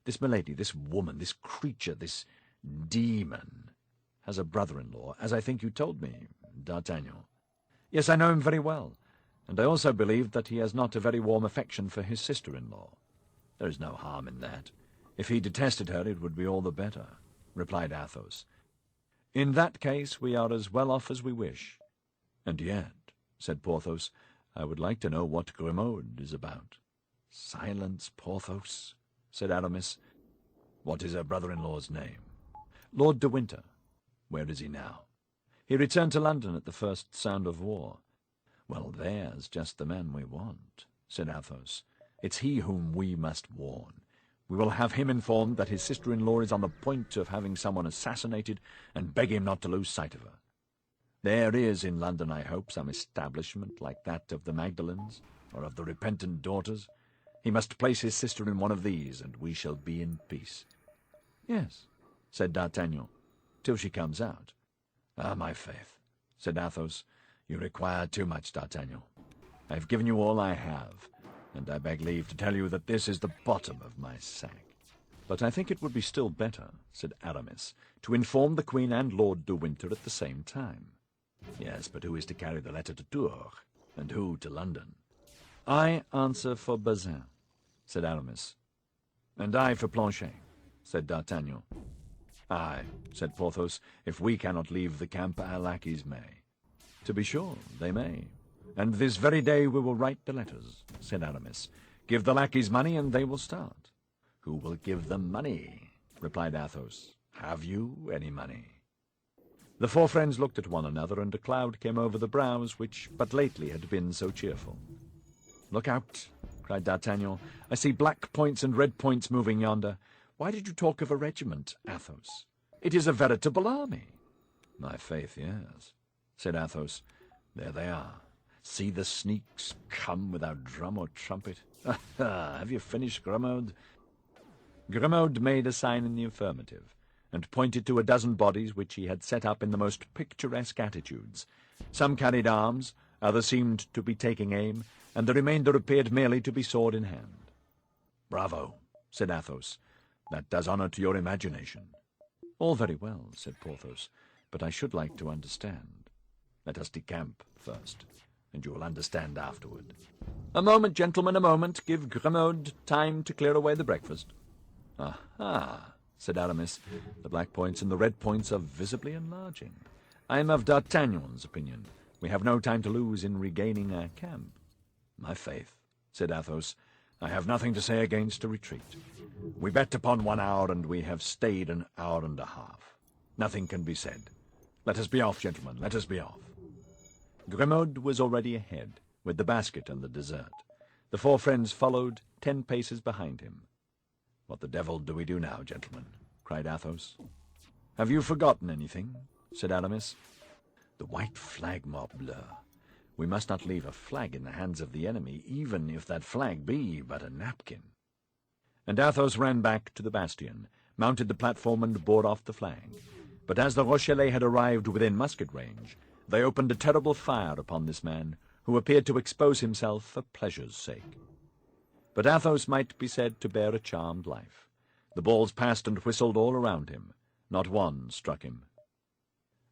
This Milady, this woman, this creature, this demon, has a brother-in-law, as I think you told me, D'Artagnan. Yes, I know him very well, and I also believe that he has not a very warm affection for his sister-in-law. There is no harm in that. If he detested her, it would be all the better, replied Athos. In that case, we are as well off as we wish. And yet, said Porthos, I would like to know what Grimaud is about. Silence, Porthos, said Aramis. What is her brother-in-law's name? Lord de Winter. Where is he now? He returned to London at the first sound of war. Well, there's just the man we want, said Athos. It's he whom we must warn. We will have him informed that his sister-in-law is on the point of having someone assassinated, and beg him not to lose sight of her. There is in London, I hope, some establishment like that of the Magdalens, or of the Repentant Daughters. He must place his sister in one of these, and we shall be in peace. Yes, said D'Artagnan, till she comes out. Ah, my faith, said Athos, you require too much, D'Artagnan. I have given you all I have, and I beg leave to tell you that this is the bottom of my sack. But I think it would be still better, said Aramis, to inform the Queen and Lord de Winter at the same time. Yes, but who is to carry the letter to Tours, and who to London? I answer for Bazin, said Aramis. And I for Planchet, said D'Artagnan. Aye, said Porthos, if we cannot leave the camp, our lackeys may. To be sure, they may. And this very day we will write the letters, said Aramis. Give the lackeys money, and they will start. Who will give them money? Replied Athos. Have you any money? The four friends looked at one another, and a cloud came over the brows which but lately had been so cheerful. Look out, cried D'Artagnan. I see black points and red points moving yonder. Why did you talk of a regiment, Athos? It is a veritable army. My faith, yes, said Athos. There they are. See the sneaks come without drum or trumpet. Have you finished, Grimaud? Grimaud made a sign in the affirmative, and pointed to a dozen bodies which he had set up in the most picturesque attitudes. Some carried arms, others seemed to be taking aim, and the remainder appeared merely to be sword in hand. Bravo, said Athos. That does honor to your imagination. All very well, said Porthos, but I should like to understand. Let us decamp first, and you will understand afterward. A moment, gentlemen, a moment. Give Grimaud time to clear away the breakfast. Aha, said Aramis. The black points and the red points are visibly enlarging. I am of D'Artagnan's opinion. We have no time to lose in regaining our camp. My faith, said Athos, I have nothing to say against a retreat. We bet upon 1 hour, and we have stayed an hour and a half. Nothing can be said. Let us be off, gentlemen, let us be off. Grimaud was already ahead, with the basket and the dessert. The four friends followed 10 paces behind him. What the devil do we do now, gentlemen? Cried Athos. Have you forgotten anything? Said Aramis. The white flag, morbleu. We must not leave a flag in the hands of the enemy, even if that flag be but a napkin. And Athos ran back to the bastion, mounted the platform, and bore off the flag. But as the Rochellais had arrived within musket range, they opened a terrible fire upon this man, who appeared to expose himself for pleasure's sake. But Athos might be said to bear a charmed life. The balls passed and whistled all around him. Not one struck him.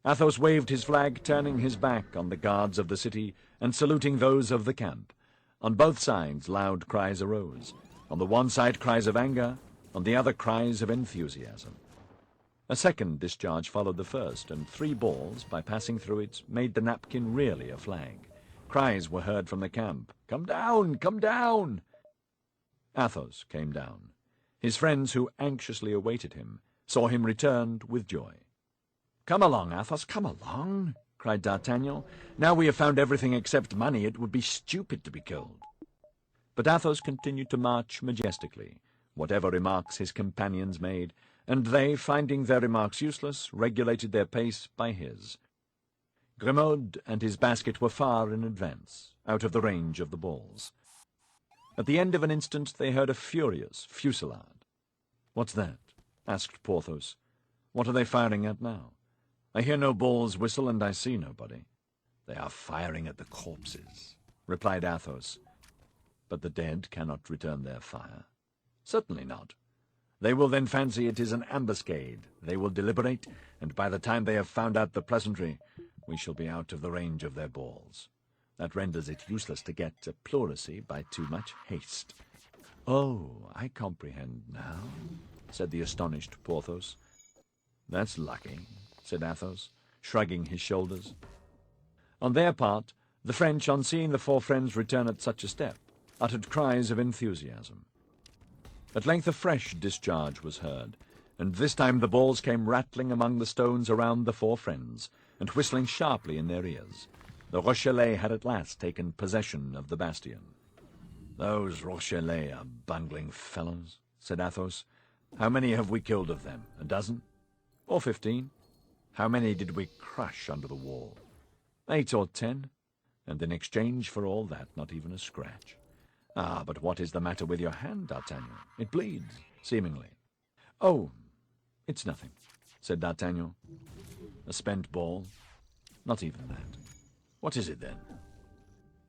Athos waved his flag, turning his back on the guards of the city and saluting those of the camp. On both sides loud cries arose. On the one side cries of anger, on the other cries of enthusiasm. A second discharge followed the first, and 3 balls, by passing through it, made the napkin really a flag. Cries were heard from the camp. Come down! Come down! Athos came down. His friends, who anxiously awaited him, saw him returned with joy. Come along, Athos, come along, cried D'Artagnan. Now we have found everything except money. It would be stupid to be killed. But Athos continued to march majestically, whatever remarks his companions made, and they, finding their remarks useless, regulated their pace by his. Grimaud and his basket were far in advance, out of the range of the balls. At the end of an instant they heard a furious fusillade. "What's that?" asked Porthos. "What are they firing at now? I hear no balls whistle, and I see nobody." "They are firing at the corpses," replied Athos. "But the dead cannot return their fire." "Certainly not. They will then fancy it is an ambuscade. They will deliberate, and by the time they have found out the pleasantry, we shall be out of the range of their balls. That renders it useless to get pleurisy by too much haste." "Oh, I comprehend now," said the astonished Porthos. "That's lucky," said Athos, shrugging his shoulders. On their part, the French, on seeing the four friends return at such a step, uttered cries of enthusiasm. At length a fresh discharge was heard, and this time the balls came rattling among the stones around the four friends, and whistling sharply in their ears. The Rochellais had at last taken possession of the bastion. "Those Rochellais are bungling fellows," said Athos. "How many have we killed of them? A dozen? Or 15? How many did we crush under the wall? 8 or 10? And in exchange for all that, not even a scratch. Ah, but what is the matter with your hand, D'Artagnan? It bleeds, seemingly." "Oh, it's nothing," said D'Artagnan. "A spent ball? Not even that. What is it, then?"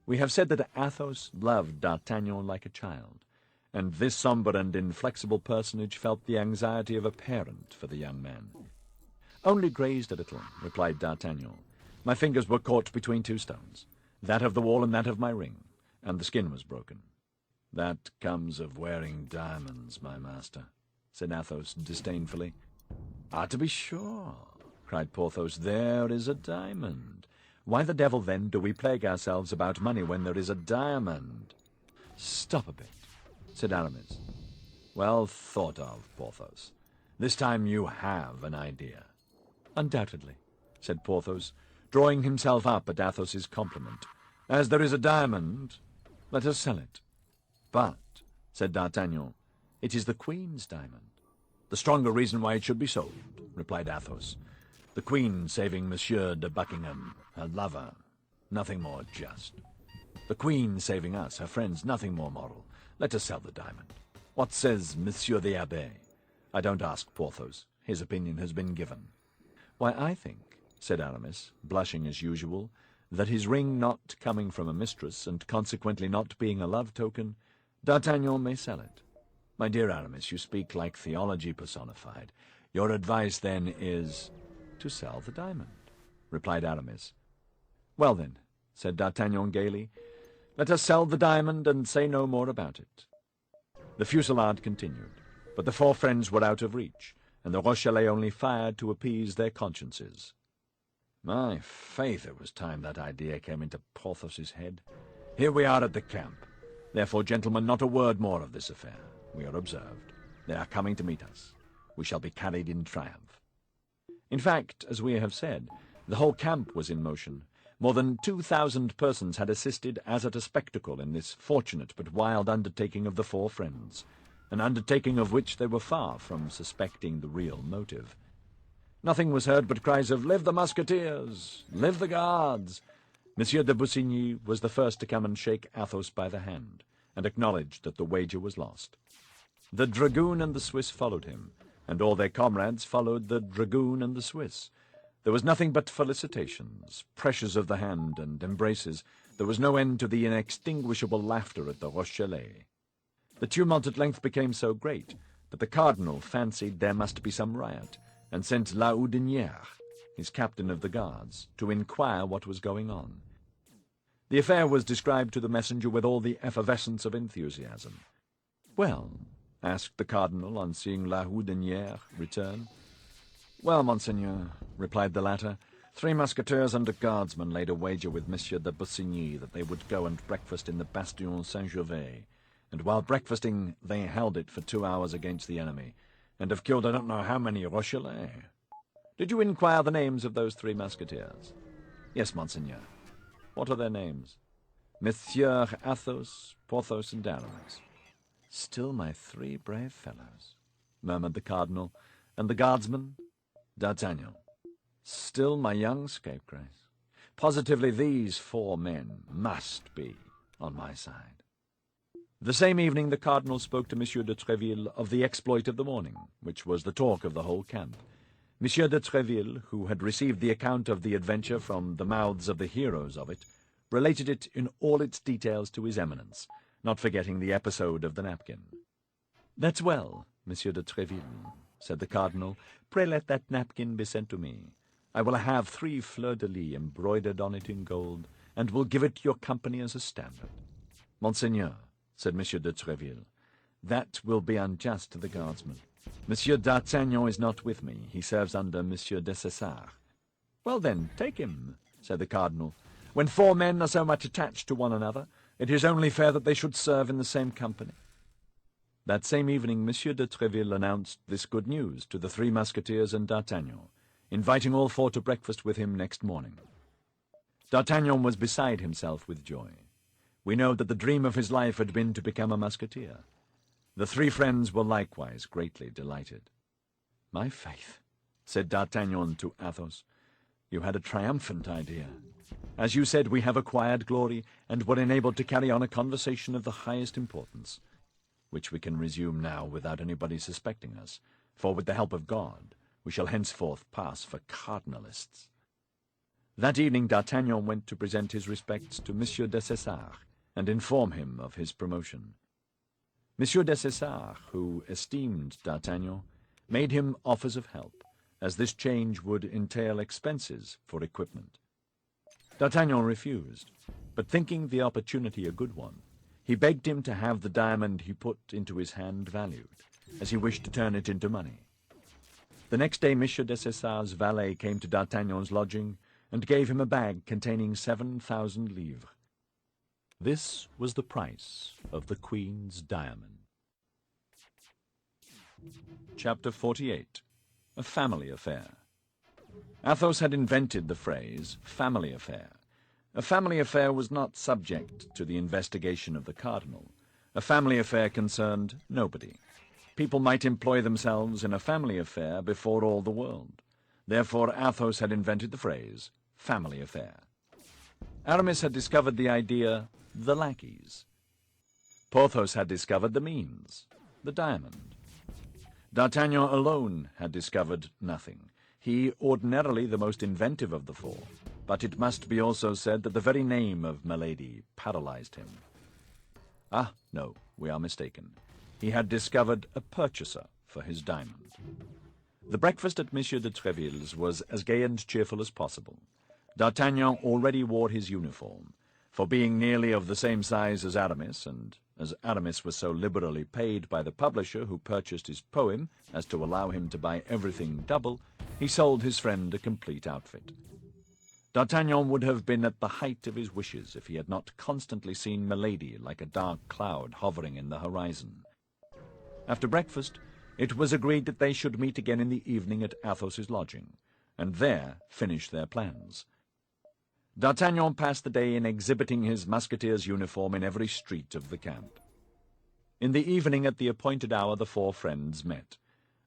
We have said that Athos loved D'Artagnan like a child, and this sombre and inflexible personage felt the anxiety of a parent for the young man. "Only grazed a little," replied D'Artagnan. "My fingers were caught between two stones, that of the wall and that of my ring, and the skin was broken." "That comes of wearing diamonds, my master," said Athos disdainfully. "Ah, to be sure," cried Porthos, "there is a diamond. Why the devil, then, do we plague ourselves about money when there is a diamond?" "Stop a bit," said Aramis. "Well thought of, Porthos. This time you have an idea." "Undoubtedly," said Porthos, drawing himself up at Athos's compliment. "As there is a diamond, let us sell it." "But," said D'Artagnan, "it is the Queen's diamond." "The stronger reason why it should be sold," replied Athos. "The Queen saving Monsieur de Buckingham, her lover, nothing more just. The Queen saving us, her friends, nothing more moral. Let us sell the diamond. What says Monsieur the Abbé?" "I don't ask Porthos. His opinion has been given." "Why, I think," said Aramis, blushing as usual, "that his ring not coming from a mistress, and consequently not being a love token, D'Artagnan may sell it." "My dear Aramis, you speak like theology personified. Your advice, then, is—" "To sell the diamond," replied Aramis. "Well, then," said D'Artagnan gaily, "let us sell the diamond and say no more about it." The fusillade continued, but the four friends were out of reach, and the Rochellais only fired to appease their consciences. My faith, it was time that idea came into Porthos's head. "Here we are at the camp. Therefore, gentlemen, not a word more of this affair. We are observed. They are coming to meet us. We shall be carried in triumph." In fact, as we have said, the whole camp was in motion. More than 2,000 persons had assisted as at a spectacle in this fortunate but wild undertaking of the four friends, an undertaking of which they were far from suspecting the real motive. Nothing was heard but cries of "Live the Musketeers! Live the Guards!" Monsieur de Busigny was the first to come and shake Athos by the hand, and acknowledged that the wager was lost. The dragoon and the Swiss followed him, and all their comrades followed the dragoon and the Swiss. There was nothing but felicitations, pressures of the hand, and embraces. There was no end to the inextinguishable laughter at the Rochellais. The tumult at length became so great that the cardinal fancied there must be some riot, and sent Lahoudinière, his captain of the guards, to inquire what was going on. The affair was described to the messenger with all the effervescence of enthusiasm. "Well?" asked the cardinal on seeing Lahoudinière return. "Well, monseigneur," replied the latter, 3 musketeers and a guardsman laid a wager with Monsieur de Busigny that they would go and breakfast in the Bastion Saint-Gervais, and while breakfasting they held it for 2 hours against the enemy, and have killed I don't know how many Rochellais. Did you inquire the names of those 3 musketeers?" "Yes, monseigneur." "What are their names?" "Monsieur Athos, Porthos, and Aramis." "Still my 3 brave fellows," murmured the cardinal. "And the guardsman?" "D'Artagnan." "Still my young scapegrace. Positively these 4 men must be on my side." The same evening the cardinal spoke to Monsieur de Tréville of the exploit of the morning, which was the talk of the whole camp. Monsieur de Tréville, who had received the account of the adventure from the mouths of the heroes of it, related it in all its details to his Eminence, not forgetting the episode of the napkin. "That's well," Monsieur de Tréville," said the cardinal, "pray let that napkin be sent to me. I will have 3 fleurs-de-lis embroidered on it in gold, and will give it your company as a standard." "Monseigneur," said Monsieur de Tréville, "that will be unjust to the guardsmen. Monsieur d'Artagnan is not with me. He serves under Monsieur Dessessart." "Well, then, take him," said the cardinal. "When 4 men are so much attached to one another, it is only fair that they should serve in the same company." That same evening Monsieur de Tréville announced this good news to the 3 Musketeers and D'Artagnan, inviting all 4 to breakfast with him next morning. D'Artagnan was beside himself with joy. We know that the dream of his life had been to become a musketeer. The 3 friends were likewise greatly delighted. "My faith," said D'Artagnan to Athos, "you had a triumphant idea. As you said, we have acquired glory, and were enabled to carry on a conversation of the highest importance, which we can resume now without anybody suspecting us, for with the help of God we shall henceforth pass for cardinalists." That evening D'Artagnan went to present his respects to Monsieur Dessessart, and inform him of his promotion. Monsieur Dessessart, who esteemed D'Artagnan, made him offers of help, as this change would entail expenses for equipment. D'Artagnan refused, but thinking the opportunity a good one, he begged him to have the diamond he put into his hand valued, as he wished to turn it into money. The next day Monsieur Dessessart's valet came to D'Artagnan's lodging, and gave him a bag containing 7,000 livres. This was the price of the Queen's diamond. Chapter 48. A Family Affair. Athos had invented the phrase family affair. A family affair was not subject to the investigation of the cardinal. A family affair concerned nobody. People might employ themselves in a family affair before all the world. Therefore Athos had invented the phrase family affair. Aramis had discovered the idea, the lackeys. Porthos had discovered the means, the diamond. D'Artagnan alone had discovered nothing. He, ordinarily the most inventive of the 4, but it must be also said that the very name of Milady paralyzed him. Ah, no, we are mistaken. He had discovered a purchaser for his diamond. The breakfast at Monsieur de Tréville's was as gay and cheerful as possible. D'Artagnan already wore his uniform, for being nearly of the same size as Aramis, and as Aramis was so liberally paid by the publisher who purchased his poem as to allow him to buy everything double, he sold his friend a complete outfit. D'Artagnan would have been at the height of his wishes if he had not constantly seen Milady like a dark cloud hovering in the horizon. After breakfast, it was agreed that they should meet again in the evening at Athos's lodging, and there finish their plans. D'Artagnan passed the day in exhibiting his musketeer's uniform in every street of the camp. In the evening, at the appointed hour, the 4 friends met.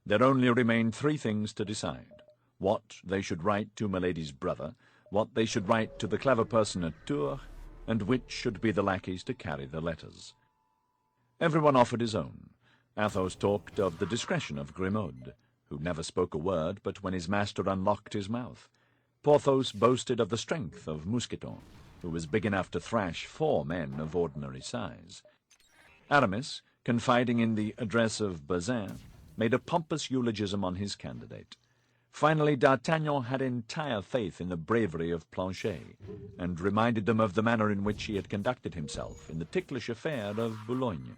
There only remained 3 things to decide: what they should write to Milady's brother, what they should write to the clever person at Tours, and which should be the lackeys to carry the letters. Everyone offered his own. Athos talked of the discretion of Grimaud, who never spoke a word but when his master unlocked his mouth. Porthos boasted of the strength of Mousqueton, who was big enough to thrash 4 men of ordinary size. Aramis, confiding in the address of Bazin, made a pompous eulogism on his candidate. Finally, D'Artagnan had entire faith in the bravery of Planchet, and reminded them of the manner in which he had conducted himself in the ticklish affair of Boulogne.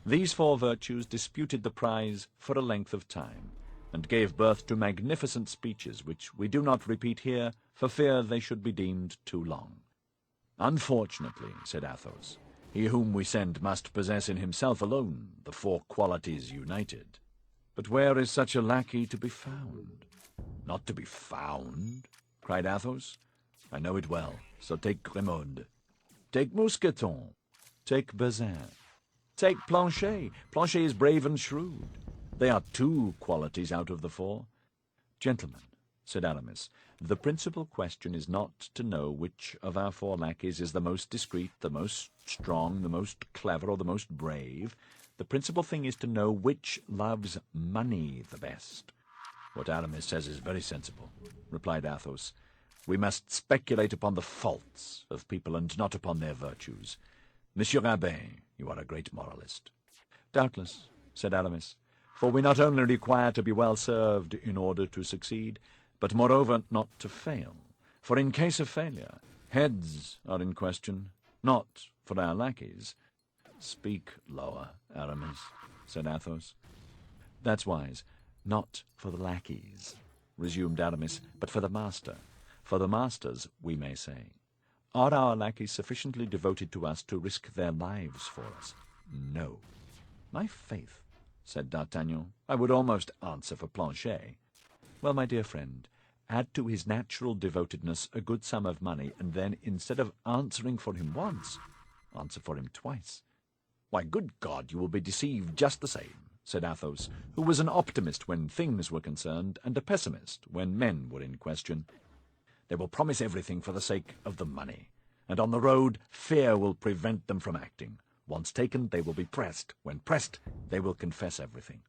These 4 virtues disputed the prize for a length of time, and gave birth to magnificent speeches which we do not repeat here for fear they should be deemed too long. "Unfortunately," said Athos, "he whom we send must possess in himself alone the 4 qualities united. But where is such a lackey to be found?" "Not to be found?" cried Athos. "I know it well, so take Grimaud. Take Mousqueton. Take Bazin. Take Planchet. Planchet is brave and shrewd. They are 2 qualities out of the 4. "Gentlemen," said Aramis, "the principal question is not to know which of our 4 lackeys is the most discreet, the most strong, the most clever, or the most brave. The principal thing is to know which loves money the best." "What Aramis says is very sensible," replied Athos. "We must speculate upon the faults of people and not upon their virtues. Monsieur Abbé, you are a great moralist." "Doubtless," said Aramis. For we not only require to be well served in order to succeed, but moreover not to fail. For in case of failure, heads are in question, not for our lackeys. Speak lower, Aramis, said Athos. That's wise. Not for the lackeys, resumed Aramis, but for the master. For the masters, we may say. Are our lackeys sufficiently devoted to us to risk their lives for us? No. My faith, said D'Artagnan, I would almost answer for Planchet. Well, my dear friend, add to his natural devotedness a good sum of money, and then, instead of answering for him once, answer for him twice. Why, good God, you will be deceived just the same, said Athos, who was an optimist when things were concerned, and a pessimist when men were in question. They will promise everything for the sake of the money, and on the road fear will prevent them from acting. Once taken, they will be pressed. When pressed, they will confess everything.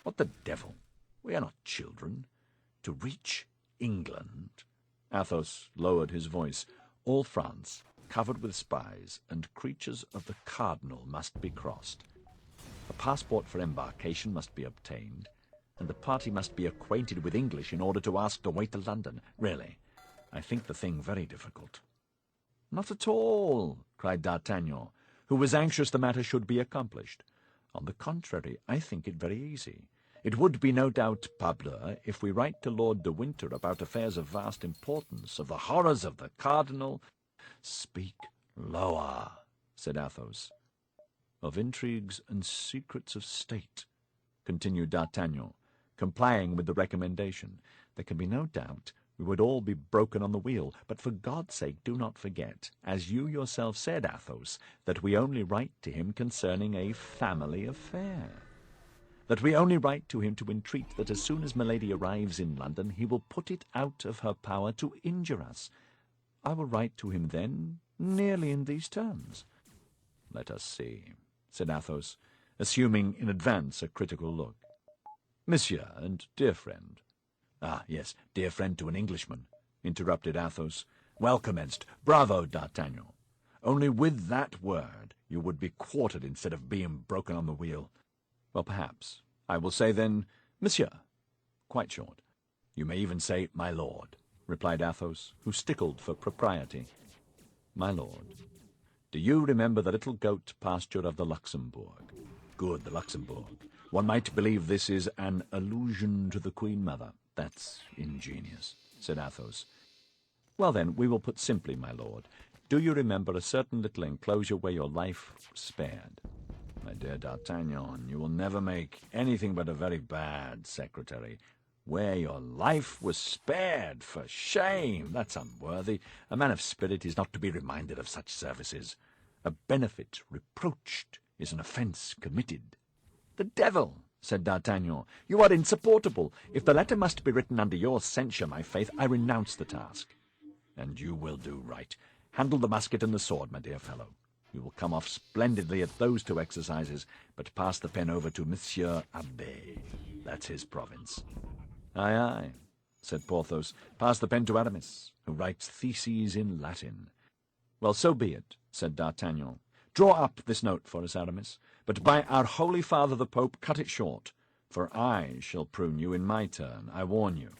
What the devil? We are not children. To reach England— Athos lowered his voice. All France, covered with spies and creatures of the cardinal, must be crossed. A passport for embarkation must be obtained, and the party must be acquainted with English in order to ask the way to London. Really, I think the thing very difficult. Not at all, cried D'Artagnan, who was anxious the matter should be accomplished. On the contrary, I think it very easy. It would be no doubt parbleu if we write to Lord de Winter about affairs of vast importance, of the horrors of the cardinal— Speak lower, said Athos. Of intrigues and secrets of state, continued D'Artagnan, complying with the recommendation. There can be no doubt we would all be broken on the wheel, but for God's sake do not forget, as you yourself said, Athos, that we only write to him concerning a family affair. That we only write to him to entreat that as soon as Milady arrives in London he will put it out of her power to injure us. I will write to him then nearly in these terms. Let us see, said Athos, assuming in advance a critical look. Monsieur and dear friend— Ah, yes, dear friend to an Englishman, interrupted Athos. Well commenced. Bravo, D'Artagnan. Only with that word you would be quartered instead of being broken on the wheel. Well, perhaps. I will say then, Monsieur. Quite short. You may even say, my lord, replied Athos, who stickled for propriety. My lord, do you remember the little goat pasture of the Luxembourg? Good, the Luxembourg. One might believe this is an allusion to the Queen Mother. That's ingenious, said Athos. Well, then, we will put simply, my lord. Do you remember a certain little enclosure where your life was spared? My dear D'Artagnan, you will never make anything but a very bad secretary. Where your life was spared, for shame! That's unworthy. A man of spirit is not to be reminded of such services. A benefit reproached is an offence committed. The devil! Said D'Artagnan. You are insupportable. If the letter must be written under your censure, my faith, I renounce the task. And you will do right. Handle the musket and the sword, my dear fellow. You will come off splendidly at those two exercises, but pass the pen over to Monsieur Abbé. That's his province. Aye, aye, said Porthos. Pass the pen to Aramis, who writes theses in Latin. Well, so be it, said D'Artagnan. Draw up this note for us, Aramis, but by our Holy Father the Pope, cut it short, for I shall prune you in my turn, I warn you.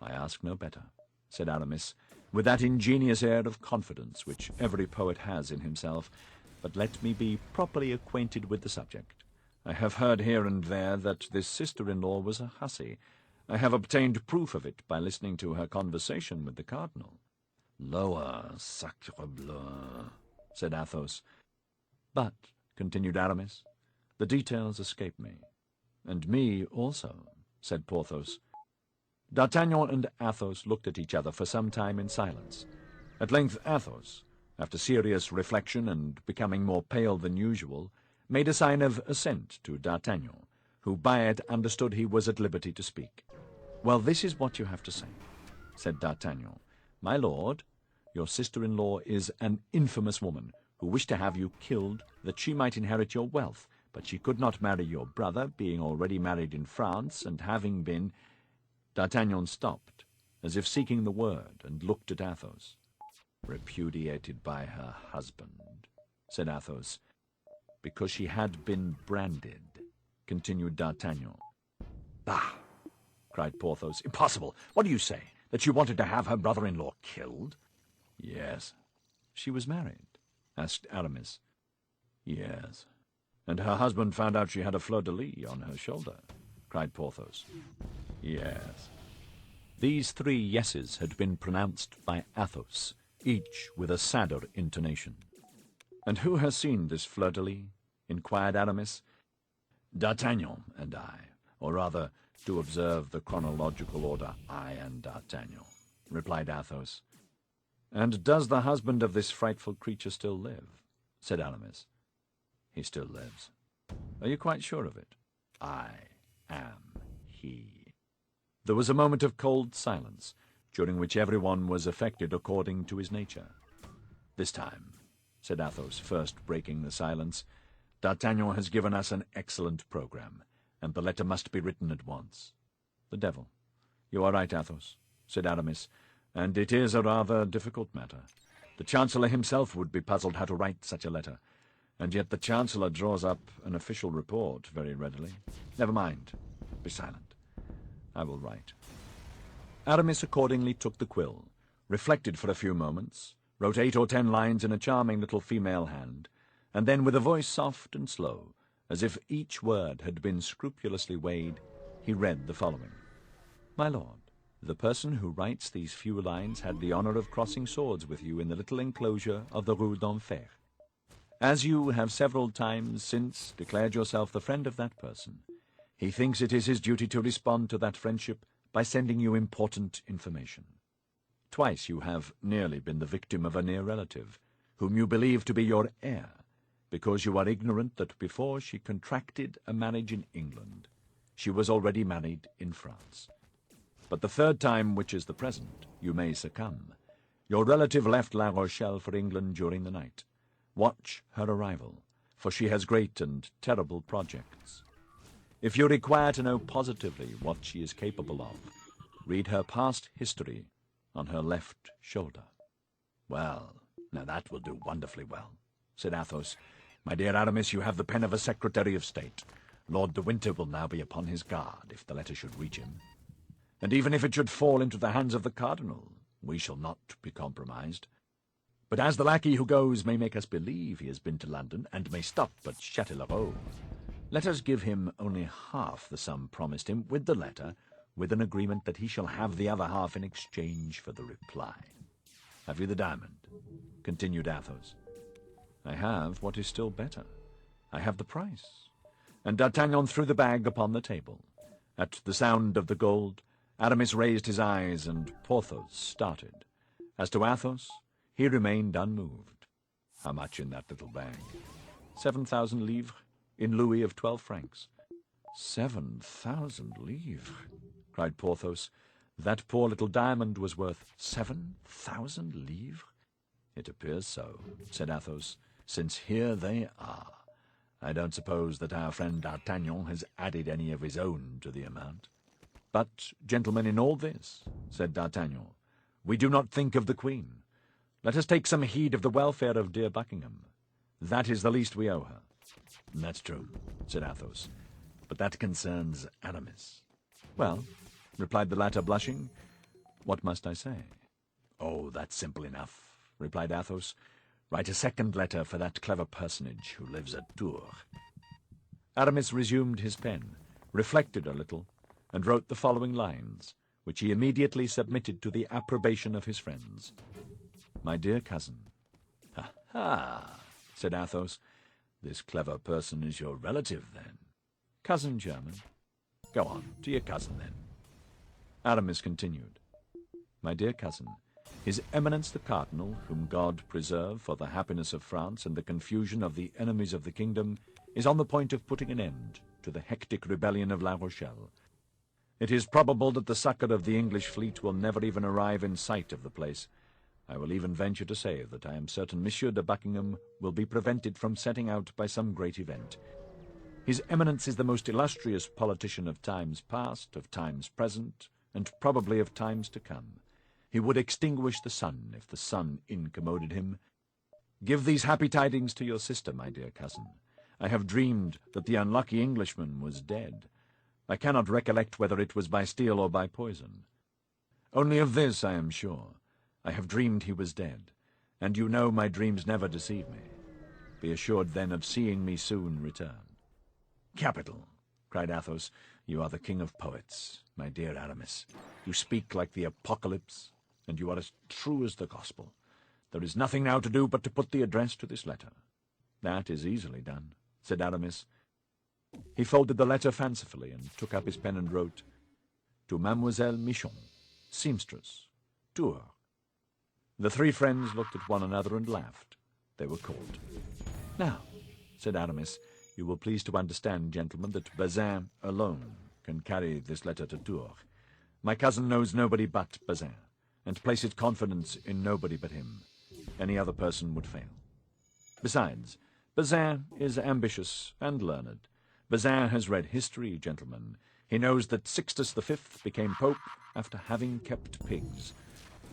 I ask no better, said Aramis, with that ingenious air of confidence which every poet has in himself. But let me be properly acquainted with the subject. I have heard here and there that this sister-in-law was a hussy. I have obtained proof of it by listening to her conversation with the cardinal. Lower, sacre bleu, said Athos. But, continued Aramis, the details escape me. And me also, said Porthos. D'Artagnan and Athos looked at each other for some time in silence. At length Athos, after serious reflection and becoming more pale than usual, made a sign of assent to D'Artagnan, who by it understood he was at liberty to speak. Well, this is what you have to say, said D'Artagnan. My lord, your sister-in-law is an infamous woman, who wished to have you killed that she might inherit your wealth, but she could not marry your brother, being already married in France, and having been— D'Artagnan stopped, as if seeking the word, and looked at Athos. Repudiated by her husband, said Athos, because she had been branded. continued D'Artagnan. "Bah!" cried Porthos. "Impossible! What do you say? That she wanted to have her brother-in-law killed?" "Yes." "She was married?" asked Aramis. "Yes. And her husband found out she had a fleur-de-lis on her shoulder," cried Porthos. "Yes." These three yeses had been pronounced by Athos, each with a sadder intonation. "And who has seen this fleur-de-lis?" inquired Aramis. "D'Artagnan and I, or rather, to observe the chronological order, I and D'Artagnan," replied Athos. "And does the husband of this frightful creature still live?" said Aramis. "He still lives." "Are you quite sure of it?" "I am he." There was a moment of cold silence, during which everyone was affected according to his nature. "This time," said Athos, first breaking the silence, "D'Artagnan has given us an excellent programme, and the letter must be written at once." "The devil! You are right, Athos," said Aramis, "and it is a rather difficult matter. The Chancellor himself would be puzzled how to write such a letter, and yet the Chancellor draws up an official report very readily. Never mind. Be silent. I will write." Aramis accordingly took the quill, reflected for a few moments, wrote 8 or 10 lines in a charming little female hand, and then with a voice soft and slow, as if each word had been scrupulously weighed, he read the following. "My lord, the person who writes these few lines had the honor of crossing swords with you in the little enclosure of the Rue d'Enfer. As you have several times since declared yourself the friend of that person, he thinks it is his duty to respond to that friendship by sending you important information. Twice you have nearly been the victim of a near relative, whom you believe to be your heir, because you are ignorant that before she contracted a marriage in England, she was already married in France. But the third time, which is the present, you may succumb. Your relative left La Rochelle for England during the night. Watch her arrival, for she has great and terrible projects. If you require to know positively what she is capable of, read her past history on her left shoulder." "Well, now that will do wonderfully well," said Athos. "My dear Aramis, you have the pen of a Secretary of State. Lord de Winter will now be upon his guard if the letter should reach him. And even if it should fall into the hands of the Cardinal, we shall not be compromised. But as the lackey who goes may make us believe he has been to London, and may stop at Châtellerault, let us give him only half the sum promised him with the letter, with an agreement that he shall have the other half in exchange for the reply. Have you the diamond?" continued Athos. "I have what is still better. I have the price." And D'Artagnan threw the bag upon the table. At the sound of the gold, Aramis raised his eyes, and Porthos started. As to Athos, he remained unmoved. "How much in that little bag?" 7,000 livres, in louis of 12 francs. 7,000 livres, cried Porthos. That poor little diamond was worth 7,000 livres? "It appears so," said Athos, "since here they are. I don't suppose that our friend D'Artagnan has added any of his own to the amount." "But, gentlemen, in all this," said D'Artagnan, "we do not think of the Queen. Let us take some heed of the welfare of dear Buckingham. That is the least we owe her." "That's true," said Athos, "but that concerns Aramis." "Well," replied the latter, blushing, "what must I say?" "Oh, that's simple enough," replied Athos. "Write a second letter for that clever personage who lives at Tours." Aramis resumed his pen, reflected a little, and wrote the following lines, which he immediately submitted to the approbation of his friends. "My dear cousin." "Ha, ha!" said Athos. "This clever person is your relative, then?" "Cousin german." "Go on, to your cousin, then." Aramis continued. "My dear cousin, His Eminence the Cardinal, whom God preserve for the happiness of France and the confusion of the enemies of the kingdom, is on the point of putting an end to the hectic rebellion of La Rochelle. It is probable that the succor of the English fleet will never even arrive in sight of the place. I will even venture to say that I am certain Monsieur de Buckingham will be prevented from setting out by some great event. His Eminence is the most illustrious politician of times past, of times present, and probably of times to come. He would extinguish the sun if the sun incommoded him. Give these happy tidings to your sister, my dear cousin. I have dreamed that the unlucky Englishman was dead. I cannot recollect whether it was by steel or by poison. Only of this I am sure. I have dreamed he was dead, and you know my dreams never deceive me. Be assured, then, of seeing me soon return." "Capital!" cried Athos. "You are the king of poets, my dear Aramis. You speak like the Apocalypse, and you are as true as the Gospel. There is nothing now to do but to put the address to this letter." "That is easily done," said Aramis. He folded the letter fancifully and took up his pen and wrote, "To Mademoiselle Michon, seamstress, Tours." The three friends looked at one another and laughed. They were caught. "Now," said Aramis, "you will please to understand, gentlemen, that Bazin alone can carry this letter to Tours. My cousin knows nobody but Bazin, and places confidence in nobody but him. Any other person would fail. Besides, Bazin is ambitious and learned. Bazin has read history, gentlemen. He knows that Sixtus V became pope after having kept pigs.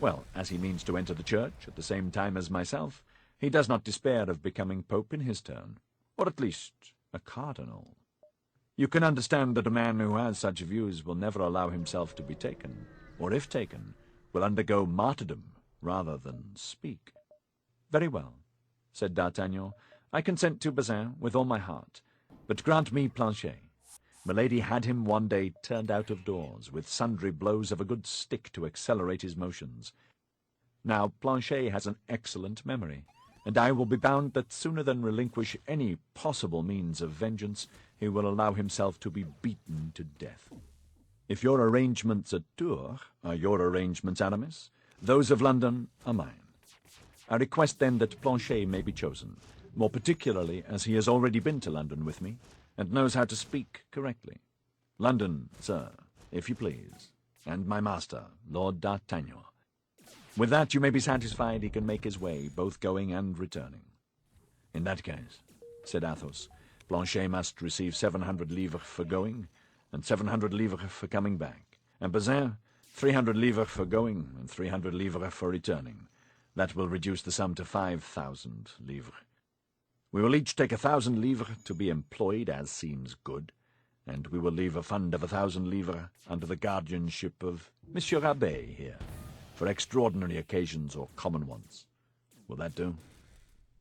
Well, as he means to enter the church at the same time as myself, he does not despair of becoming pope in his turn, or at least a cardinal. You can understand that a man who has such views will never allow himself to be taken, or if taken, will undergo martyrdom rather than speak." "Very well," said D'Artagnan. "I consent to Bazin with all my heart. But grant me Planchet. Milady had him one day turned out of doors, with sundry blows of a good stick to accelerate his motions. Now Planchet has an excellent memory, and I will be bound that sooner than relinquish any possible means of vengeance, he will allow himself to be beaten to death. If your arrangements at Tours are your arrangements, Aramis, those of London are mine. I request then that Planchet may be chosen, more particularly as he has already been to London with me, and knows how to speak correctly. London, sir, if you please, and my master, Lord D'Artagnan. With that you may be satisfied he can make his way, both going and returning." "In that case," said Athos, "Planchet must receive 700 livres for going, and 700 livres for coming back, and Bazin 300 livres for going, and 300 livres for returning. That will reduce the sum to 5,000 livres. We will each take 1,000 livres to be employed as seems good, and we will leave a fund of 1,000 livres under the guardianship of Monsieur Abbé here, for extraordinary occasions or common ones. Will that do?"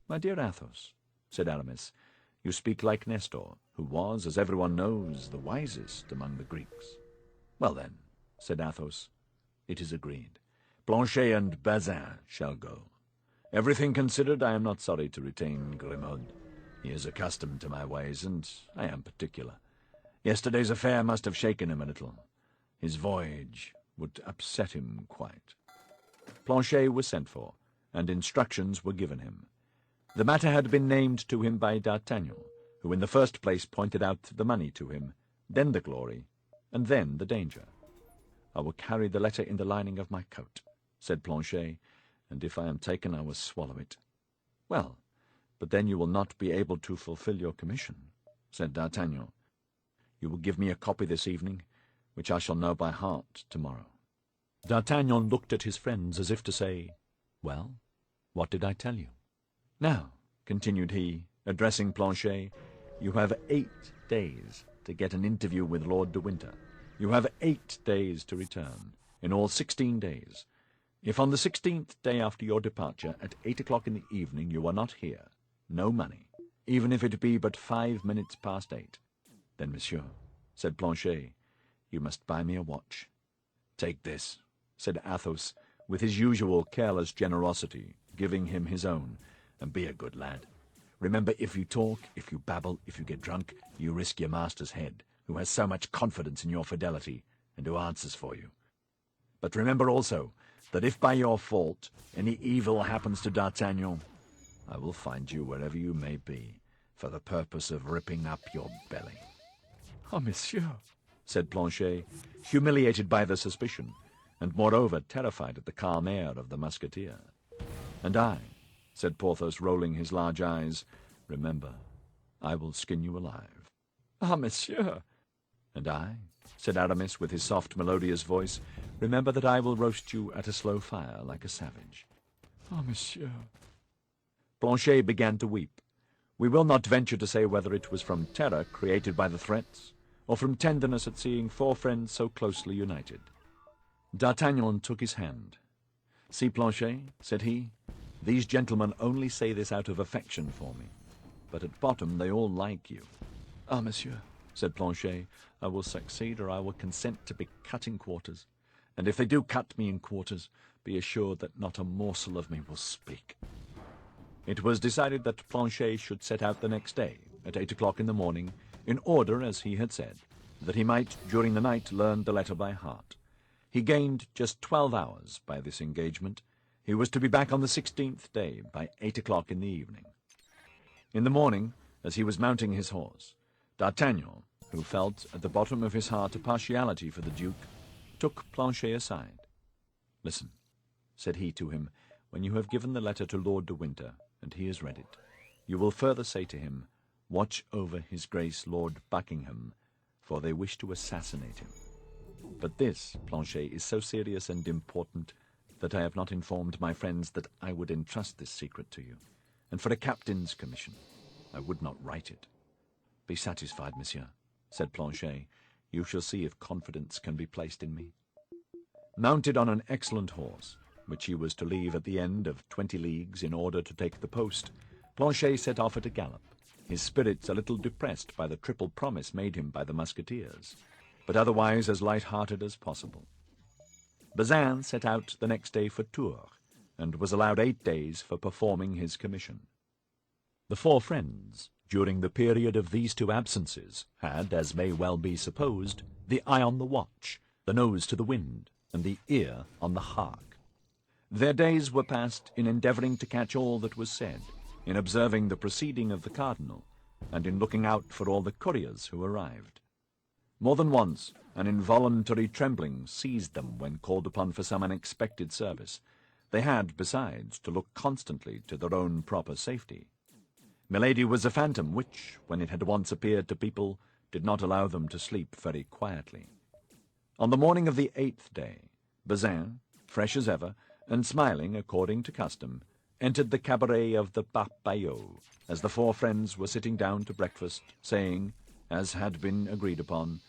"My dear Athos," said Aramis, "you speak like Nestor, who was, as everyone knows, the wisest among the Greeks." "Well then," said Athos, "it is agreed. Planchet and Bazin shall go. Everything considered, I am not sorry to retain Grimaud. He is accustomed to my ways, and I am particular. Yesterday's affair must have shaken him a little. His voyage would upset him quite." Planchet was sent for, and instructions were given him. The matter had been named to him by D'Artagnan, who in the first place pointed out the money to him, then the glory, and then the danger. "I will carry the letter in the lining of my coat," said Planchet, "and if I am taken I will swallow it." "Well, but then you will not be able to fulfill your commission," said D'Artagnan. "You will give me a copy this evening, which I shall know by heart tomorrow." D'Artagnan looked at his friends as if to say, "Well, what did I tell you?" "Now," continued he, addressing Planchet, "you have 8 days to get an interview with Lord de Winter. You have 8 days to return, in all 16 days. If on the 16th day after your departure, at 8 o'clock in the evening, you are not here, no money, even if it be but 5 minutes past 8, then, monsieur," said Planchet, "you must buy me a watch." "Take this," said Athos, with his usual careless generosity, giving him his own, "and be a good lad. Remember, if you talk, if you babble, if you get drunk, you risk your master's head, who has so much confidence in your fidelity, and who answers for you. But remember also, that if by your fault any evil happens to D'Artagnan, I will find you wherever you may be, for the purpose of ripping up your belly." "Oh, monsieur," said Planchet, humiliated by the suspicion, and moreover terrified at the calm air of the Musketeer. "And I," said Porthos, rolling his large eyes, "remember, I will skin you alive." "Ah, monsieur!" "And I," said Aramis with his soft, melodious voice, "remember that I will roast you at a slow fire like a savage." "Ah, monsieur!" Planchet began to weep, We will not venture to say whether it was from terror created by the threats, or from tenderness at seeing four friends so closely united. D'Artagnan took his hand. "See, Planchet," said he, "these gentlemen only say this out of affection for me, but at bottom they all like you." "Ah, monsieur," said Planchet, "I will succeed, or I will consent to be cut in quarters. And if they do cut me in quarters, be assured that not a morsel of me will speak." It was decided that Planchet should set out the next day, at 8 o'clock in the morning, in order, as he had said, that he might, during the night, learn the letter by heart. He gained just 12 hours by this engagement. He was to be back on the 16th day, by 8 o'clock in the evening. In the morning, as he was mounting his horse, D'Artagnan, who felt at the bottom of his heart a partiality for the Duke, took Planchet aside. "Listen," said he to him, "when you have given the letter to Lord de Winter, and he has read it, you will further say to him, 'Watch over his Grace Lord Buckingham, for they wish to assassinate him.' But this, Planchet, is so serious and important that I have not informed my friends that I would entrust this secret to you, and for a captain's commission I would not write it." "Be satisfied, monsieur," said Planchet. "You shall see if confidence can be placed in me." Mounted on an excellent horse, which he was to leave at the end of 20 leagues in order to take the post, Planchet set off at a gallop, his spirits a little depressed by the triple promise made him by the Musketeers, but otherwise as light-hearted as possible. Bazin set out the next day for Tours, and was allowed 8 days for performing his commission. The four friends, during the period of these 2 absences, had, as may well be supposed, the eye on the watch, the nose to the wind, and the ear on the hark. Their days were passed in endeavouring to catch all that was said, in observing the proceeding of the cardinal, and in looking out for all the couriers who arrived. More than once an involuntary trembling seized them when called upon for some unexpected service. They had, besides, to look constantly to their own proper safety. Milady was a phantom which, when it had once appeared to people, did not allow them to sleep very quietly. On the morning of the 8th day, Bazin, fresh as ever, and smiling according to custom, entered the cabaret of the Barbillot, as the four friends were sitting down to breakfast, saying, as had been agreed upon,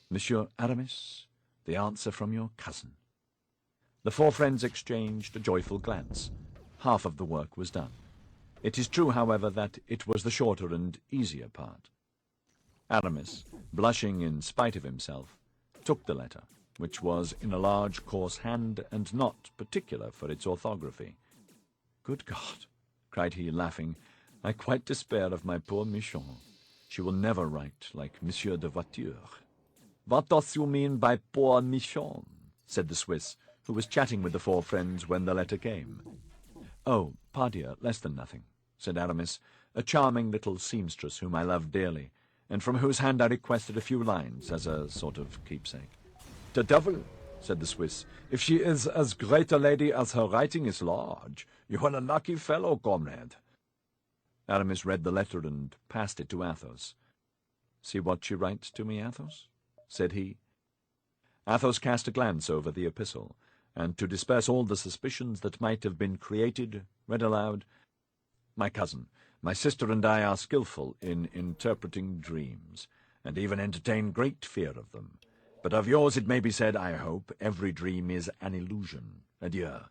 "Monsieur Aramis, the answer from your cousin." The four friends exchanged a joyful glance. Half of the work was done. It is true, however, that it was the shorter and easier part. Aramis, blushing in spite of himself, took the letter, which was in a large coarse hand, and not particular for its orthography. "Good God!" cried he, laughing, "I quite despair of my poor Michon. She will never write like Monsieur de Voiture." "What does you mean by poor Michon?" said the Swiss, who was chatting with the four friends when the letter came. "Oh, pardieu, less than nothing," said Aramis, "a charming little seamstress whom I love dearly, and from whose hand I requested a few lines as a sort of keepsake." "The devil!" said the Swiss. "If she is as great a lady as her writing is large, you are a lucky fellow, comrade." Aramis read the letter and passed it to Athos. "See what she writes to me, Athos?" said he. Athos cast a glance over the epistle, and to disperse all the suspicions that might have been created, read aloud, "My cousin, my sister and I are skilful in interpreting dreams, and even entertain great fear of them. But of yours it may be said, I hope, every dream is an illusion. Adieu.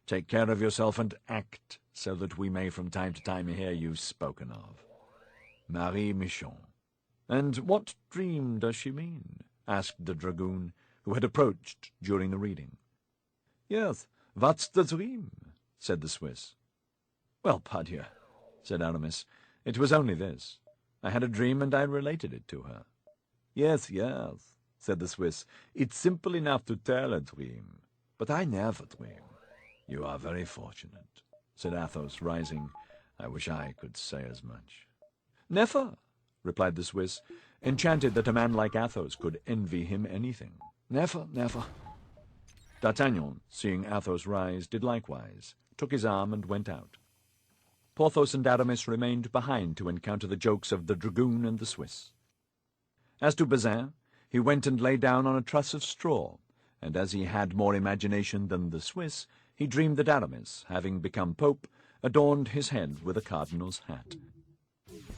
Take care of yourself and act, so that we may from time to time hear you spoken of. Marie Michon." "And what dream does she mean?" asked the dragoon, who had approached during the reading. "Yes, what's the dream?" said the Swiss. "Well, pardieu," said Aramis, "it was only this. I had a dream, and I related it to her." Yes, said the Swiss. "It's simple enough to tell a dream, but I never dream." "You are very fortunate," said Athos, rising. "I wish I could say as much." "Never," replied the Swiss, enchanted that a man like Athos could envy him anything. "Never, never." D'Artagnan, seeing Athos rise, did likewise, took his arm, and went out. Porthos and Aramis remained behind to encounter the jokes of the dragoon and the Swiss. As to Bazin, he went and lay down on a truss of straw, and as he had more imagination than the Swiss, he dreamed that Aramis, having become pope, adorned his head with a cardinal's hat.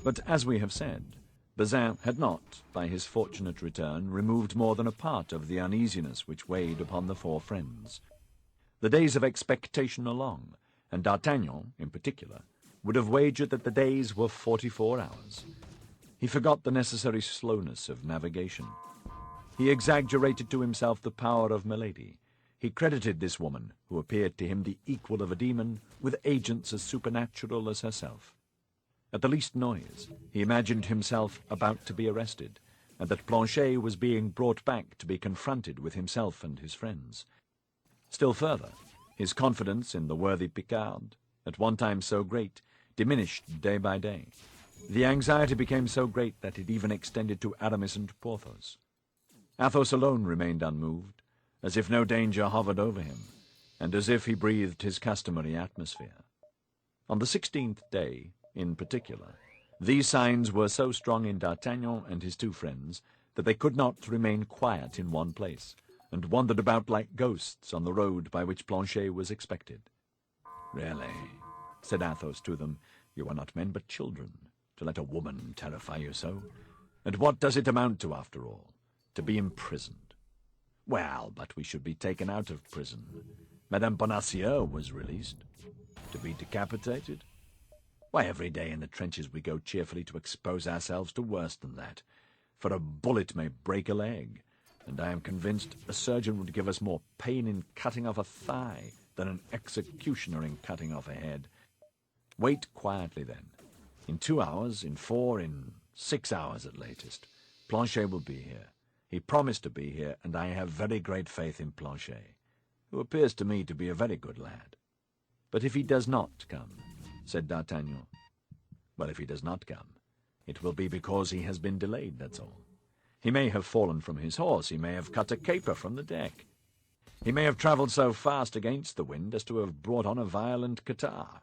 But, as we have said, Bazin had not, by his fortunate return, removed more than a part of the uneasiness which weighed upon the four friends. The days of expectation are long, and D'Artagnan, in particular, would have wagered that the days were 44 hours. He forgot the necessary slowness of navigation. He exaggerated to himself the power of Milady. He credited this woman, who appeared to him the equal of a demon, with agents as supernatural as herself. At the least noise, he imagined himself about to be arrested, and that Planchet was being brought back to be confronted with himself and his friends. Still further, his confidence in the worthy Picard, at one time so great, diminished day by day. The anxiety became so great that it even extended to Aramis and Porthos. Athos alone remained unmoved, as if no danger hovered over him, and as if he breathed his customary atmosphere. On the 16th day, in particular, these signs were so strong in D'Artagnan and his two friends that they could not remain quiet in one place, and wandered about like ghosts on the road by which Planchet was expected. "Really," said Athos to them, "you are not men but children, to let a woman terrify you so. And what does it amount to, after all? To be imprisoned. Well, but we should be taken out of prison. Madame Bonacieux was released. To be decapitated? Why, every day in the trenches we go cheerfully to expose ourselves to worse than that, for a bullet may break a leg, and I am convinced a surgeon would give us more pain in cutting off a thigh than an executioner in cutting off a head. Wait quietly, then. In 2 hours, in 4, in 6 hours at latest, Planchet will be here. He promised to be here, and I have very great faith in Planchet, who appears to me to be a very good lad. But if he does not come," said D'Artagnan. "Well, if he does not come, it will be because he has been delayed, that's all. He may have fallen from his horse, he may have cut a caper from the deck. He may have travelled so fast against the wind as to have brought on a violent catarrh.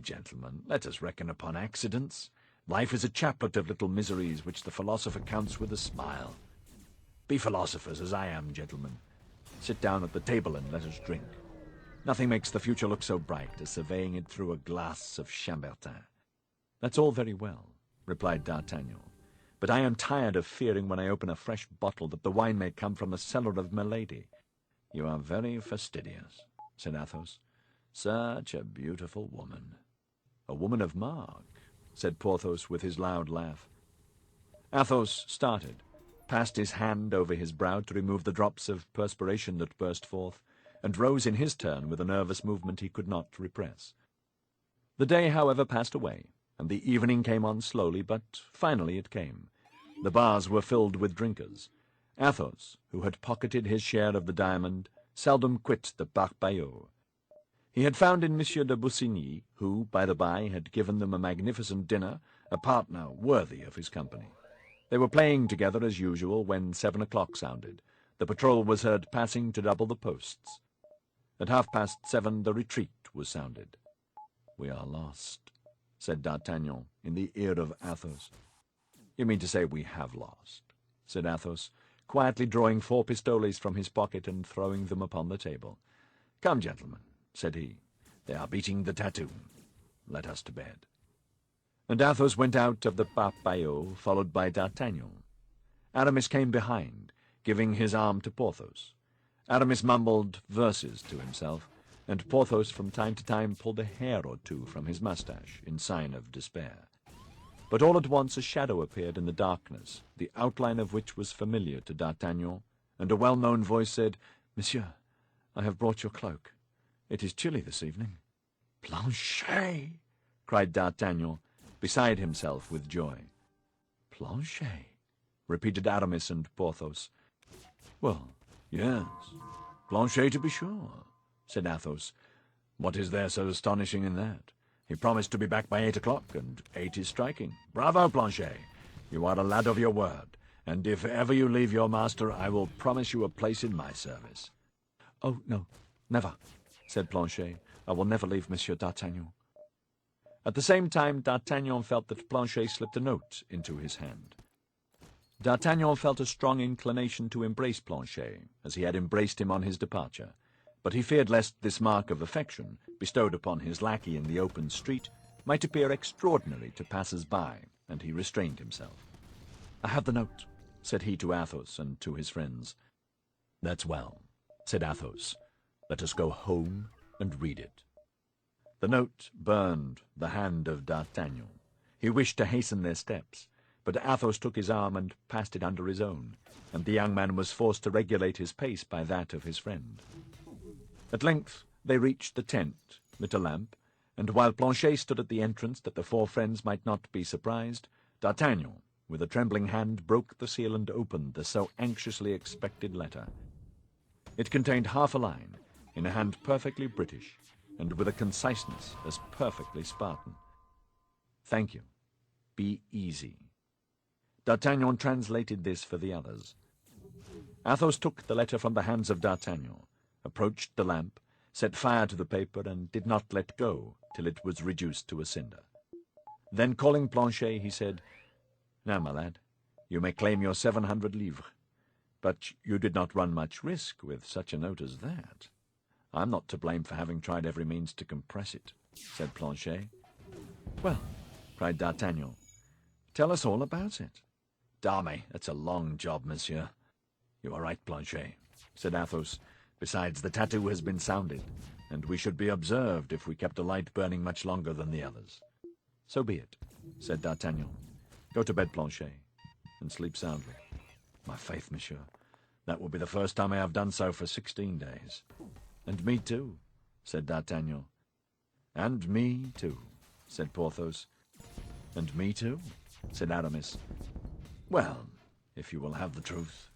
Gentlemen, let us reckon upon accidents. Life is a chaplet of little miseries which the philosopher counts with a smile. Be philosophers, as I am, gentlemen. Sit down at the table and let us drink. Nothing makes the future look so bright as surveying it through a glass of Chambertin." "That's all very well," replied D'Artagnan, "but I am tired of fearing when I open a fresh bottle that the wine may come from the cellar of Milady." "You are very fastidious," said Athos. "Such a beautiful woman." "A woman of mark," said Porthos with his loud laugh. Athos started, passed his hand over his brow to remove the drops of perspiration that burst forth, and rose in his turn with a nervous movement he could not repress. The day, however, passed away, and the evening came on slowly, but finally it came. The bars were filled with drinkers. Athos, who had pocketed his share of the diamond, seldom quit the Barbayot. He had found in Monsieur de Busigny, who, by the by, had given them a magnificent dinner, a partner worthy of his company. They were playing together as usual when 7 o'clock sounded. The patrol was heard passing to double the posts. At 7:30 the retreat was sounded. "We are lost," said D'Artagnan in the ear of Athos. "You mean to say we have lost," said Athos, quietly drawing 4 pistoles from his pocket and throwing them upon the table. "Come, gentlemen," said he, "they are beating the tattoo. Let us to bed." And Athos went out of the Barbayot, followed by D'Artagnan. Aramis came behind, giving his arm to Porthos. Aramis mumbled verses to himself, and Porthos from time to time pulled a hair or two from his moustache in sign of despair. But all at once a shadow appeared in the darkness, the outline of which was familiar to D'Artagnan, and a well-known voice said, "Monsieur, I have brought your cloak. It is chilly this evening." "Planchet!" cried D'Artagnan, beside himself with joy. "Planchet!" repeated Aramis and Porthos. "Well, yes, Planchet to be sure," said Athos. "What is there so astonishing in that? He promised to be back by 8 o'clock, and 8 is striking. Bravo, Planchet! You are a lad of your word, and if ever you leave your master, I will promise you a place in my service." "Oh, no, never," said Planchet. "I will never leave Monsieur D'Artagnan." At the same time, D'Artagnan felt that Planchet slipped a note into his hand. D'Artagnan felt a strong inclination to embrace Planchet, as he had embraced him on his departure, but he feared lest this mark of affection, bestowed upon his lackey in the open street, might appear extraordinary to passers-by, and he restrained himself. "I have the note," said he to Athos and to his friends. "That's well," said Athos. "Let us go home and read it." The note burned the hand of D'Artagnan. He wished to hasten their steps, but Athos took his arm and passed it under his own, and the young man was forced to regulate his pace by that of his friend. At length they reached the tent, lit a lamp, and while Planchet stood at the entrance that the four friends might not be surprised, D'Artagnan, with a trembling hand, broke the seal and opened the so anxiously expected letter. It contained half a line, in a hand perfectly British, and with a conciseness as perfectly Spartan. "Thank you. Be easy." D'Artagnan translated this for the others. Athos took the letter from the hands of D'Artagnan, approached the lamp, set fire to the paper, and did not let go till it was reduced to a cinder. Then, calling Planchet, he said, "Now, my lad, you may claim your 700 livres. But you did not run much risk with such a note as that." "I'm not to blame for having tried every means to compress it," said Planchet. "Well," cried D'Artagnan, "tell us all about it." "Dame, it's a long job, monsieur." "You are right, Planchet," said Athos. "Besides, the tattoo has been sounded, and we should be observed if we kept a light burning much longer than the others." "So be it," said D'Artagnan. "Go to bed, Planchet, and sleep soundly." "My faith, monsieur, that will be the first time I have done so for 16 days. "And me too," said D'Artagnan. "And me too," said Porthos. "And me too," said Aramis. "Well, if you will have the truth,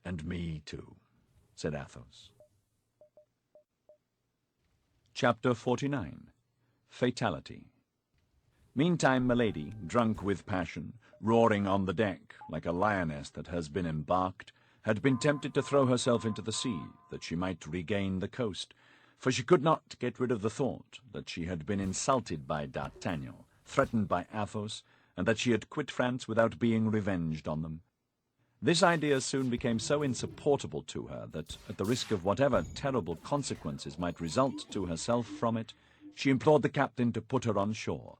and me too," said Athos. Chapter 49. Fatality. Meantime Milady, drunk with passion, roaring on the deck like a lioness that has been embarked, had been tempted to throw herself into the sea, that she might regain the coast, for she could not get rid of the thought that she had been insulted by D'Artagnan, threatened by Athos, and that she had quit France without being revenged on them. This idea soon became so insupportable to her that, at the risk of whatever terrible consequences might result to herself from it, she implored the captain to put her on shore.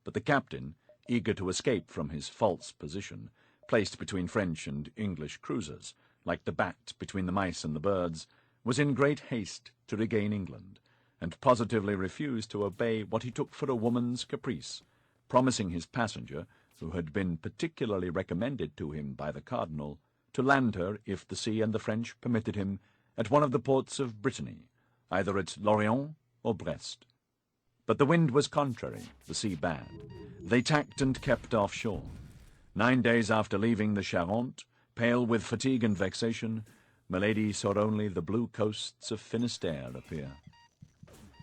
But the captain, eager to escape from his false position, placed between French and English cruisers, like the bat between the mice and the birds, was in great haste to regain England, and positively refused to obey what he took for a woman's caprice, promising his passenger, who had been particularly recommended to him by the cardinal, to land her, if the sea and the French permitted him, at one of the ports of Brittany, either at Lorient or Brest. But the wind was contrary, the sea bad. They tacked and kept offshore. 9 days after leaving the Charente, pale with fatigue and vexation, Milady saw only the blue coasts of Finistère appear.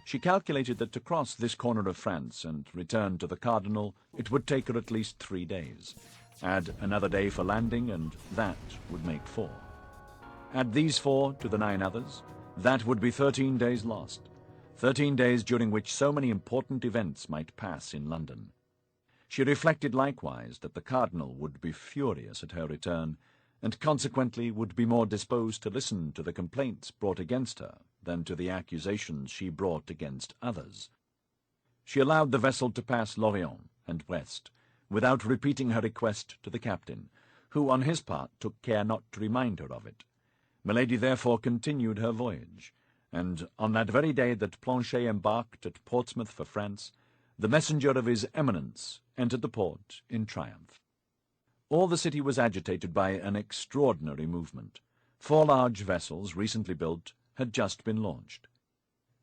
She calculated that to cross this corner of France and return to the cardinal it would take her at least 3 days. Add another day for landing, and that would make 4. Add these 4 to the 9 others, that would be 13 days lost. 13 days during which so many important events might pass in London. She reflected likewise that the cardinal would be furious at her return, and consequently would be more disposed to listen to the complaints brought against her than to the accusations she brought against others. She allowed the vessel to pass Lorient and Brest, without repeating her request to the captain, who on his part took care not to remind her of it. Milady therefore continued her voyage, and on that very day that Planchet embarked at Portsmouth for France, the messenger of his Eminence entered the port in triumph. All the city was agitated by an extraordinary movement. 4 large vessels, recently built, had just been launched.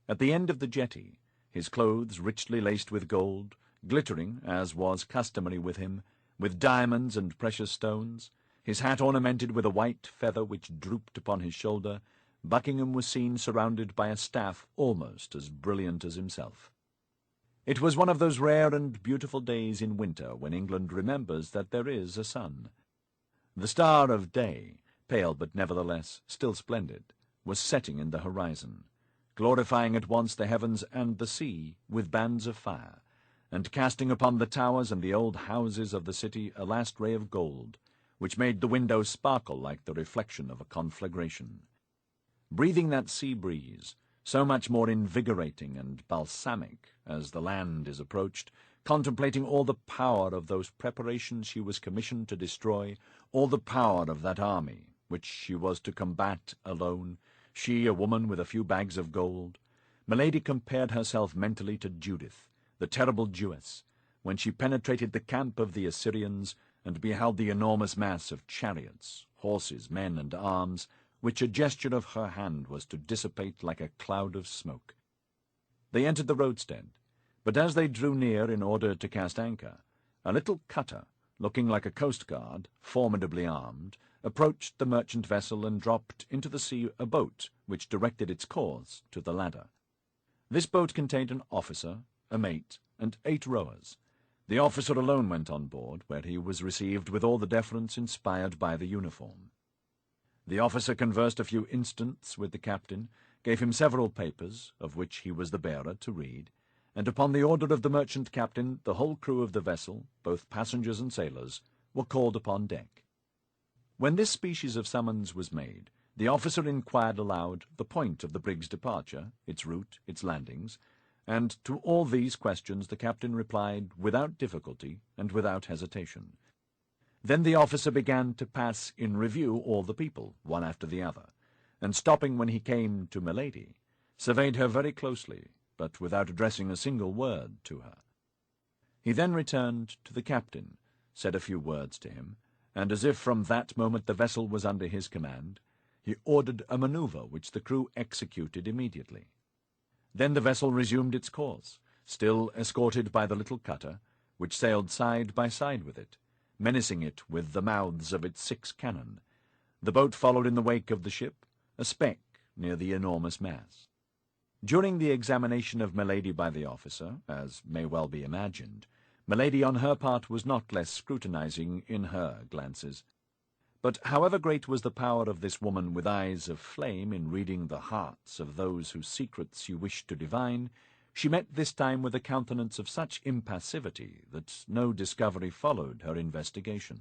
At the end of the jetty, his clothes richly laced with gold, glittering, as was customary with him, with diamonds and precious stones, his hat ornamented with a white feather which drooped upon his shoulder, Buckingham was seen surrounded by a staff almost as brilliant as himself. It was one of those rare and beautiful days in winter when England remembers that there is a sun. The star of day, pale but nevertheless still splendid, was setting in the horizon, glorifying at once the heavens and the sea with bands of fire, and casting upon the towers and the old houses of the city a last ray of gold, which made the windows sparkle like the reflection of a conflagration. Breathing that sea breeze, so much more invigorating and balsamic as the land is approached, contemplating all the power of those preparations she was commissioned to destroy, all the power of that army which she was to combat alone, she, a woman with a few bags of gold. Milady compared herself mentally to Judith, the terrible Jewess, when she penetrated the camp of the Assyrians and beheld the enormous mass of chariots, horses, men, and arms, which a gesture of her hand was to dissipate like a cloud of smoke. They entered the roadstead, but as they drew near in order to cast anchor, a little cutter, looking like a coastguard, formidably armed, approached the merchant vessel and dropped into the sea a boat which directed its course to the ladder. This boat contained an officer, a mate, and 8 rowers. The officer alone went on board, where he was received with all the deference inspired by the uniform. The officer conversed a few instants with the captain, gave him several papers, of which he was the bearer, to read, and upon the order of the merchant captain, the whole crew of the vessel, both passengers and sailors, were called upon deck. When this species of summons was made, the officer inquired aloud the point of the brig's departure, its route, its landings, and to all these questions the captain replied without difficulty and without hesitation. Then the officer began to pass in review all the people, one after the other, and stopping when he came to Milady, surveyed her very closely, but without addressing a single word to her. He then returned to the captain, said a few words to him, and as if from that moment the vessel was under his command, he ordered a maneuver which the crew executed immediately. Then the vessel resumed its course, still escorted by the little cutter, which sailed side by side with it, menacing it with the mouths of its 6 cannon. The boat followed in the wake of the ship, a speck near the enormous mass. During the examination of Milady by the officer, as may well be imagined, Milady on her part was not less scrutinizing in her glances. But however great was the power of this woman with eyes of flame in reading the hearts of those whose secrets you wished to divine, she met this time with a countenance of such impassivity that no discovery followed her investigation.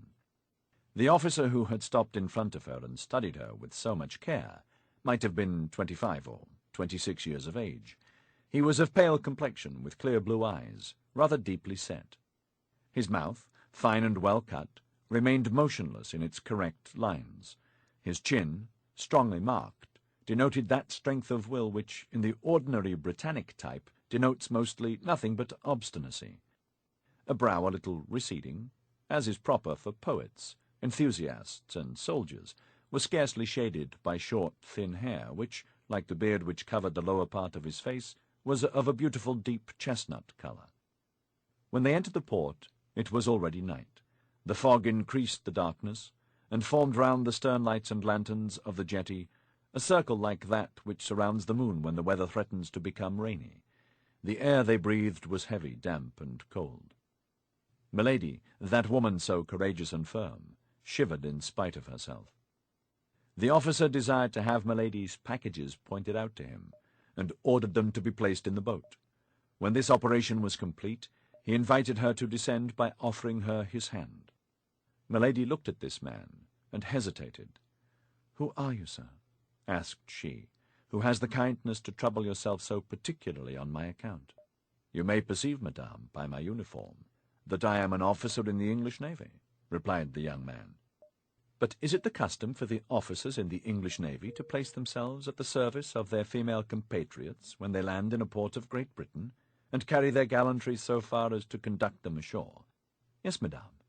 The officer who had stopped in front of her and studied her with so much care might have been 25 or 26 years of age. He was of pale complexion, with clear blue eyes, rather deeply set. His mouth, fine and well cut, remained motionless in its correct lines. His chin, strongly marked, denoted that strength of will which, in the ordinary Britannic type, denotes mostly nothing but obstinacy. A brow a little receding, as is proper for poets, enthusiasts, and soldiers, was scarcely shaded by short, thin hair, which, like the beard which covered the lower part of his face, was of a beautiful deep chestnut colour. When they entered the port, it was already night. The fog increased the darkness, and formed round the stern lights and lanterns of the jetty a circle like that which surrounds the moon when the weather threatens to become rainy. The air they breathed was heavy, damp, and cold. Milady, that woman so courageous and firm, shivered in spite of herself. The officer desired to have Milady's packages pointed out to him, and ordered them to be placed in the boat. When this operation was complete, he invited her to descend by offering her his hand. Milady looked at this man, and hesitated. "Who are you, sir?" asked she, "who has the kindness to trouble yourself so particularly on my account?" "You may perceive, madame, by my uniform, that I am an officer in the English navy," replied the young man. "But is it the custom for the officers in the English navy to place themselves at the service of their female compatriots when they land in a port of Great Britain, and carry their gallantry so far as to conduct them ashore?" "Yes, madame,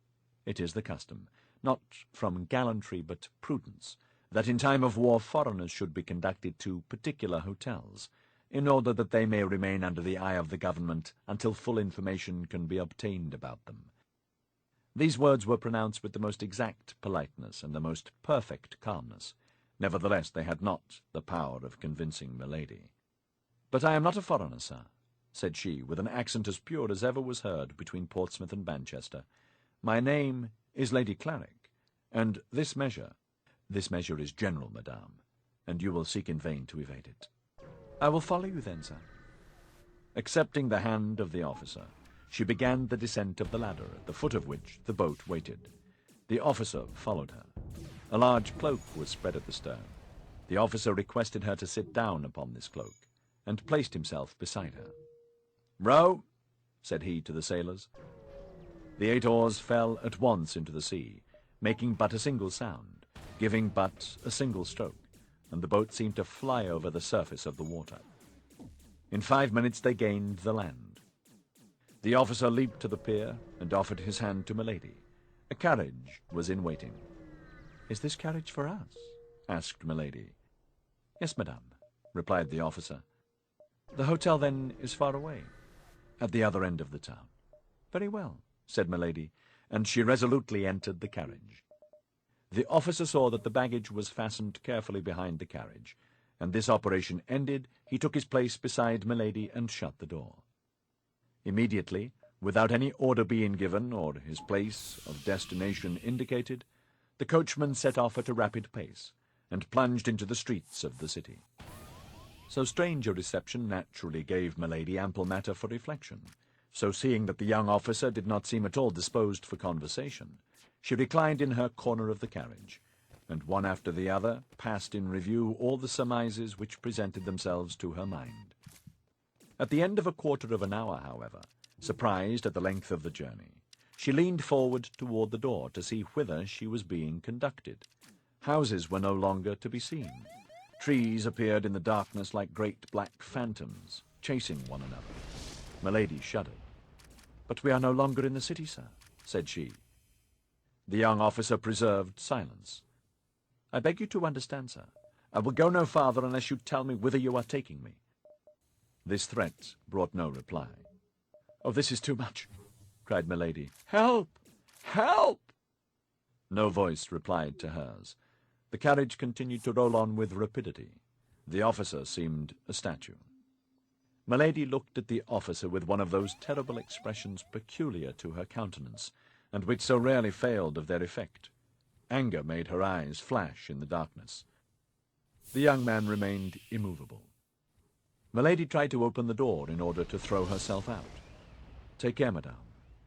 it is the custom, not from gallantry but prudence, that in time of war foreigners should be conducted to particular hotels, in order that they may remain under the eye of the government until full information can be obtained about them." These words were pronounced with the most exact politeness and the most perfect calmness. Nevertheless, they had not the power of convincing Milady. "But I am not a foreigner, sir," said she, with an accent as pure as ever was heard between Portsmouth and Manchester. "My name is Lady Clarick, and this measure is general, madame, and you will seek in vain to evade it." "I will follow you then, sir." Accepting the hand of the officer, she began the descent of the ladder, at the foot of which the boat waited. The officer followed her. A large cloak was spread at the stern. The officer requested her to sit down upon this cloak, and placed himself beside her. "Row," said he to the sailors. The 8 oars fell at once into the sea, making but a single sound, giving but a single stroke, and the boat seemed to fly over the surface of the water. In 5 minutes they gained the land. The officer leaped to the pier and offered his hand to Milady. A carriage was in waiting. "Is this carriage for us?" asked Milady. "Yes, madame," replied the officer. "The hotel, then, is far away?" "At the other end of the town." "Very well," said Milady, and she resolutely entered the carriage. The officer saw that the baggage was fastened carefully behind the carriage, and this operation ended, he took his place beside Milady and shut the door. Immediately, without any order being given or his place of destination indicated, the coachman set off at a rapid pace, and plunged into the streets of the city. So strange a reception naturally gave Milady ample matter for reflection. So seeing that the young officer did not seem at all disposed for conversation, she reclined in her corner of the carriage, and one after the other passed in review all the surmises which presented themselves to her mind. At the end of a quarter of an hour, however, surprised at the length of the journey, she leaned forward toward the door to see whither she was being conducted. Houses were no longer to be seen. Trees appeared in the darkness like great black phantoms, chasing one another. Milady shuddered. "But we are no longer in the city, sir," said she. The young officer preserved silence. "I beg you to understand, sir, I will go no farther unless you tell me whither you are taking me." This threat brought no reply. "Oh, this is too much," cried Milady. "Help! Help!" No voice replied to hers. The carriage continued to roll on with rapidity. The officer seemed a statue. Milady looked at the officer with one of those terrible expressions peculiar to her countenance, and which so rarely failed of their effect. Anger made her eyes flash in the darkness. The young man remained immovable. Milady tried to open the door in order to throw herself out. "Take care, madame,"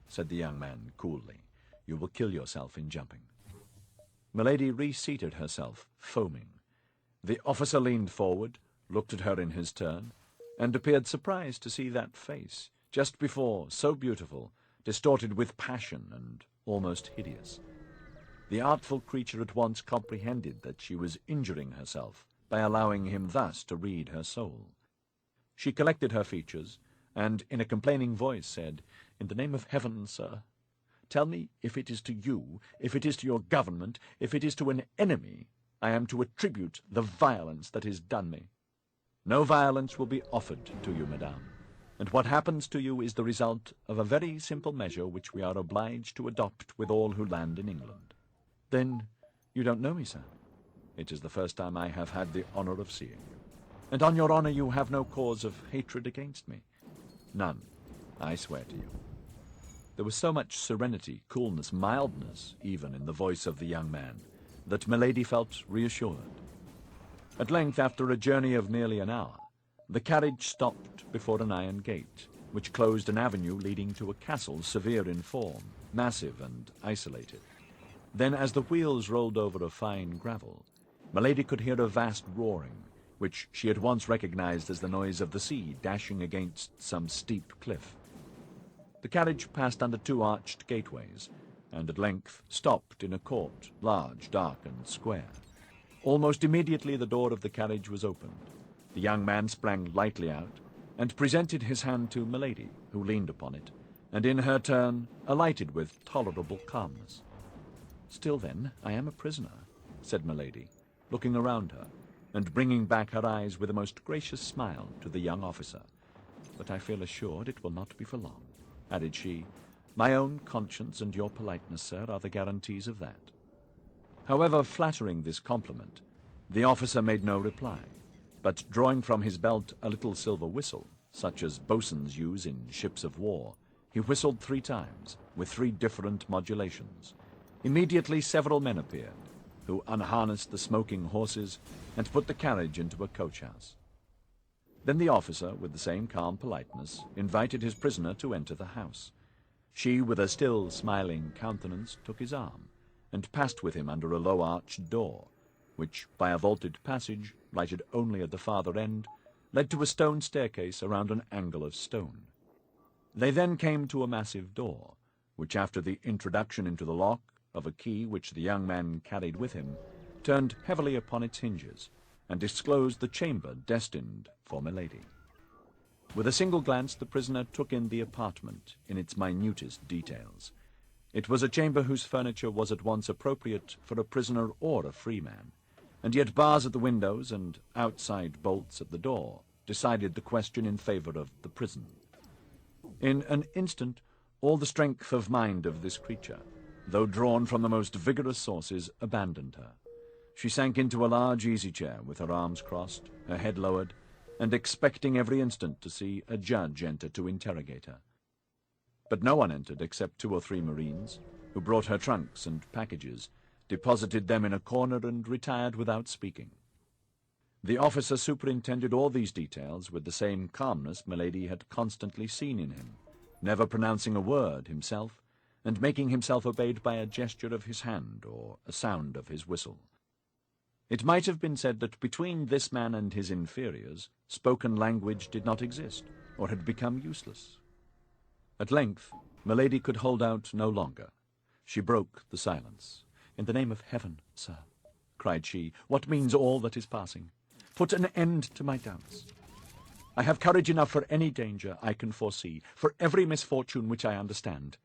said the young man coolly. "You will kill yourself in jumping." Milady reseated herself, foaming. The officer leaned forward, looked at her in his turn, and appeared surprised to see that face, just before so beautiful, distorted with passion and almost hideous. The artful creature at once comprehended that she was injuring herself by allowing him thus to read her soul. She collected her features, and in a complaining voice said, "In the name of heaven, sir, tell me if it is to you, if it is to your government, if it is to an enemy, I am to attribute the violence that is done me." "No violence will be offered to you, madame, and what happens to you is the result of a very simple measure which we are obliged to adopt with all who land in England." "Then you don't know me, sir?" "It is the first time I have had the honor of seeing you." "And on your honor you have no cause of hatred against me?" "None, I swear to you." There was so much serenity, coolness, mildness, even in the voice of the young man, that Milady felt reassured. At length, after a journey of nearly an hour, the carriage stopped before an iron gate, which closed an avenue leading to a castle severe in form, massive and isolated. Then, as the wheels rolled over a fine gravel, Milady could hear a vast roaring, which she at once recognized as the noise of the sea dashing against some steep cliff. The carriage passed under 2 arched gateways, and at length stopped in a court, large, dark, and square. Almost immediately the door of the carriage was opened. The young man sprang lightly out, and presented his hand to Milady, who leaned upon it, and in her turn alighted with tolerable calmness. "Still, then, I am a prisoner," said Milady, looking around her, and bringing back her eyes with a most gracious smile to the young officer. "But I feel assured it will not be for long," added she. "My own conscience and your politeness, sir, are the guarantees of that." However flattering this compliment, the officer made no reply, but drawing from his belt a little silver whistle, such as boatswains use in ships of war, he whistled 3 times, with 3 different modulations. Immediately several men appeared, who unharnessed the smoking horses and put the carriage into a coach-house. Then the officer, with the same calm politeness, invited his prisoner to enter the house. She, with a still smiling countenance, took his arm, and passed with him under a low arched door, which, by a vaulted passage, lighted only at the farther end, led to a stone staircase around an angle of stone. They then came to a massive door, which, after the introduction into the lock of a key which the young man carried with him, turned heavily upon its hinges, and disclosed the chamber destined for Milady. With a single glance the prisoner took in the apartment in its minutest details. It was a chamber whose furniture was at once appropriate for a prisoner or a free man, and yet bars at the windows and outside bolts at the door decided the question in favor of the prison. In an instant all the strength of mind of this creature, though drawn from the most vigorous sources, abandoned her. She sank into a large easy-chair with her arms crossed, her head lowered, and expecting every instant to see a judge enter to interrogate her. But no one entered except 2 or 3 Marines, who brought her trunks and packages, deposited them in a corner, and retired without speaking. The officer superintended all these details with the same calmness Milady had constantly seen in him, never pronouncing a word himself, and making himself obeyed by a gesture of his hand or a sound of his whistle. It might have been said that between this man and his inferiors spoken language did not exist, or had become useless. At length Milady could hold out no longer. She broke the silence. "In the name of heaven, sir," cried she, "what means all that is passing? Put an end to my doubts. I have courage enough for any danger I can foresee, for every misfortune which I understand.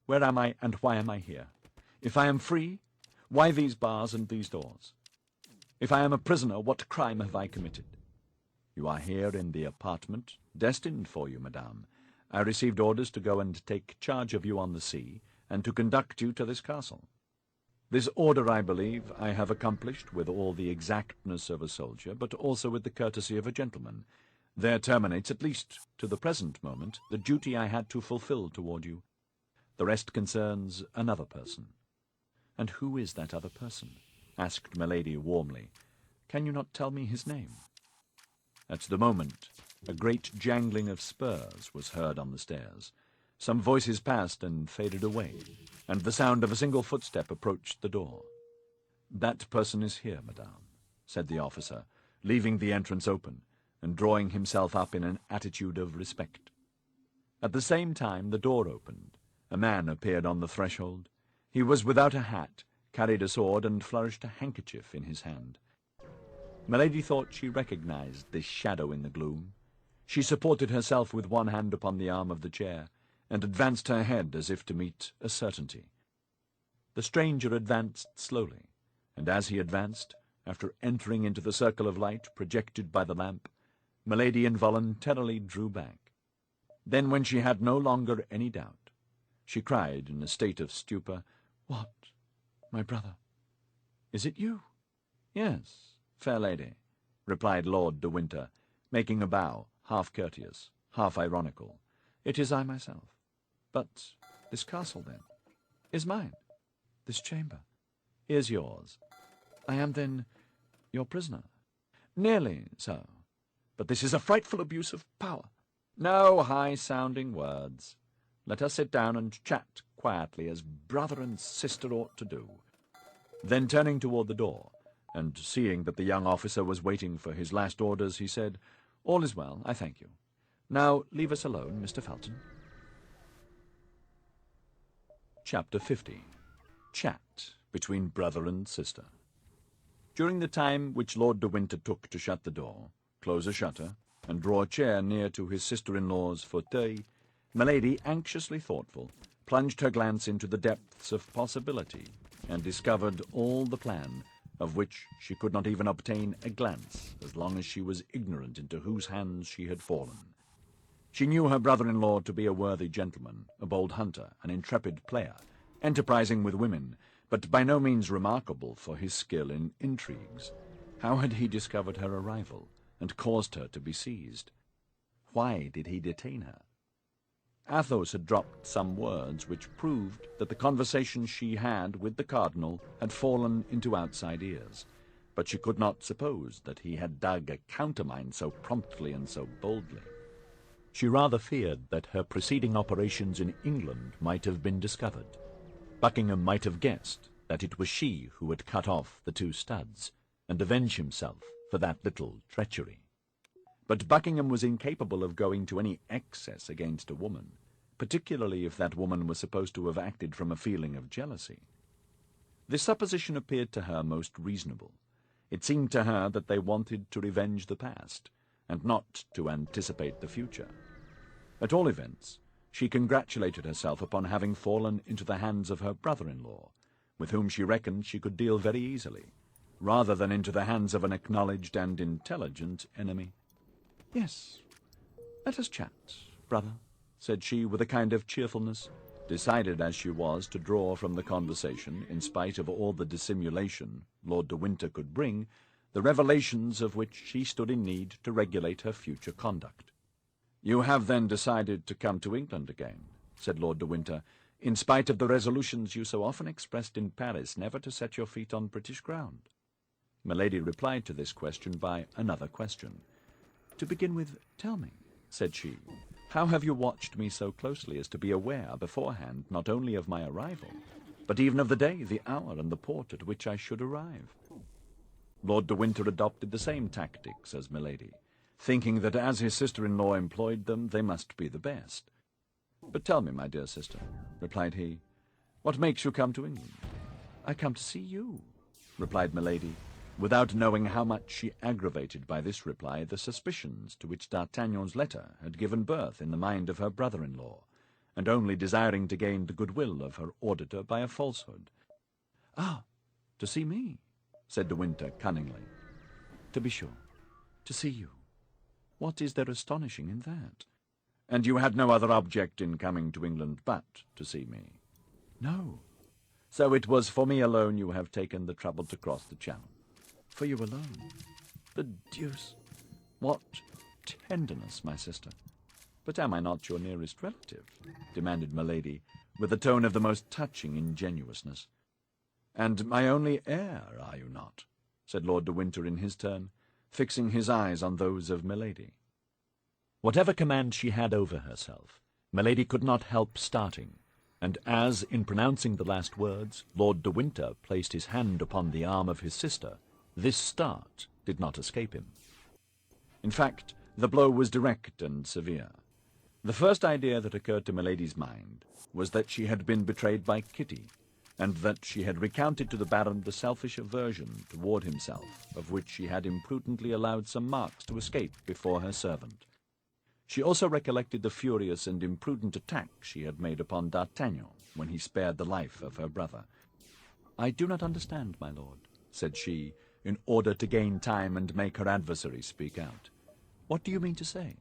Where am I, and why am I here? If I am free, why these bars and these doors? If I am a prisoner, what crime have I committed? You are here in the apartment destined for you, madame. I received orders to go and take charge of you on the sea, and to conduct you to this castle. This order, I believe, I have accomplished with all the exactness of a soldier, but also with the courtesy of a gentleman. There terminates, at least to the present moment, the duty I had to fulfill toward you. The rest concerns another person." "And who is that other person?" asked Milady warmly. "Can you not tell me his name?" At the moment a great jangling of spurs was heard on the stairs. Some voices passed and faded away, and the sound of a single footstep approached the door. "That person is here, madame," said the officer, leaving the entrance open, and drawing himself up in an attitude of respect. At the same time the door opened. A man appeared on the threshold. He was without a hat, carried a sword, and flourished a handkerchief in his hand. Milady thought she recognized this shadow in the gloom. She supported herself with one hand upon the arm of the chair, and advanced her head as if to meet a certainty. The stranger advanced slowly, and as he advanced, after entering into the circle of light projected by the lamp, Milady involuntarily drew back. Then, when she had no longer any doubt, she cried in a state of stupor, "What, my brother? Is it you?" "Yes, fair lady," replied Lord de Winter, making a bow, half courteous, half ironical. "It is I myself. But this castle, then, is mine? This chamber is yours? I am, then, your prisoner?" "Nearly so. But this is a frightful abuse of power. No high-sounding words. Let us sit down and chat quietly, as brother and sister ought to do." Then, turning toward the door, and seeing that the young officer was waiting for his last orders, he said, "All is well, I thank you. Now leave us alone, Mr. Felton." Chapter 50. Chat between brother and sister. During the time which Lord de Winter took to shut the door, close a shutter, and draw a chair near to his sister-in-law's fauteuil, Milady, anxiously thoughtful, plunged her glance into the depths of possibility, and discovered all the plan, of which she could not even obtain a glance as long as she was ignorant into whose hands she had fallen. She knew her brother-in-law to be a worthy gentleman, a bold hunter, an intrepid player, enterprising with women, but by no means remarkable for his skill in intrigues. How had he discovered her arrival, and caused her to be seized? Why did he detain her? Athos had dropped some words which proved that the conversation she had with the cardinal had fallen into outside ears, but she could not suppose that he had dug a countermine so promptly and so boldly. She rather feared that her preceding operations in England might have been discovered. Buckingham might have guessed that it was she who had cut off the 2 studs, and avenge himself for that little treachery. But Buckingham was incapable of going to any excess against a woman, particularly if that woman was supposed to have acted from a feeling of jealousy. This supposition appeared to her most reasonable. It seemed to her that they wanted to revenge the past, and not to anticipate the future. At all events, she congratulated herself upon having fallen into the hands of her brother-in-law, with whom she reckoned she could deal very easily, rather than into the hands of an acknowledged and intelligent enemy. "Yes, let us chat, brother," said she with a kind of cheerfulness, decided as she was to draw from the conversation, in spite of all the dissimulation Lord de Winter could bring, the revelations of which she stood in need to regulate her future conduct. "You have then decided to come to England again," said Lord de Winter, "in spite of the resolutions you so often expressed in Paris never to set your feet on British ground?" Milady replied to this question by another question. "To begin with, tell me," said she, "how have you watched me so closely as to be aware beforehand not only of my arrival, but even of the day, the hour, and the port at which I should arrive?" Lord de Winter adopted the same tactics as Milady, thinking that as his sister-in-law employed them, they must be the best. "But tell me, my dear sister," replied he, "what makes you come to England?" "I come to see you," replied Milady, without knowing how much she aggravated by this reply the suspicions to which D'Artagnan's letter had given birth in the mind of her brother-in-law, and only desiring to gain the goodwill of her auditor by a falsehood. "Ah, to see me," said de Winter cunningly. "To be sure, to see you. What is there astonishing in that?" "And you had no other object in coming to England but to see me?" "No." "So it was for me alone you have taken the trouble to cross the Channel?" "For you alone." "The deuce! What tenderness, my sister!" "But am I not your nearest relative?" demanded Milady, with a tone of the most touching ingenuousness. "And my only heir, are you not?" said Lord de Winter in his turn, fixing his eyes on those of Milady. Whatever command she had over herself, Milady could not help starting, and as, in pronouncing the last words, Lord de Winter placed his hand upon the arm of his sister, this start did not escape him. In fact, the blow was direct and severe. The first idea that occurred to Milady's mind was that she had been betrayed by Kitty, and that she had recounted to the Baron the selfish aversion toward himself of which she had imprudently allowed some marks to escape before her servant. She also recollected the furious and imprudent attack she had made upon D'Artagnan when he spared the life of her brother. "I do not understand, my lord," said she, in order to gain time and make her adversary speak out. "What do you mean to say?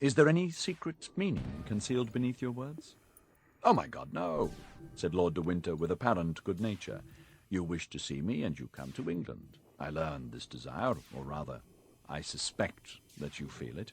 Is there any secret meaning concealed beneath your words?" "Oh, my God, no," said Lord de Winter with apparent good nature. "You wish to see me, and you come to England. I learn this desire, or rather, I suspect that you feel it.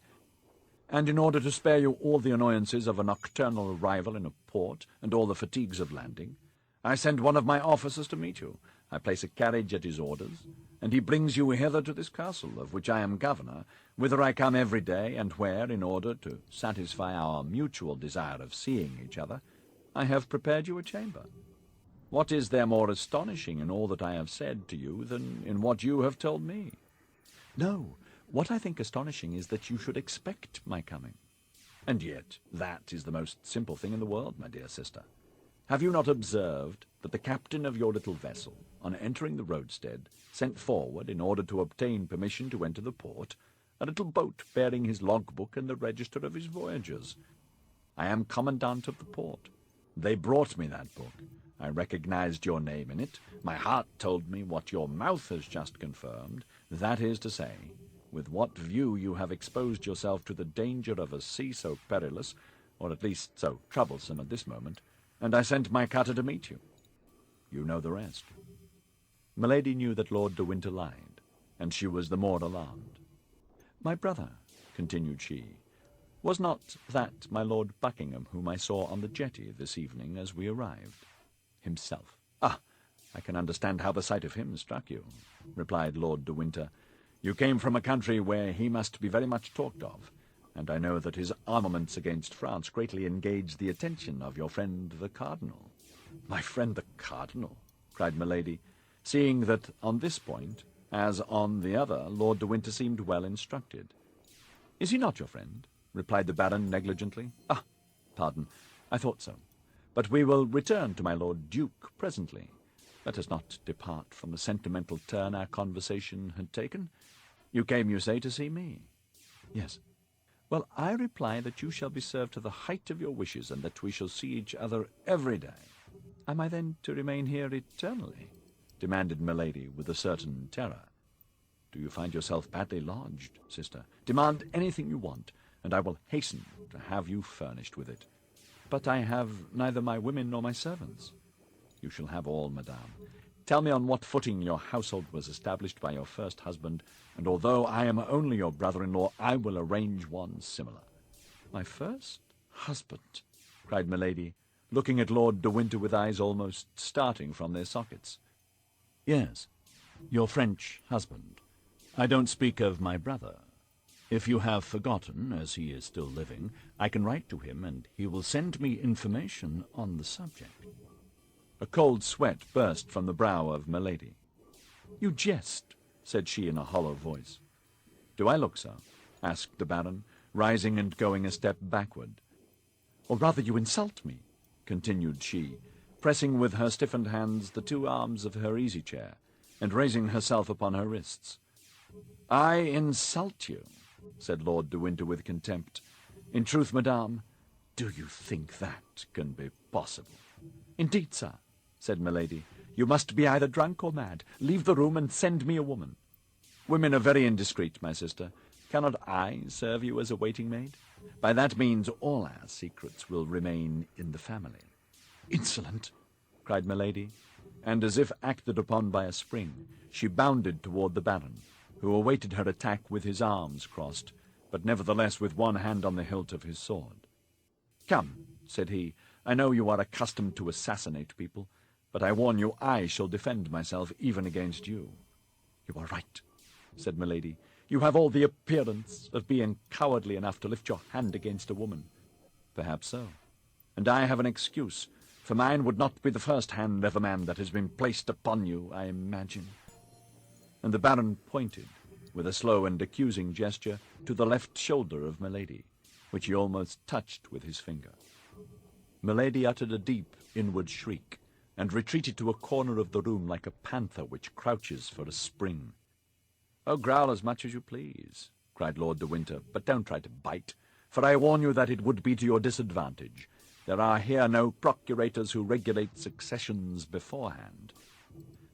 And in order to spare you all the annoyances of a nocturnal arrival in a port, and all the fatigues of landing, I send one of my officers to meet you. I place a carriage at his orders, and he brings you hither to this castle, of which I am governor, whither I come every day, and where, in order to satisfy our mutual desire of seeing each other, I have prepared you a chamber. What is there more astonishing in all that I have said to you than in what you have told me?" "No, what I think astonishing is that you should expect my coming." "And yet that is the most simple thing in the world, my dear sister. Have you not observed that the captain of your little vessel, on entering the roadstead, sent forward, in order to obtain permission to enter the port, a little boat bearing his logbook and the register of his voyages? I am commandant of the port. They brought me that book. I recognized your name in it. My heart told me what your mouth has just confirmed, that is to say, with what view you have exposed yourself to the danger of a sea so perilous, or at least so troublesome at this moment, and I sent my cutter to meet you. You know the rest." Milady knew that Lord de Winter lied, and she was the more alarmed. "My brother," continued she, "was not that my Lord Buckingham whom I saw on the jetty this evening as we arrived?" "Himself." "Ah, I can understand how the sight of him struck you," replied Lord de Winter. "You came from a country where he must be very much talked of, and I know that his armaments against France greatly engaged the attention of your friend the Cardinal." "My friend the Cardinal!" cried Milady, seeing that on this point, as on the other, Lord de Winter seemed well instructed. Is he not your friend? Replied the Baron negligently. Ah, pardon, I thought so. But we will return to my Lord Duke presently. Let us not depart from the sentimental turn our conversation had taken. You came, you say, to see me? Yes. Well, I reply that you shall be served to the height of your wishes, and that we shall see each other every day. Am I then to remain here eternally? Demanded Milady with a certain terror. Do you find yourself badly lodged, sister? Demand anything you want, and I will hasten to have you furnished with it. But I have neither my women nor my servants. You shall have all, madame. Tell me on what footing your household was established by your first husband, and although I am only your brother-in-law, I will arrange one similar. My first husband, cried Milady, looking at Lord de Winter with eyes almost starting from their sockets. Yes, your French husband. I don't speak of my brother. If you have forgotten, as he is still living, I can write to him, and he will send me information on the subject. A cold sweat burst from the brow of Milady. You jest, said she in a hollow voice. Do I look so? Asked the Baron, rising and going a step backward. Or rather you insult me, continued she, pressing with her stiffened hands the two arms of her easy-chair, and raising herself upon her wrists. I insult you, said Lord de Winter with contempt. In truth, madame, do you think that can be possible? Indeed, sir, said Milady, you must be either drunk or mad. Leave the room and send me a woman. Women are very indiscreet, my sister. Cannot I serve you as a waiting-maid? By that means all our secrets will remain in the family. Insolent, cried Milady, and as if acted upon by a spring, she bounded toward the Baron, who awaited her attack with his arms crossed, but nevertheless with one hand on the hilt of his sword. Come, said he, I know you are accustomed to assassinate people, but I warn you I shall defend myself even against you. You are right, said Milady. You have all the appearance of being cowardly enough to lift your hand against a woman. Perhaps so. And I have an excuse, for mine would not be the first hand of a man that has been placed upon you, I imagine. And the Baron pointed, with a slow and accusing gesture, to the left shoulder of Milady, which he almost touched with his finger. Milady uttered a deep inward shriek, and retreated to a corner of the room like a panther which crouches for a spring. Oh, growl as much as you please, cried Lord de Winter, but don't try to bite, for I warn you that it would be to your disadvantage. There are here no procurators who regulate successions beforehand.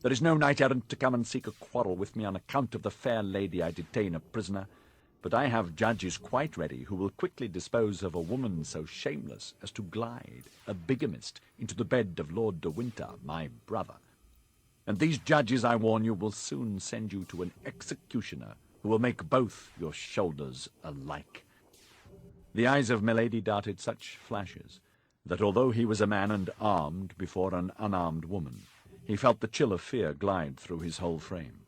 There is no knight-errant to come and seek a quarrel with me on account of the fair lady I detain a prisoner, but I have judges quite ready who will quickly dispose of a woman so shameless as to glide, a bigamist, into the bed of Lord de Winter, my brother. And these judges, I warn you, will soon send you to an executioner who will make both your shoulders alike. The eyes of Milady darted such flashes that although he was a man and armed before an unarmed woman, he felt the chill of fear glide through his whole frame.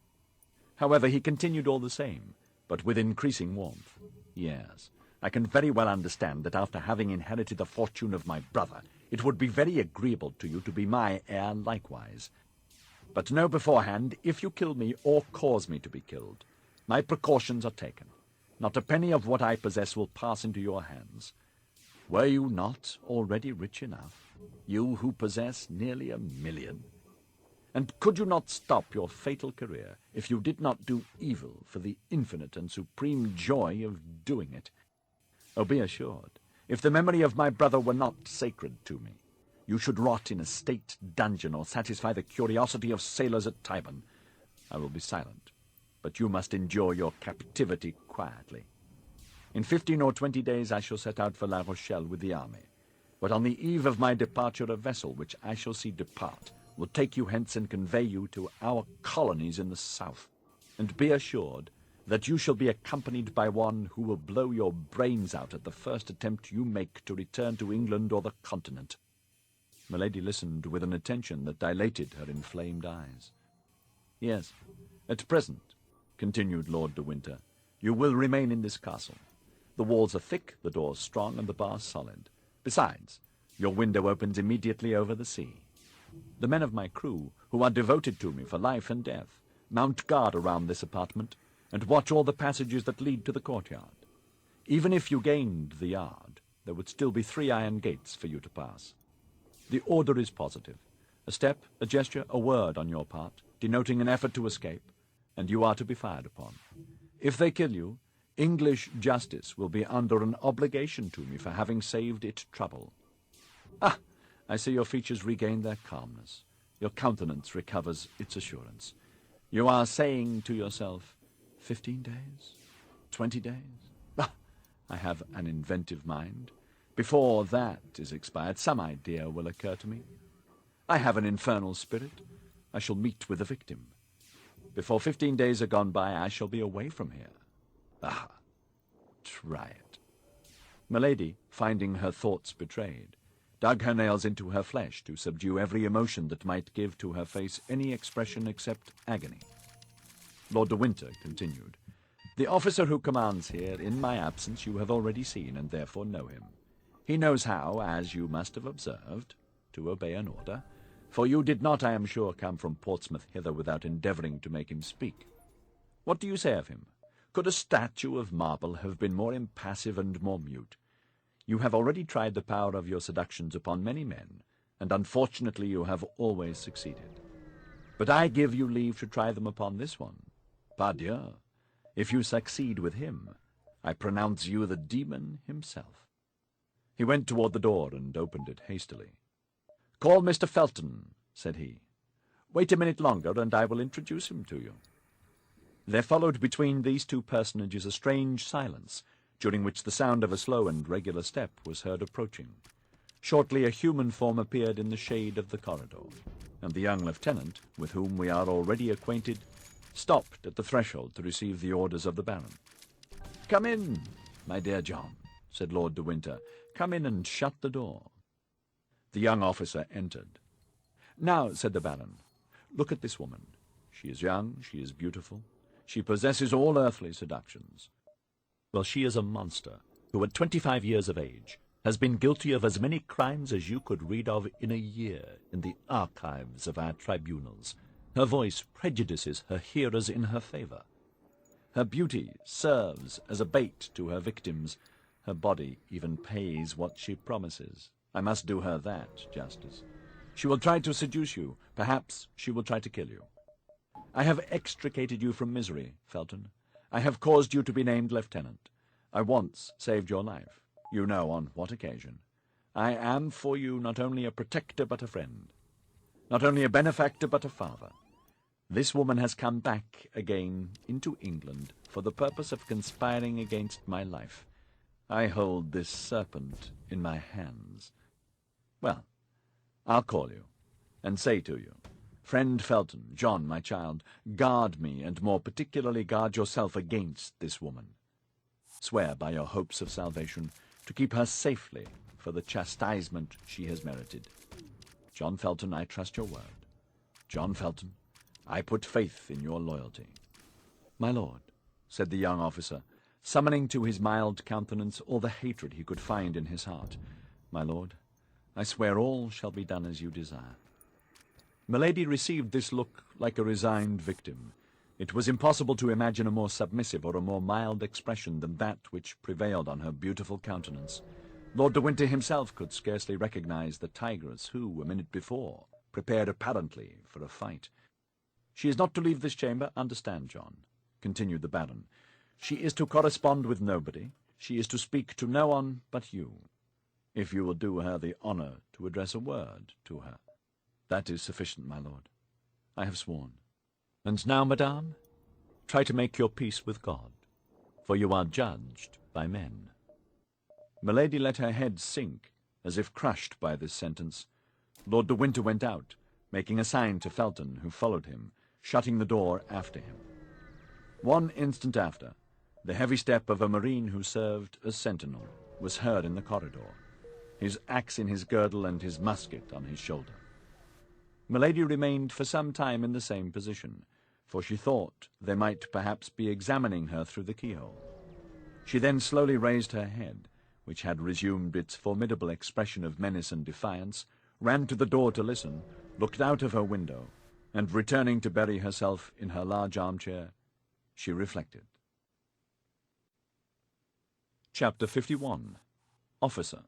However, he continued all the same, but with increasing warmth. Yes, I can very well understand that after having inherited the fortune of my brother, it would be very agreeable to you to be my heir likewise. But know beforehand, if you kill me or cause me to be killed, my precautions are taken. Not a penny of what I possess will pass into your hands. Were you not already rich enough, you who possess nearly 1 million? And could you not stop your fatal career if you did not do evil for the infinite and supreme joy of doing it? Oh, be assured, if the memory of my brother were not sacred to me, you should rot in a state dungeon or satisfy the curiosity of sailors at Tyburn. I will be silent, but you must endure your captivity quietly. In 15 or 20 days I shall set out for La Rochelle with the army, but on the eve of my departure a vessel which I shall see depart will take you hence and convey you to our colonies in the south. And be assured that you shall be accompanied by one who will blow your brains out at the first attempt you make to return to England or the continent. Milady listened with an attention that dilated her inflamed eyes. Yes, at present, continued Lord de Winter, you will remain in this castle. The walls are thick, the doors strong, and the bars solid. Besides, your window opens immediately over the sea. The men of my crew, who are devoted to me for life and death, mount guard around this apartment, and watch all the passages that lead to the courtyard. Even if you gained the yard, there would still be 3 iron gates for you to pass. The order is positive. A step, a gesture, a word on your part, denoting an effort to escape, and you are to be fired upon. If they kill you, English justice will be under an obligation to me for having saved it trouble. Ah, I see your features regain their calmness. Your countenance recovers its assurance. You are saying to yourself, 15 days? 20 days? Ah, I have an inventive mind. Before that is expired, some idea will occur to me. I have an infernal spirit. I shall meet with a victim. Before 15 days are gone by, I shall be away from here. Ah, try it. Milady, finding her thoughts betrayed, dug her nails into her flesh to subdue every emotion that might give to her face any expression except agony. Lord de Winter continued, "The officer who commands here in my absence you have already seen, and therefore know him. He knows how, as you must have observed, to obey an order, for you did not, I am sure, come from Portsmouth hither without endeavouring to make him speak. What do you say of him? Could a statue of marble have been more impassive and more mute? You have already tried the power of your seductions upon many men, and unfortunately you have always succeeded. But I give you leave to try them upon this one. Pardieu, if you succeed with him, I pronounce you the demon himself." He went toward the door and opened it hastily. "Call Mr. Felton," said he. "Wait a minute longer, and I will introduce him to you." There followed between these two personages a strange silence, during which the sound of a slow and regular step was heard approaching. Shortly a human form appeared in the shade of the corridor, and the young lieutenant, with whom we are already acquainted, stopped at the threshold to receive the orders of the Baron. "Come in, my dear John," said Lord de Winter. "Come in and shut the door." The young officer entered. "Now," said the Baron, "look at this woman. She is young, she is beautiful, she possesses all earthly seductions. Well, she is a monster, who at 25 years of age has been guilty of as many crimes as you could read of in a year in the archives of our tribunals. Her voice prejudices her hearers in her favor. Her beauty serves as a bait to her victims. Her body even pays what she promises. I must do her that justice. She will try to seduce you. Perhaps she will try to kill you. I have extricated you from misery, Felton. I have caused you to be named lieutenant. I once saved your life. You know on what occasion. I am for you not only a protector but a friend. Not only a benefactor but a father. This woman has come back again into England for the purpose of conspiring against my life. I hold this serpent in my hands. Well, I'll call you, and say to you, Friend Felton, John, my child, guard me, and more particularly guard yourself against this woman. Swear by your hopes of salvation to keep her safely for the chastisement she has merited. John Felton, I trust your word. John Felton, I put faith in your loyalty." "My lord," said the young officer, summoning to his mild countenance all the hatred he could find in his heart, "my lord, I swear all shall be done as you desire." Milady received this look like a resigned victim. It was impossible to imagine a more submissive or a more mild expression than that which prevailed on her beautiful countenance. Lord de Winter himself could scarcely recognize the tigress who, a minute before, prepared apparently for a fight. "She is not to leave this chamber, understand, John," continued the Baron. "She is to correspond with nobody. She is to speak to no one but you. If you will do her the honor to address a word to her. That is sufficient, my lord. I have sworn. And now, madame, try to make your peace with God, for you are judged by men." Milady let her head sink, as if crushed by this sentence. Lord de Winter went out, making a sign to Felton, who followed him, shutting the door after him. One instant after, the heavy step of a marine who served as sentinel was heard in the corridor, his axe in his girdle and his musket on his shoulder. Milady remained for some time in the same position, for she thought they might perhaps be examining her through the keyhole. She then slowly raised her head, which had resumed its formidable expression of menace and defiance, ran to the door to listen, looked out of her window, and returning to bury herself in her large armchair, she reflected. Chapter 51. Officer.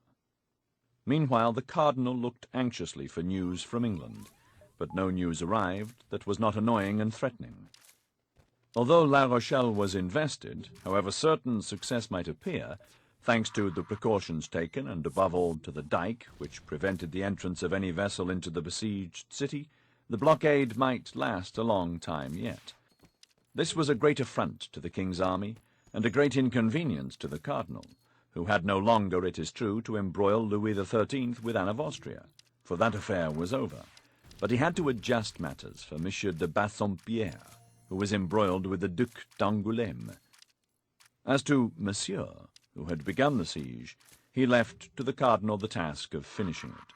Meanwhile the cardinal looked anxiously for news from England, but no news arrived that was not annoying and threatening. Although La Rochelle was invested, however certain success might appear, thanks to the precautions taken, and above all to the dike, which prevented the entrance of any vessel into the besieged city, the blockade might last a long time yet. This was a great affront to the king's army, and a great inconvenience to the cardinal, who had no longer, it is true, to embroil Louis XIII with Anne of Austria, for that affair was over. But he had to adjust matters for Monsieur de Bassompierre, who was embroiled with the Duc d'Angoulême. As to Monsieur, who had begun the siege, he left to the cardinal the task of finishing it.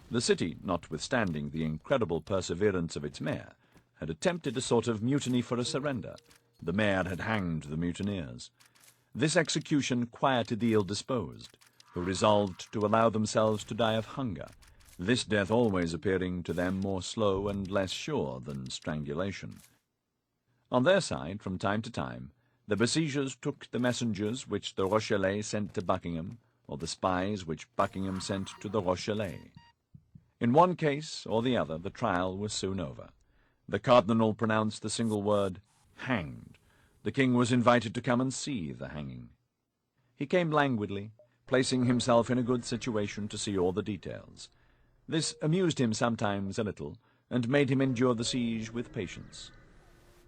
The city, notwithstanding the incredible perseverance of its mayor, had attempted a sort of mutiny for a surrender. The mayor had hanged the mutineers. This execution quieted the ill-disposed, who resolved to allow themselves to die of hunger, this death always appearing to them more slow and less sure than strangulation. On their side, from time to time, the besiegers took the messengers which the Rochellais sent to Buckingham, or the spies which Buckingham sent to the Rochellais. In one case or the other the trial was soon over. The cardinal pronounced the single word, hanged. The king was invited to come and see the hanging. He came languidly, placing himself in a good situation to see all the details. This amused him sometimes a little, and made him endure the siege with patience.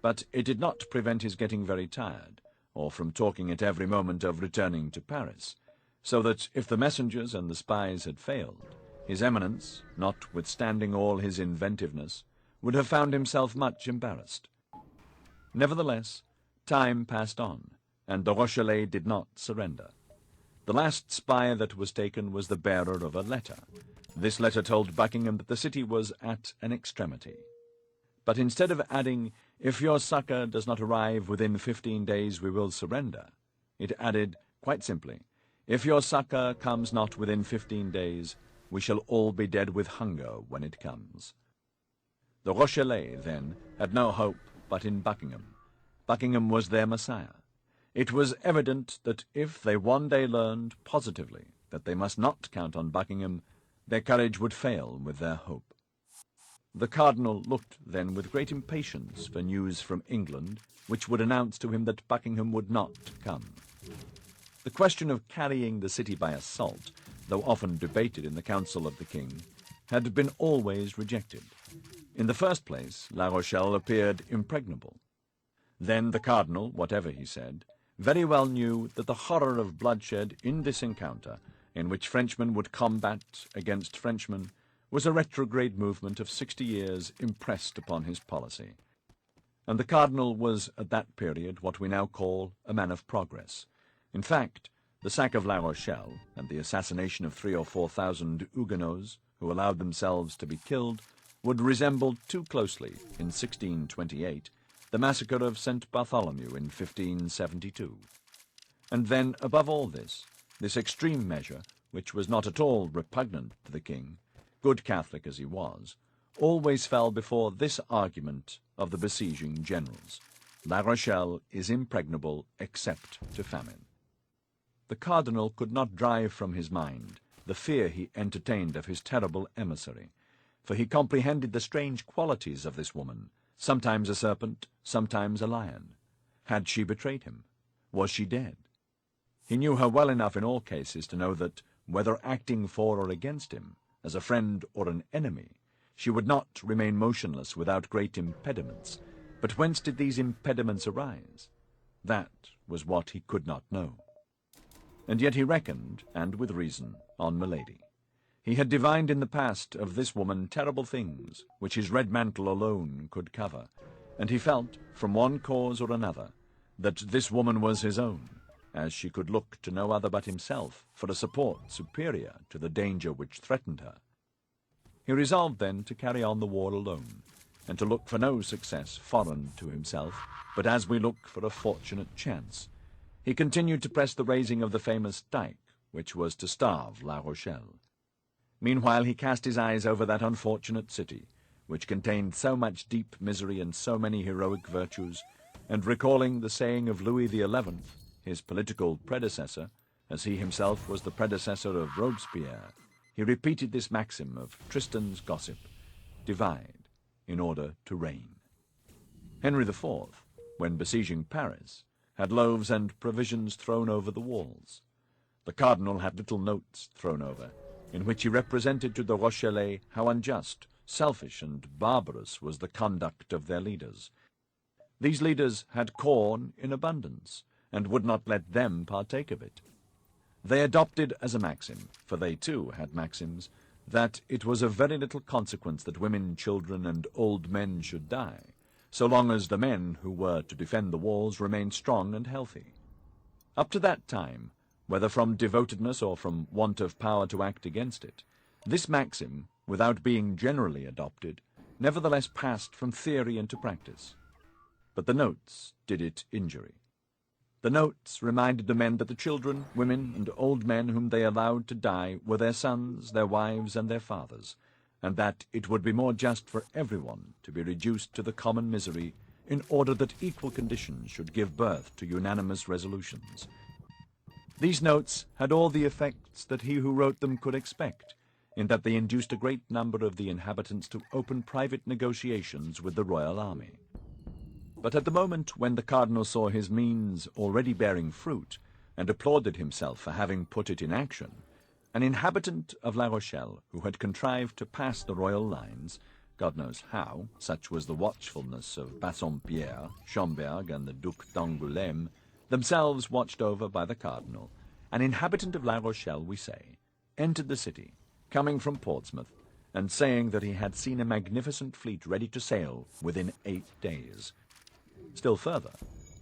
But it did not prevent his getting very tired, or from talking at every moment of returning to Paris, so that if the messengers and the spies had failed, his Eminence, notwithstanding all his inventiveness, would have found himself much embarrassed. Nevertheless, time passed on, and the Rochellais did not surrender. The last spy that was taken was the bearer of a letter. This letter told Buckingham that the city was at an extremity. But instead of adding, "If your succor does not arrive within 15 days, we will surrender," it added, quite simply, "If your succor comes not within 15 days, we shall all be dead with hunger when it comes." The Rochellais, then, had no hope but in Buckingham. Buckingham was their Messiah. It was evident that if they one day learned positively that they must not count on Buckingham, their courage would fail with their hope. The cardinal looked then with great impatience for news from England, which would announce to him that Buckingham would not come. The question of carrying the city by assault, though often debated in the council of the king, had been always rejected. In the first place, La Rochelle appeared impregnable. Then the cardinal, whatever he said, very well knew that the horror of bloodshed in this encounter, in which Frenchmen would combat against Frenchmen, was a retrograde movement of 60 years impressed upon his policy. And the cardinal was at that period what we now call a man of progress. In fact, the sack of La Rochelle and the assassination of 3,000 or 4,000 Huguenots who allowed themselves to be killed would resemble too closely, in 1628, the massacre of St. Bartholomew in 1572. And then, above all this extreme measure, which was not at all repugnant to the king, good Catholic as he was, always fell before this argument of the besieging generals: La Rochelle is impregnable except to famine. The cardinal could not drive from his mind the fear he entertained of his terrible emissary, for he comprehended the strange qualities of this woman, sometimes a serpent, sometimes a lion. Had she betrayed him? Was she dead? He knew her well enough in all cases to know that, whether acting for or against him, as a friend or an enemy, she would not remain motionless without great impediments. But whence did these impediments arise? That was what he could not know. And yet he reckoned, and with reason, on Milady. He had divined in the past of this woman terrible things which his red mantle alone could cover, and he felt, from one cause or another, that this woman was his own, as she could look to no other but himself for a support superior to the danger which threatened her. He resolved then to carry on the war alone, and to look for no success foreign to himself, but as we look for a fortunate chance. He continued to press the raising of the famous dike, which was to starve La Rochelle. Meanwhile he cast his eyes over that unfortunate city, which contained so much deep misery and so many heroic virtues, and recalling the saying of Louis XI, his political predecessor, as he himself was the predecessor of Robespierre, he repeated this maxim of Tristan's gossip: divide in order to reign. Henry IV, when besieging Paris, had loaves and provisions thrown over the walls. The cardinal had little notes thrown over, in which he represented to the Rochellais how unjust, selfish, and barbarous was the conduct of their leaders. These leaders had corn in abundance, and would not let them partake of it. They adopted as a maxim, for they too had maxims, that it was of very little consequence that women, children, and old men should die, so long as the men who were to defend the walls remained strong and healthy. Up to that time, whether from devotedness or from want of power to act against it, this maxim, without being generally adopted, nevertheless passed from theory into practice. But the notes did it injury. The notes reminded the men that the children, women, and old men whom they allowed to die were their sons, their wives, and their fathers, and that it would be more just for everyone to be reduced to the common misery in order that equal conditions should give birth to unanimous resolutions. These notes had all the effects that he who wrote them could expect, in that they induced a great number of the inhabitants to open private negotiations with the royal army. But at the moment when the cardinal saw his means already bearing fruit, and applauded himself for having put it in action, an inhabitant of La Rochelle, who had contrived to pass the royal lines, God knows how, such was the watchfulness of Bassompierre, Schomberg, and the Duc d'Angoulême, themselves watched over by the cardinal, an inhabitant of La Rochelle, we say, entered the city, coming from Portsmouth, and saying that he had seen a magnificent fleet ready to sail within 8 days. Still further,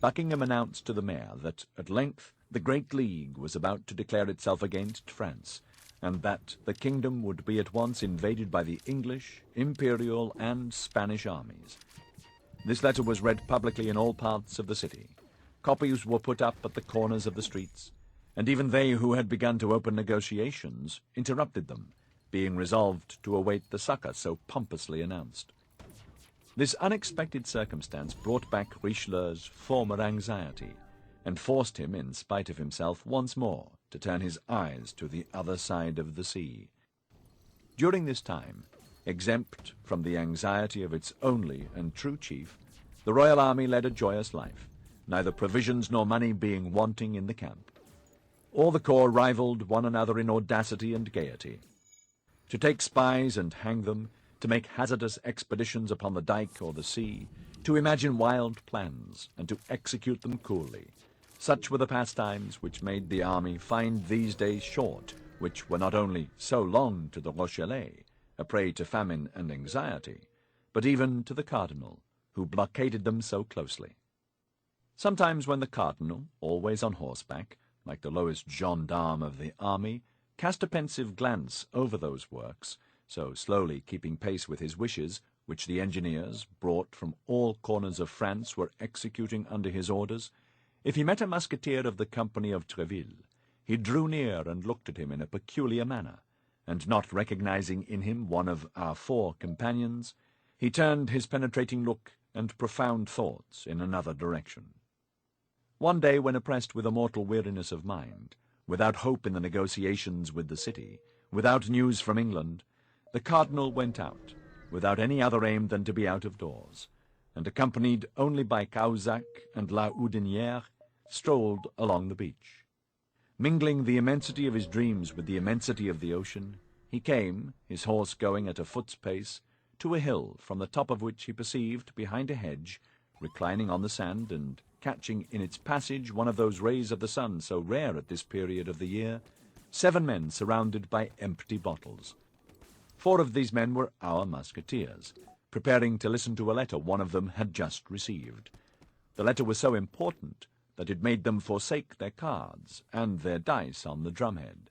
Buckingham announced to the mayor that, at length, the Great League was about to declare itself against France, and that the kingdom would be at once invaded by the English, Imperial, and Spanish armies. This letter was read publicly in all parts of the city. Copies were put up at the corners of the streets, and even they who had begun to open negotiations interrupted them, being resolved to await the succor so pompously announced. This unexpected circumstance brought back Richelieu's former anxiety, and forced him, in spite of himself, once more to turn his eyes to the other side of the sea. During this time, exempt from the anxiety of its only and true chief, the royal army led a joyous life, neither provisions nor money being wanting in the camp. All the corps rivaled one another in audacity and gaiety. To take spies and hang them, to make hazardous expeditions upon the dike or the sea, to imagine wild plans, and to execute them coolly. Such were the pastimes which made the army find these days short, which were not only so long to the Rochellais, a prey to famine and anxiety, but even to the cardinal, who blockaded them so closely. Sometimes when the cardinal, always on horseback, like the lowest gendarme of the army, cast a pensive glance over those works, so slowly keeping pace with his wishes, which the engineers, brought from all corners of France, were executing under his orders, if he met a musketeer of the company of Treville, he drew near and looked at him in a peculiar manner, and not recognizing in him one of our 4 companions, he turned his penetrating look and profound thoughts in another direction. One day, when oppressed with a mortal weariness of mind, without hope in the negotiations with the city, without news from England, the cardinal went out, without any other aim than to be out of doors, and accompanied only by Cahusac and La Houdinière, strolled along the beach. Mingling the immensity of his dreams with the immensity of the ocean, he came, his horse going at a foot's pace, to a hill from the top of which he perceived, behind a hedge, reclining on the sand and catching in its passage one of those rays of the sun so rare at this period of the year, 7 men surrounded by empty bottles. 4 of these men were our musketeers, preparing to listen to a letter one of them had just received. The letter was so important that it made them forsake their cards and their dice on the drumhead.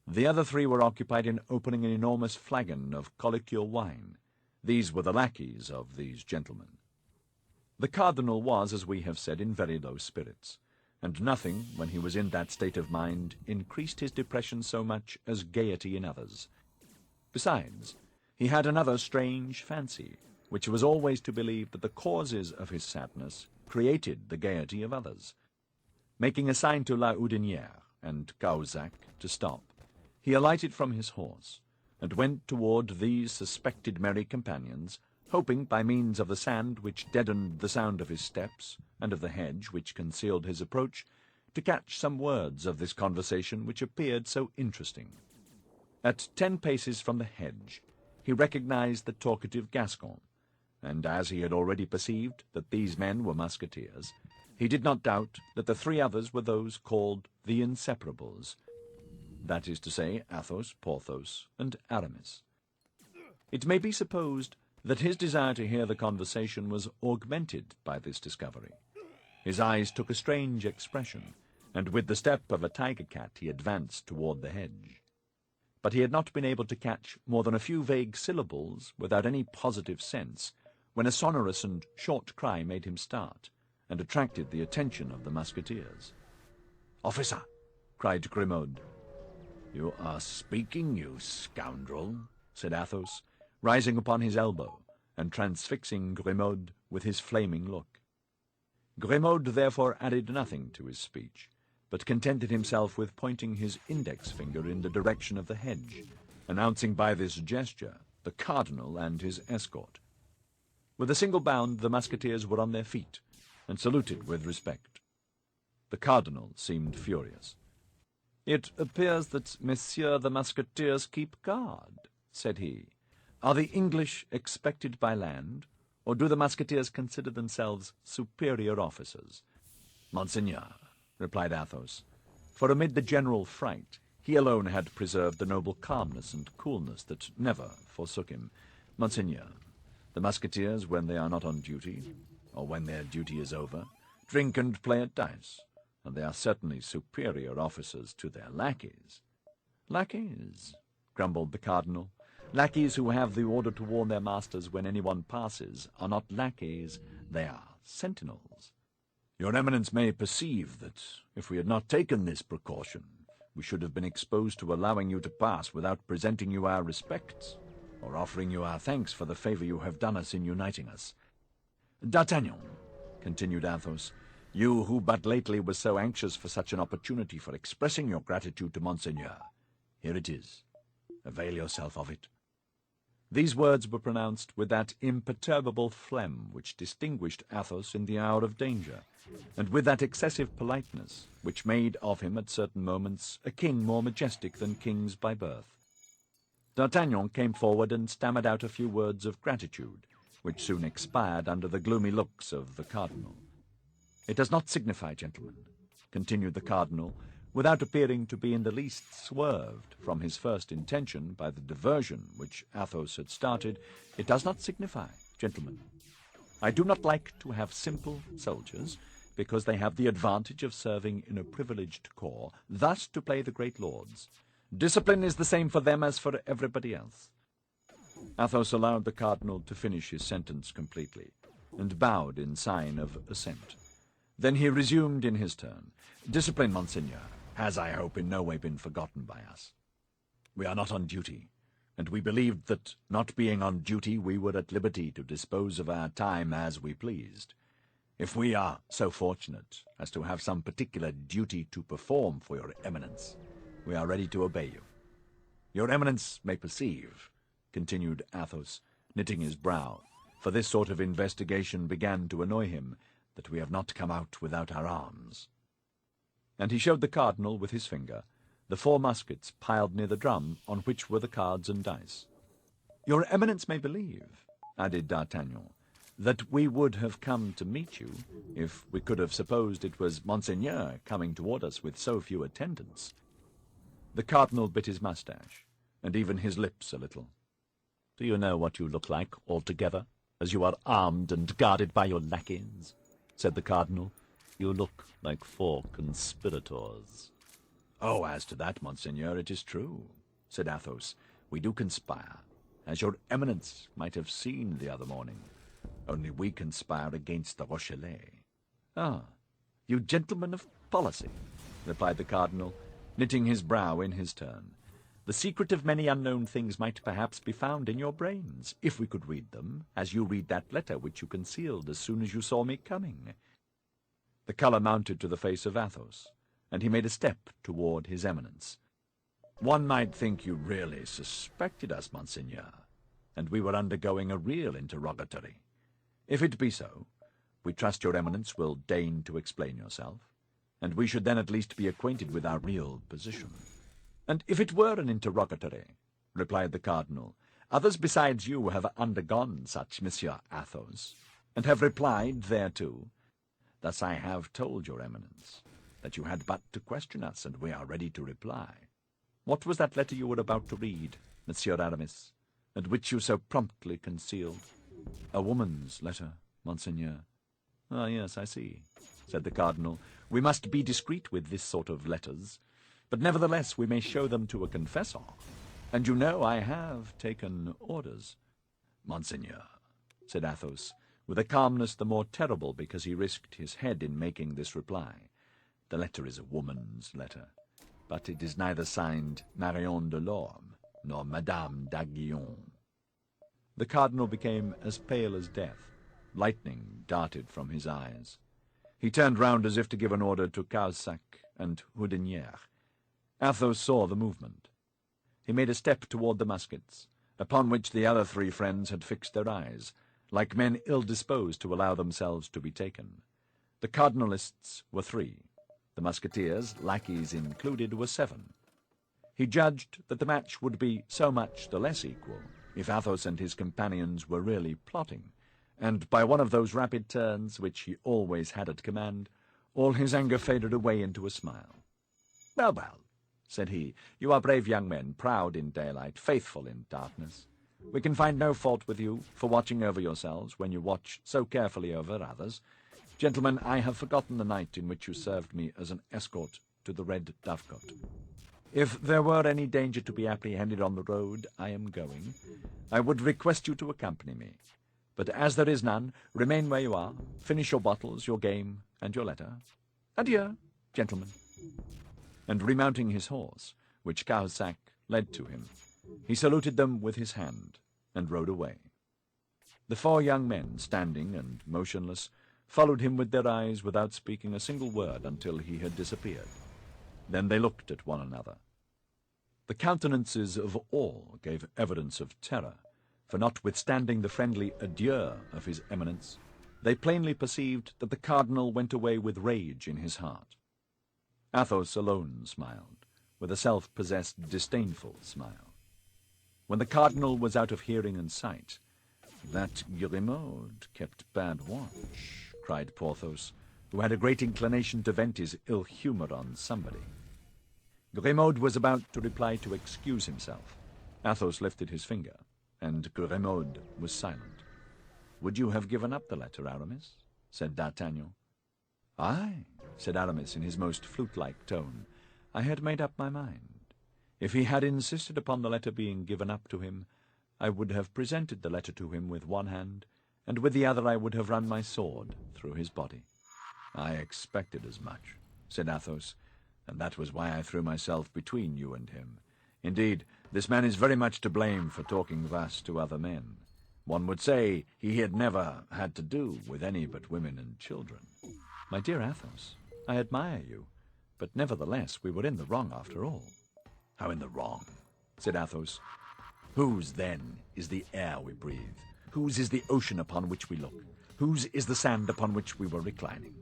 The other 3 were occupied in opening an enormous flagon of colloquial wine. These were the lackeys of these gentlemen. The cardinal was, as we have said, in very low spirits, and nothing, when he was in that state of mind, increased his depression so much as gaiety in others. Besides, he had another strange fancy, which was always to believe that the causes of his sadness created the gaiety of others. Making a sign to La Houdinière and Cahusac to stop, he alighted from his horse, and went toward these suspected merry companions, hoping, by means of the sand which deadened the sound of his steps, and of the hedge which concealed his approach, to catch some words of this conversation which appeared so interesting. At 10 paces from the hedge, he recognized the talkative Gascon, and as he had already perceived that these men were musketeers, he did not doubt that the 3 others were those called the Inseparables, that is to say, Athos, Porthos, and Aramis. It may be supposed that his desire to hear the conversation was augmented by this discovery. His eyes took a strange expression, and with the step of a tiger-cat he advanced toward the hedge. But he had not been able to catch more than a few vague syllables without any positive sense, when a sonorous and short cry made him start, and attracted the attention of the musketeers. "Officer!" cried Grimaud. "You are speaking, you scoundrel," said Athos, rising upon his elbow, and transfixing Grimaud with his flaming look. Grimaud therefore added nothing to his speech, but contented himself with pointing his index finger in the direction of the hedge, announcing by this gesture the cardinal and his escort. With a single bound the musketeers were on their feet, and saluted with respect. The cardinal seemed furious. "It appears that Messieurs the Musketeers keep guard," said he. "Are the English expected by land, or do the Musketeers consider themselves superior officers?" "Monseigneur," replied Athos, for amid the general fright he alone had preserved the noble calmness and coolness that never forsook him. "Monseigneur, the Musketeers, when they are not on duty, or when their duty is over, drink and play at dice, and they are certainly superior officers to their lackeys." "Lackeys?" grumbled the cardinal. "Lackeys who have the order to warn their masters when anyone passes are not lackeys, they are sentinels." "Your Eminence may perceive that, if we had not taken this precaution, we should have been exposed to allowing you to pass without presenting you our respects, or offering you our thanks for the favor you have done us in uniting us. D'Artagnan," continued Athos, "you who but lately were so anxious for such an opportunity for expressing your gratitude to Monseigneur, here it is. Avail yourself of it." These words were pronounced with that imperturbable phlegm which distinguished Athos in the hour of danger, and with that excessive politeness which made of him at certain moments a king more majestic than kings by birth. D'Artagnan came forward and stammered out a few words of gratitude, which soon expired under the gloomy looks of the cardinal. "It does not signify, gentlemen," continued the cardinal, without appearing to be in the least swerved from his first intention by the diversion which Athos had started. "It does not signify, gentlemen. I do not like to have simple soldiers, because they have the advantage of serving in a privileged corps, thus to play the great lords. Discipline is the same for them as for everybody else." Athos allowed the cardinal to finish his sentence completely, and bowed in sign of assent. Then he resumed in his turn. "Discipline, Monseigneur, has, I hope, in no way been forgotten by us. We are not on duty, and we believed that, not being on duty, we were at liberty to dispose of our time as we pleased. If we are so fortunate as to have some particular duty to perform for your Eminence, we are ready to obey you. Your Eminence may perceive," continued Athos, knitting his brow, for this sort of investigation began to annoy him, "that we have not come out without our arms." And he showed the cardinal with his finger the 4 muskets piled near the drum on which were the cards and dice. "Your Eminence may believe," added D'Artagnan, "that we would have come to meet you, if we could have supposed it was Monseigneur coming toward us with so few attendants." The cardinal bit his moustache, and even his lips a little. "Do you know what you look like altogether, as you are armed and guarded by your lackeys?" said the cardinal. "You look like 4 conspirators." "Oh, as to that, Monseigneur, it is true," said Athos. "We do conspire, as your Eminence might have seen the other morning. Only we conspire against the Rochellais." "Ah, you gentlemen of policy," replied the cardinal, knitting his brow in his turn. "The secret of many unknown things might perhaps be found in your brains, if we could read them, as you read that letter which you concealed as soon as you saw me coming." The colour mounted to the face of Athos, and he made a step toward his Eminence. "One might think you really suspected us, Monseigneur, and we were undergoing a real interrogatory. If it be so, we trust your Eminence will deign to explain yourself, and we should then at least be acquainted with our real position." "And if it were an interrogatory," replied the cardinal, "others besides you have undergone such, Monsieur Athos, and have replied thereto. Thus I have told your Eminence that you had but to question us, and we are ready to reply. What was that letter you were about to read, Monsieur Aramis, and which you so promptly concealed?" "A woman's letter, Monseigneur." "Ah, yes, I see," said the cardinal. "We must be discreet with this sort of letters, but nevertheless we may show them to a confessor, and you know I have taken orders." "Monseigneur," said Athos, with a calmness the more terrible because he risked his head in making this reply, "the letter is a woman's letter, but it is neither signed Marion de Lorme nor Madame d'Aiguillon." The cardinal became as pale as death. Lightning darted from his eyes. He turned round as if to give an order to Cahusac and Houdinière. Athos saw the movement. He made a step toward the muskets, upon which the other three friends had fixed their eyes, like men ill-disposed to allow themselves to be taken. The cardinalists were 3. The Musketeers, lackeys included, were 7. He judged that the match would be so much the less equal if Athos and his companions were really plotting, and by one of those rapid turns which he always had at command, all his anger faded away into a smile. "Well, well," said he, "you are brave young men, proud in daylight, faithful in darkness. We can find no fault with you for watching over yourselves when you watch so carefully over others. Gentlemen, I have forgotten the night in which you served me as an escort to the Red Dovecote. If there were any danger to be apprehended on the road I am going, I would request you to accompany me. But as there is none, remain where you are, finish your bottles, your game, and your letter. Adieu, gentlemen." And remounting his horse, which Cahusac led to him, he saluted them with his hand, and rode away. The 4 young men, standing and motionless, followed him with their eyes without speaking a single word until he had disappeared. Then they looked at one another. The countenances of all gave evidence of terror, for notwithstanding the friendly adieu of his Eminence, they plainly perceived that the cardinal went away with rage in his heart. Athos alone smiled, with a self-possessed, disdainful smile. When the cardinal was out of hearing and sight, "That Grimaud kept bad watch," cried Porthos, who had a great inclination to vent his ill humor on somebody. Grimaud was about to reply to excuse himself. Athos lifted his finger, and Grimaud was silent. "Would you have given up the letter, Aramis?" said D'Artagnan. "Aye," said Aramis in his most flute-like tone. "I had made up my mind. If he had insisted upon the letter being given up to him, I would have presented the letter to him with one hand, and with the other I would have run my sword through his body." "I expected as much," said Athos, "and that was why I threw myself between you and him. Indeed, this man is very much to blame for talking thus to other men. One would say he had never had to do with any but women and children." "My dear Athos, I admire you, but nevertheless we were in the wrong after all." "How in the wrong?" said Athos. "Whose, then, is the air we breathe? Whose is the ocean upon which we look? Whose is the sand upon which we were reclining?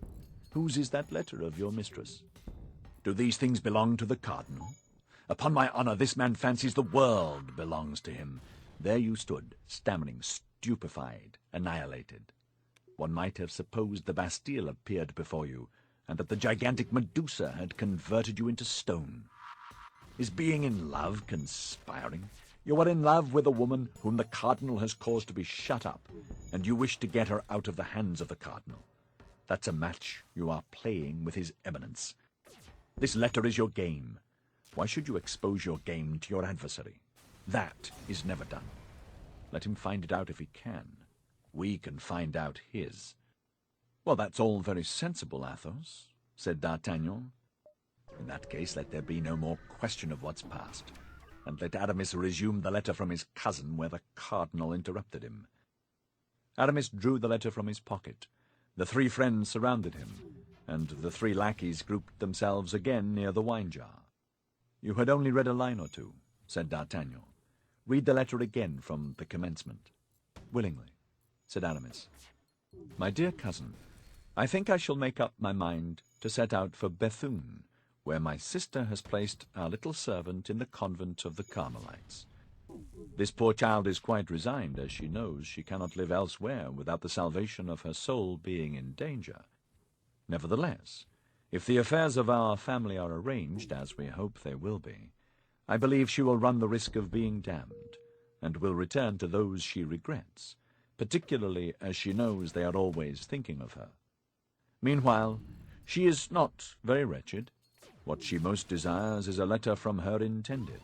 Whose is that letter of your mistress? Do these things belong to the cardinal? Upon my honor, this man fancies the world belongs to him. There you stood, stammering, stupefied, annihilated. One might have supposed the Bastille appeared before you, and that the gigantic Medusa had converted you into stone. Is being in love conspiring? You are in love with a woman whom the cardinal has caused to be shut up, and you wish to get her out of the hands of the cardinal. That's a match you are playing with his Eminence. This letter is your game. Why should you expose your game to your adversary? That is never done. Let him find it out if he can. We can find out his." "Well, that's all very sensible, Athos," said D'Artagnan. "In that case, let there be no more question of what's past, and let Aramis resume the letter from his cousin where the cardinal interrupted him." Aramis drew the letter from his pocket. The 3 friends surrounded him, and the three lackeys grouped themselves again near the wine-jar. "You had only read a line or two," said D'Artagnan. "Read the letter again from the commencement." "Willingly," said Aramis. "My dear cousin, I think I shall make up my mind to set out for Bethune, where my sister has placed our little servant in the convent of the Carmelites. This poor child is quite resigned, as she knows she cannot live elsewhere without the salvation of her soul being in danger. Nevertheless, if the affairs of our family are arranged, as we hope they will be, I believe she will run the risk of being damned, and will return to those she regrets, particularly as she knows they are always thinking of her. Meanwhile, she is not very wretched. What she most desires is a letter from her intended.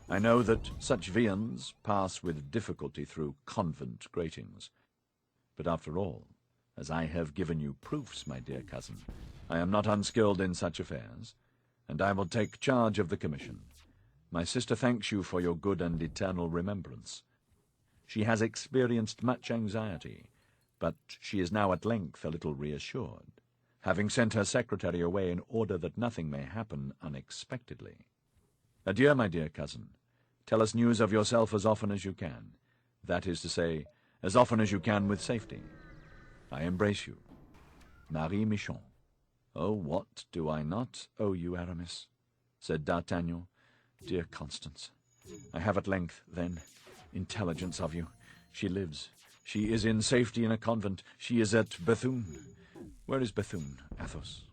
I know that such viands pass with difficulty through convent gratings. But after all, as I have given you proofs, my dear cousin, I am not unskilled in such affairs, and I will take charge of the commission. My sister thanks you for your good and eternal remembrance. She has experienced much anxiety, but she is now at length a little reassured, having sent her secretary away in order that nothing may happen unexpectedly. Adieu, my dear cousin. Tell us news of yourself as often as you can. That is to say, as often as you can with safety. I embrace you. Marie Michon. Oh, what do I not owe you, Aramis? Said D'Artagnan. Dear Constance, I have at length, then, intelligence of you. She lives. She is in safety in a convent. She is at Bethune. Where is Bethune, Athos?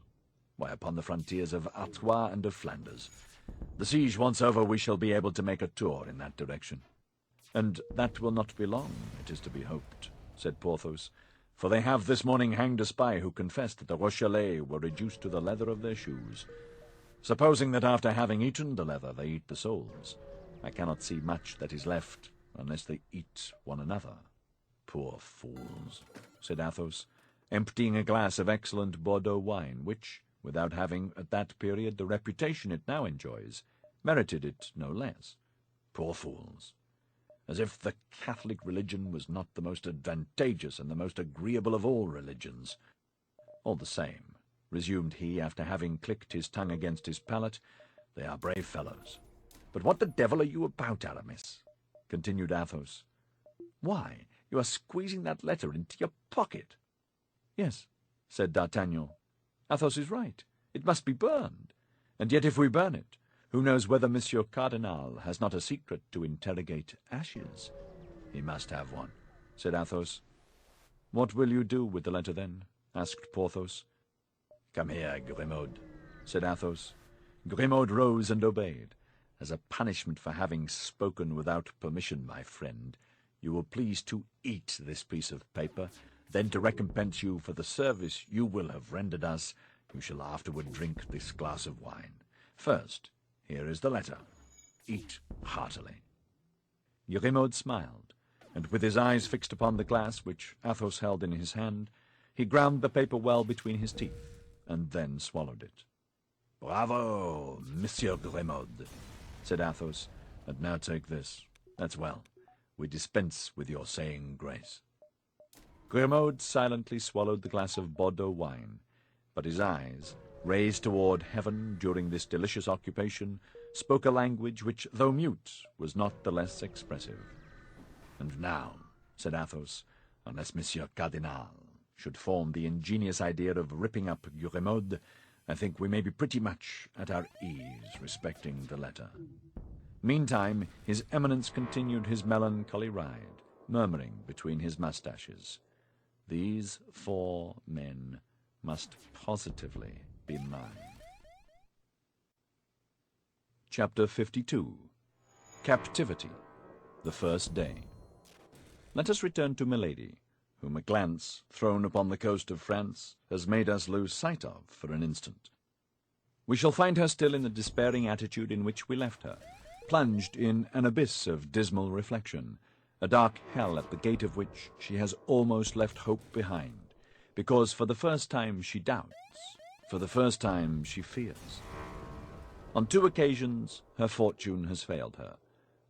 Why, upon the frontiers of Artois and of Flanders. The siege once over, we shall be able to make a tour in that direction. And that will not be long, it is to be hoped, said Porthos, for they have this morning hanged a spy who confessed that the Rochellais were reduced to the leather of their shoes. Supposing that after having eaten the leather they eat the soles, I cannot see much that is left unless they eat one another. Poor fools, said Athos, emptying a glass of excellent Bordeaux wine, which, without having at that period the reputation it now enjoys, merited it no less. Poor fools! As if the Catholic religion was not the most advantageous and the most agreeable of all religions. All the same, resumed he, after having clicked his tongue against his palate, they are brave fellows. But what the devil are you about, Aramis? Continued Athos. Why, you are squeezing that letter into your pocket. Yes, said D'Artagnan. Athos is right. It must be burned. And yet if we burn it, who knows whether Monsieur Cardinal has not a secret to interrogate ashes? He must have one, said Athos. What will you do with the letter, then? Asked Porthos. Come here, Grimaud, said Athos. Grimaud rose and obeyed. As a punishment for having spoken without permission, my friend, you will please to eat this piece of paper. Then, to recompense you for the service you will have rendered us, you shall afterward drink this glass of wine. First, here is the letter. Eat heartily. Grimaud smiled, and with his eyes fixed upon the glass which Athos held in his hand, he ground the paper well between his teeth, and then swallowed it. Bravo, Monsieur Grimaud, said Athos. And now take this. That's well. We dispense with your saying grace. Grimaud silently swallowed the glass of Bordeaux wine, but his eyes, raised toward heaven during this delicious occupation, spoke a language which, though mute, was not the less expressive. And now, said Athos, unless Monsieur Cardinal should form the ingenious idea of ripping up Grimaud, I think we may be pretty much at our ease respecting the letter. Meantime, his Eminence continued his melancholy ride, murmuring between his moustaches, These 4 men must positively be mine. Chapter 52. Captivity, the first day. Let us return to Milady, whom a glance thrown upon the coast of France has made us lose sight of for an instant. We shall find her still in the despairing attitude in which we left her, plunged in an abyss of dismal reflection, a dark hell at the gate of which she has almost left hope behind, because for the first time she doubts, for the first time she fears. On 2 occasions her fortune has failed her.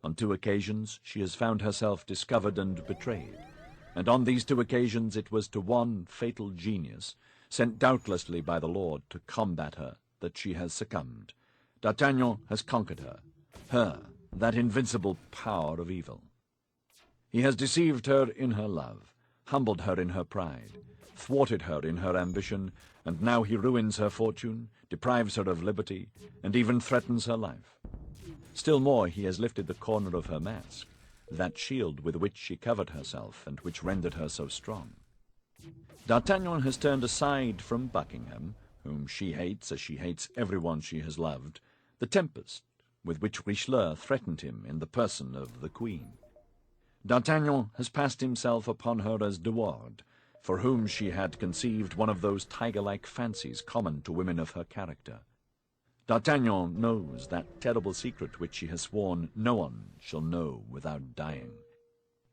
On 2 occasions she has found herself discovered and betrayed, and on these 2 occasions it was to one fatal genius, sent doubtlessly by the Lord to combat her, that she has succumbed. D'Artagnan has conquered her, that invincible power of evil. He has deceived her in her love, humbled her in her pride, thwarted her in her ambition, and now he ruins her fortune, deprives her of liberty, and even threatens her life. Still more, he has lifted the corner of her mask, that shield with which she covered herself and which rendered her so strong. D'Artagnan has turned aside from Buckingham, whom she hates as she hates everyone she has loved, the tempest with which Richelieu threatened him in the person of the Queen. D'Artagnan has passed himself upon her as De Ward, for whom she had conceived one of those tiger-like fancies common to women of her character. D'Artagnan knows that terrible secret which she has sworn no one shall know without dying.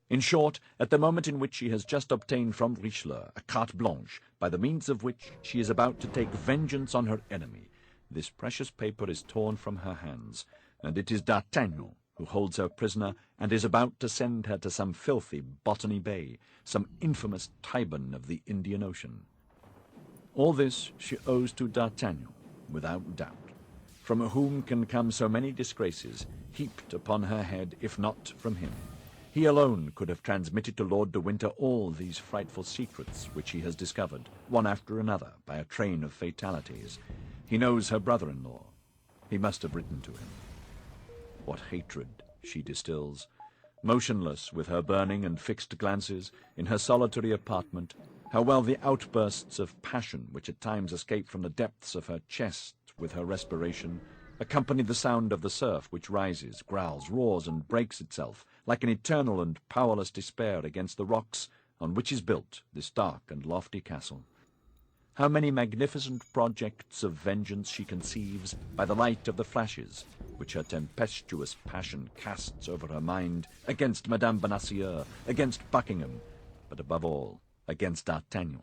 In short, at the moment in which she has just obtained from Richelieu a carte blanche, by the means of which she is about to take vengeance on her enemy, this precious paper is torn from her hands, and it is D'Artagnan who holds her prisoner and is about to send her to some filthy Botany Bay, some infamous Tyburn of the Indian Ocean. All this she owes to D'Artagnan, without doubt, from whom can come so many disgraces, heaped upon her head, if not from him. He alone could have transmitted to Lord de Winter all these frightful secrets which he has discovered, one after another, by a train of fatalities. He knows her brother-in-law. He must have written to him. What hatred she distills, motionless with her burning and fixed glances, in her solitary apartment, how well the outbursts of passion which at times escape from the depths of her chest with her respiration accompany the sound of the surf which rises, growls, roars, and breaks itself like an eternal and powerless despair against the rocks on which is built this dark and lofty castle. How many magnificent projects of vengeance she conceives by the light of the flashes which her tempestuous passion casts over her mind against Madame Bonacieux, against Buckingham, but above all against D'Artagnan,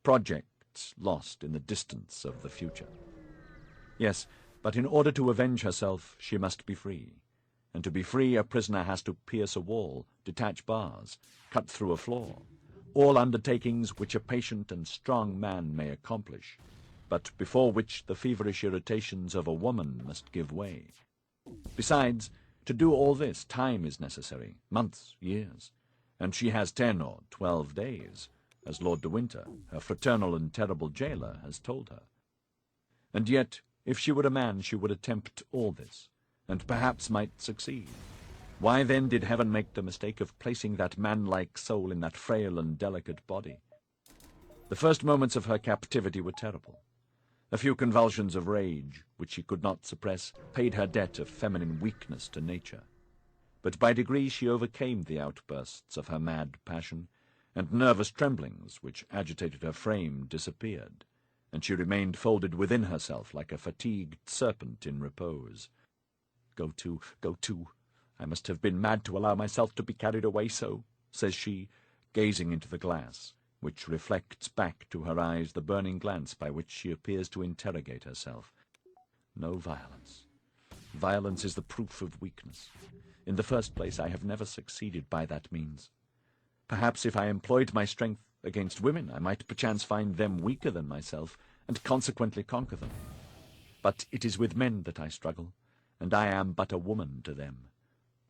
projects lost in the distance of the future. Yes, but in order to avenge herself she must be free, and to be free a prisoner has to pierce a wall, detach bars, cut through a floor, all undertakings which a patient and strong man may accomplish, but before which the feverish irritations of a woman must give way. Besides, to do all this time is necessary, months, years, and she has 10 or 12 days, as Lord de Winter, her fraternal and terrible jailer, has told her. And yet, if she were a man, she would attempt all this, and perhaps might succeed. Why then did heaven make the mistake of placing that man-like soul in that frail and delicate body? The first moments of her captivity were terrible. A few convulsions of rage, which she could not suppress, paid her debt of feminine weakness to nature. But by degrees she overcame the outbursts of her mad passion, and nervous tremblings which agitated her frame disappeared, and she remained folded within herself like a fatigued serpent in repose. Go to, I must have been mad to allow myself to be carried away so, says she, gazing into the glass, which reflects back to her eyes the burning glance by which she appears to interrogate herself. No violence. Violence is the proof of weakness. In the first place, I have never succeeded by that means. Perhaps if I employed my strength against women, I might perchance find them weaker than myself, and consequently conquer them. But it is with men that I struggle, and I am but a woman to them.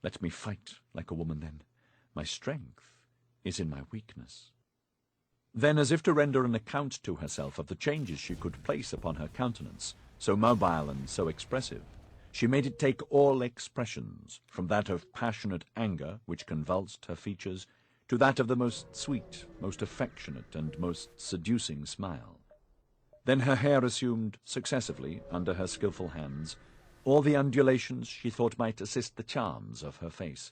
Let me fight like a woman then. My strength is in my weakness. Then, as if to render an account to herself of the changes she could place upon her countenance, so mobile and so expressive, she made it take all expressions, from that of passionate anger, which convulsed her features, to that of the most sweet, most affectionate, and most seducing smile. Then her hair assumed, successively, under her skilful hands, all the undulations she thought might assist the charms of her face.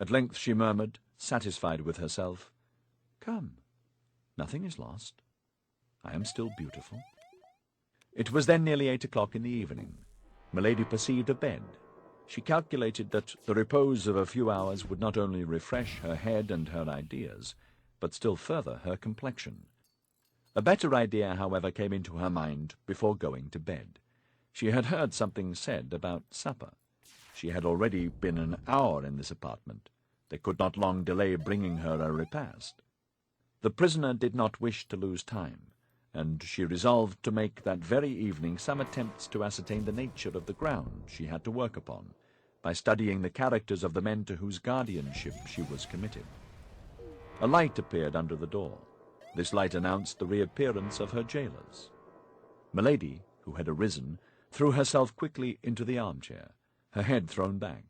At length she murmured, satisfied with herself, "Come, nothing is lost. I am still beautiful." It was then nearly 8 o'clock in the evening. Milady perceived a bed. She calculated that the repose of a few hours would not only refresh her head and her ideas, but still further her complexion. A better idea, however, came into her mind before going to bed. She had heard something said about supper. She had already been an hour in this apartment. They could not long delay bringing her a repast. The prisoner did not wish to lose time, and she resolved to make that very evening some attempts to ascertain the nature of the ground she had to work upon, by studying the characters of the men to whose guardianship she was committed. A light appeared under the door. This light announced the reappearance of her jailers. Milady, who had arisen, threw herself quickly into the armchair, her head thrown back,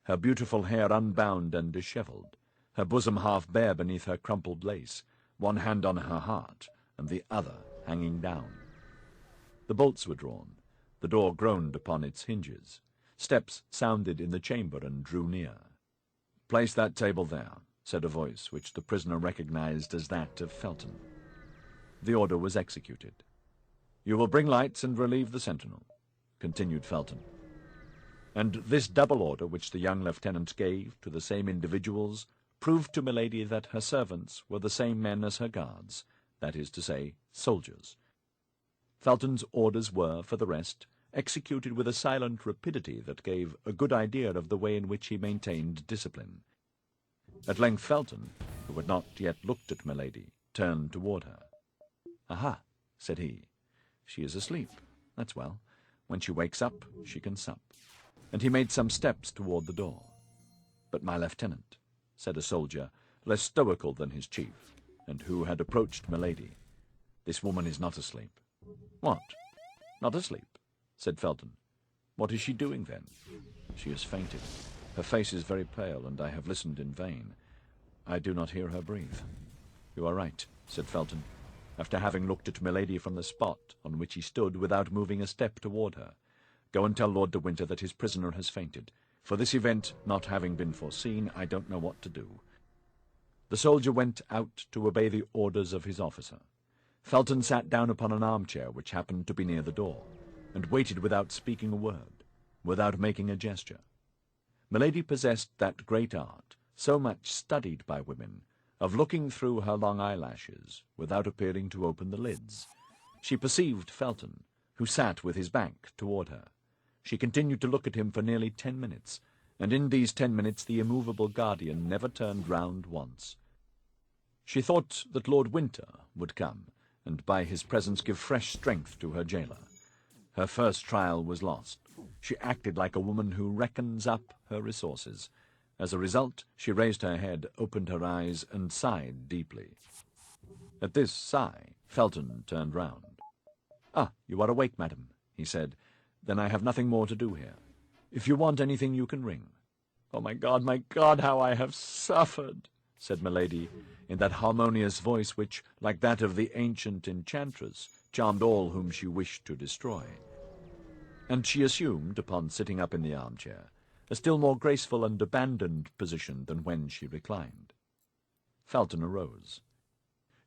her beautiful hair unbound and dishevelled, her bosom half bare beneath her crumpled lace, one hand on her heart, and the other hanging down. The bolts were drawn. The door groaned upon its hinges. Steps sounded in the chamber and drew near. "Place that table there," said a voice which the prisoner recognized as that of Felton. The order was executed. "You will bring lights and relieve the sentinel," continued Felton. And this double order which the young lieutenant gave to the same individuals proved to Milady that her servants were the same men as her guards, that is to say, soldiers. Felton's orders were, for the rest, executed with a silent rapidity that gave a good idea of the way in which he maintained discipline. At length Felton, who had not yet looked at Milady, turned toward her. "Aha," said he, "she is asleep. That's well. When she wakes up, she can sup." And he made some steps toward the door. "But my lieutenant," said a soldier, less stoical than his chief, and who had approached Milady, "this woman is not asleep." "What? Not asleep?" said Felton. "What is she doing, then?" "She has fainted. Her face is very pale, and I have listened in vain. I do not hear her breathe." "You are right," said Felton, after having looked at Milady from the spot on which he stood without moving a step toward her. "Go and tell Lord de Winter that his prisoner has fainted. For this event not having been foreseen, I don't know what to do." The soldier went out to obey the orders of his officer. Felton sat down upon an armchair which happened to be near the door, and waited without speaking a word, without making a gesture. Milady possessed that great art, so much studied by women, of looking through her long eyelashes without appearing to open the lids. She perceived Felton, who sat with his back toward her. She continued to look at him for nearly 10 minutes, and in these 10 minutes the immovable guardian never turned round once. She thought that Lord Winter would come, and by his presence give fresh strength to her jailer. Her first trial was lost. She acted like a woman who reckons up her resources. As a result, she raised her head, opened her eyes, and sighed deeply. At this sigh, Felton turned round. "Ah, you are awake, madam," he said. "Then I have nothing more to do here. If you want anything, you can ring." "Oh, my God, how I have suffered!" said Milady, in that harmonious voice which, like that of the ancient enchantress, charmed all whom she wished to destroy. And she assumed, upon sitting up in the armchair, a still more graceful and abandoned position than when she reclined. Felton arose.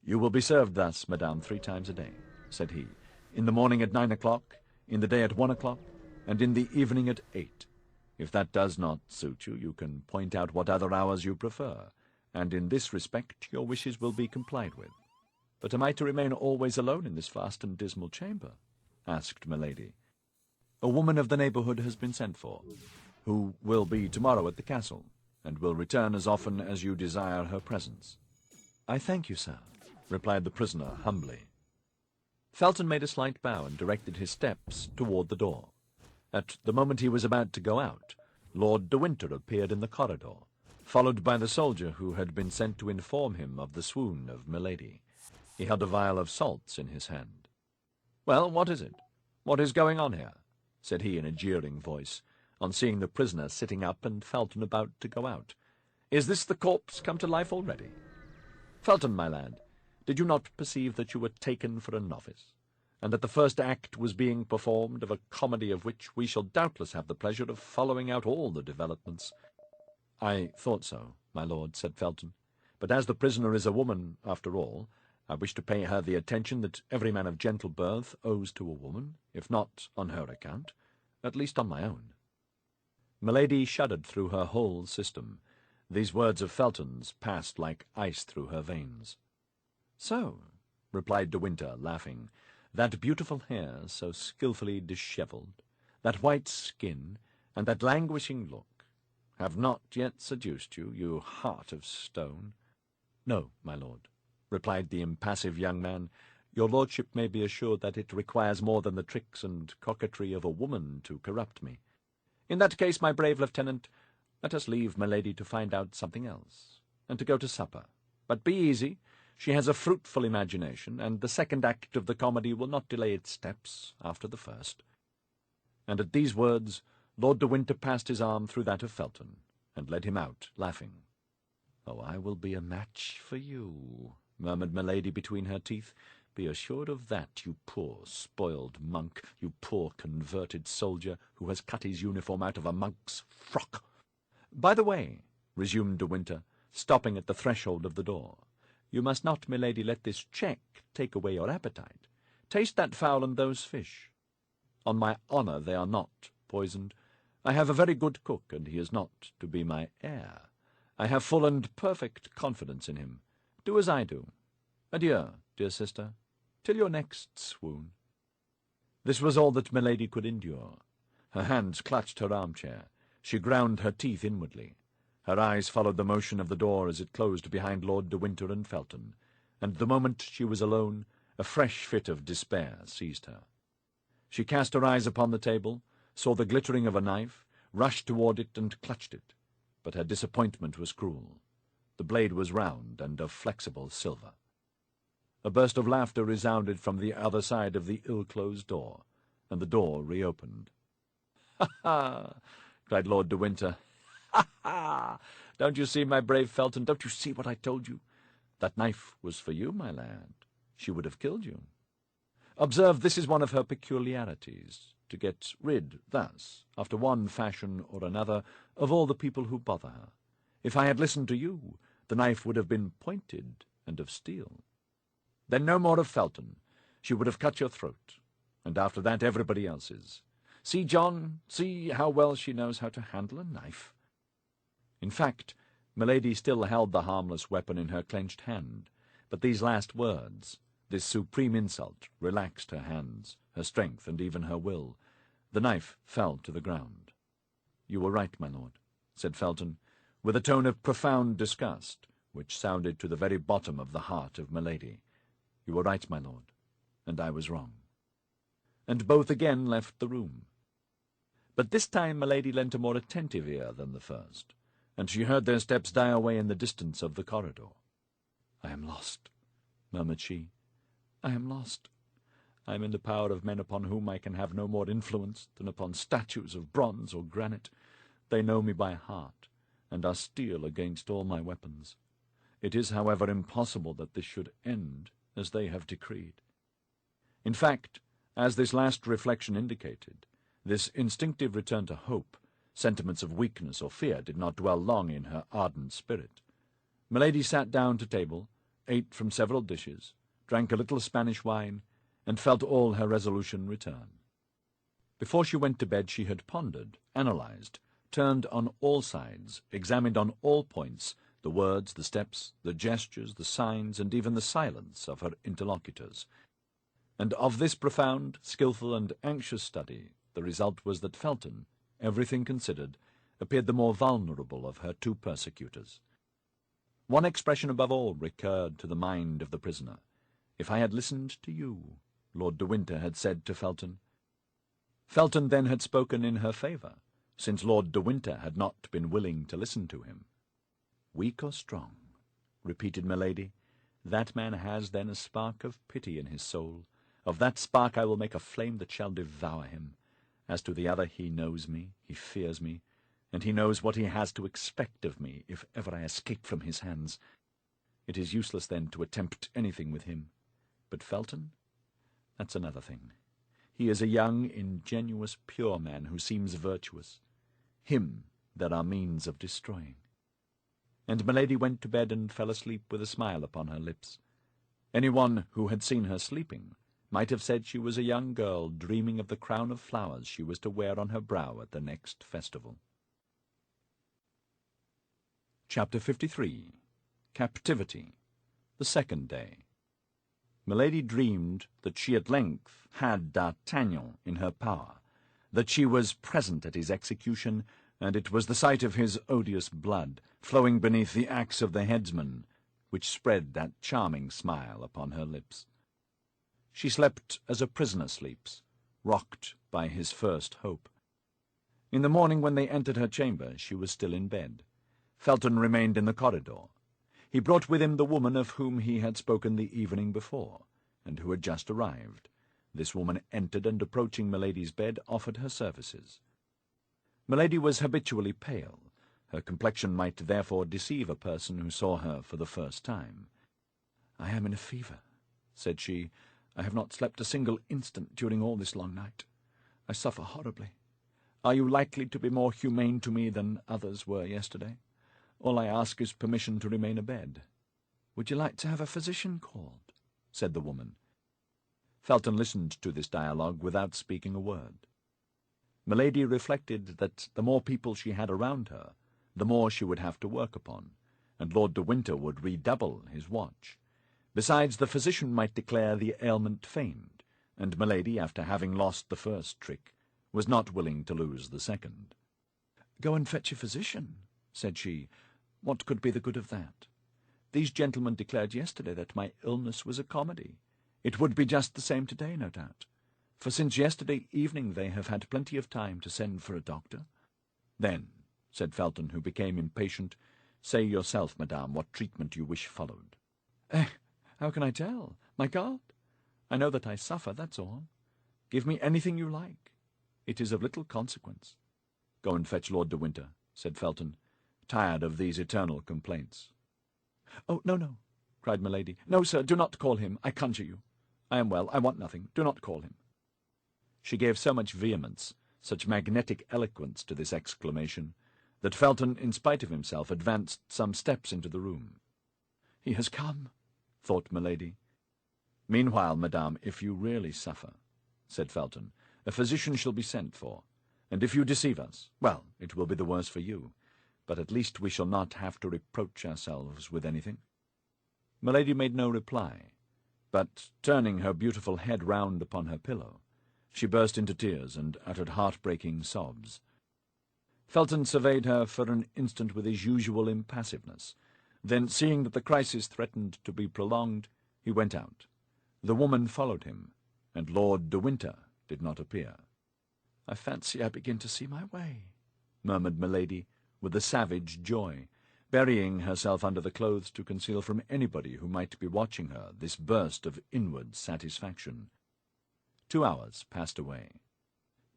"You will be served thus, madame, 3 times a day," said he, "in the morning at 9 o'clock, in the day at 1 o'clock, and in the evening at 8. If that does not suit you, you can point out what other hours you prefer, and in this respect your wishes will be complied with." "But am I to remain always alone in this vast and dismal chamber?" asked Milady. "A woman of the neighborhood has been sent for, who will be tomorrow at the castle, and will return as often as you desire her presence." "I thank you, sir," replied the prisoner humbly. Felton made a slight bow and directed his steps toward the door. At the moment he was about to go out, Lord de Winter appeared in the corridor, followed by the soldier who had been sent to inform him of the swoon of Milady. He held a vial of salts in his hand. "Well, what is it? What is going on here?" said he in a jeering voice, on seeing the prisoner sitting up and Felton about to go out. "Is this the corpse come to life already? Felton, my lad, did you not perceive that you were taken for a novice, and that the first act was being performed of a comedy of which we shall doubtless have the pleasure of following out all the developments?" "I thought so, my lord," said Felton. "But as the prisoner is a woman, after all, I wish to pay her the attention that every man of gentle birth owes to a woman, if not on her account, at least on my own." Milady shuddered through her whole system. These words of Felton's passed like ice through her veins. "So," replied de Winter, laughing, "that beautiful hair, so skilfully dishevelled, that white skin, and that languishing look, have not yet seduced you, you heart of stone?" "No, my lord," replied the impassive young man. Your lordship may be assured that it requires more than the tricks and coquetry of a woman to corrupt me. In that case, my brave lieutenant, let us leave Milady to find out something else, and to go to supper. But be easy. She has a fruitful imagination, and the second act of the comedy will not delay its steps after the first." And at these words Lord de Winter passed his arm through that of Felton, and led him out, laughing. "Oh, I will be a match for you," murmured Milady between her teeth. "Be assured of that, you poor spoiled monk, you poor converted soldier, who has cut his uniform out of a monk's frock. By the way," resumed de Winter, stopping at the threshold of the door, "you must not, Milady, let this check take away your appetite. Taste that fowl and those fish. On my honour they are not poisoned. I have a very good cook, and he is not to be my heir. I have full and perfect confidence in him. Do as I do. Adieu, dear sister, till your next swoon." This was all that Milady could endure. Her hands clutched her armchair. She ground her teeth inwardly. Her eyes followed the motion of the door as it closed behind Lord de Winter and Felton, and the moment she was alone, a fresh fit of despair seized her. She cast her eyes upon the table, saw the glittering of a knife, rushed toward it and clutched it, but her disappointment was cruel. The blade was round and of flexible silver. A burst of laughter resounded from the other side of the ill-closed door, and the door reopened. "Ha, ha!" cried Lord de Winter. "Ha, ha! Don't you see, my brave Felton? Don't you see what I told you? That knife was for you, my lad. She would have killed you. Observe, this is one of her peculiarities, to get rid thus, after one fashion or another, of all the people who bother her. If I had listened to you, the knife would have been pointed and of steel. Then no more of Felton. She would have cut your throat, and after that everybody else's. See, John, see how well she knows how to handle a knife." In fact, Milady still held the harmless weapon in her clenched hand, but these last words, this supreme insult, relaxed her hands, her strength, and even her will. The knife fell to the ground. "You were right, my lord," said Felton, with a tone of profound disgust, which sounded to the very bottom of the heart of Milady. "You were right, my lord, and I was wrong." And both again left the room. But this time Milady lent a more attentive ear than the first, and she heard their steps die away in the distance of the corridor. "I am lost," murmured she. "I am lost. I am in the power of men upon whom I can have no more influence than upon statues of bronze or granite. They know me by heart, and are steel against all my weapons. It is, however, impossible that this should end as they have decreed." In fact, as this last reflection indicated, this instinctive return to hope, sentiments of weakness or fear did not dwell long in her ardent spirit. Milady sat down to table, ate from several dishes, drank a little Spanish wine, and felt all her resolution return. Before she went to bed she had pondered, analyzed, turned on all sides, examined on all points the words, the steps, the gestures, the signs, and even the silence of her interlocutors. And of this profound, skilful, and anxious study, the result was that Felton, everything considered, appeared the more vulnerable of her two persecutors. One expression above all recurred to the mind of the prisoner. "If I had listened to you," Lord de Winter had said to Felton. Felton then had spoken in her favour, since Lord de Winter had not been willing to listen to him. "Weak or strong," repeated Milady, "that man has then a spark of pity in his soul. Of that spark I will make a flame that shall devour him. As to the other, he knows me, he fears me, and he knows what he has to expect of me if ever I escape from his hands. It is useless then to attempt anything with him. But Felton, that's another thing. He is a young, ingenuous, pure man who seems virtuous. Him there are means of destroying." And Milady went to bed and fell asleep with a smile upon her lips. Anyone who had seen her sleeping might have said she was a young girl dreaming of the crown of flowers she was to wear on her brow at the next festival. Chapter 53. Captivity. The second day. Milady dreamed that she at length had D'Artagnan in her power, that she was present at his execution, and it was the sight of his odious blood flowing beneath the axe of the headsman which spread that charming smile upon her lips. She slept as a prisoner sleeps, rocked by his first hope. In the morning, when they entered her chamber, she was still in bed. Felton remained in the corridor. He brought with him the woman of whom he had spoken the evening before, and who had just arrived. This woman entered, and approaching Milady's bed, offered her services. Milady was habitually pale. Her complexion might therefore deceive a person who saw her for the first time. "I am in a fever," said she. "I have not slept a single instant during all this long night. I suffer horribly. Are you likely to be more humane to me than others were yesterday? All I ask is permission to remain abed." "Would you like to have a physician called?" said the woman. Felton listened to this dialogue without speaking a word. Milady reflected that the more people she had around her, the more she would have to work upon, and Lord de Winter would redouble his watch. Besides, the physician might declare the ailment feigned, and Milady, after having lost the first trick, was not willing to lose the second. "Go and fetch a physician," said she. "What could be the good of that? These gentlemen declared yesterday that my illness was a comedy. It would be just the same today, no doubt, for since yesterday evening they have had plenty of time to send for a doctor." "Then," said Felton, who became impatient, "say yourself, madame, what treatment you wish followed." How can I tell? My God! I know that I suffer, that's all. Give me anything you like. It is of little consequence." "Go and fetch Lord de Winter," said Felton, tired of these eternal complaints. "Oh, no," cried Milady. "No, sir, do not call him, I conjure you. I am well, I want nothing. Do not call him." She gave so much vehemence, such magnetic eloquence to this exclamation, that Felton, in spite of himself, advanced some steps into the room. "He has come," thought Milady. "Meanwhile, madame, if you really suffer," said Felton, "a physician shall be sent for, and if you deceive us, well, it will be the worse for you, but at least we shall not have to reproach ourselves with anything." Milady made no reply, but, turning her beautiful head round upon her pillow, she burst into tears and uttered heart-breaking sobs. Felton surveyed her for an instant with his usual impassiveness. Then, seeing that the crisis threatened to be prolonged, he went out. The woman followed him, and Lord de Winter did not appear. "I fancy I begin to see my way," murmured Milady, with a savage joy, burying herself under the clothes to conceal from anybody who might be watching her this burst of inward satisfaction. 2 hours passed away.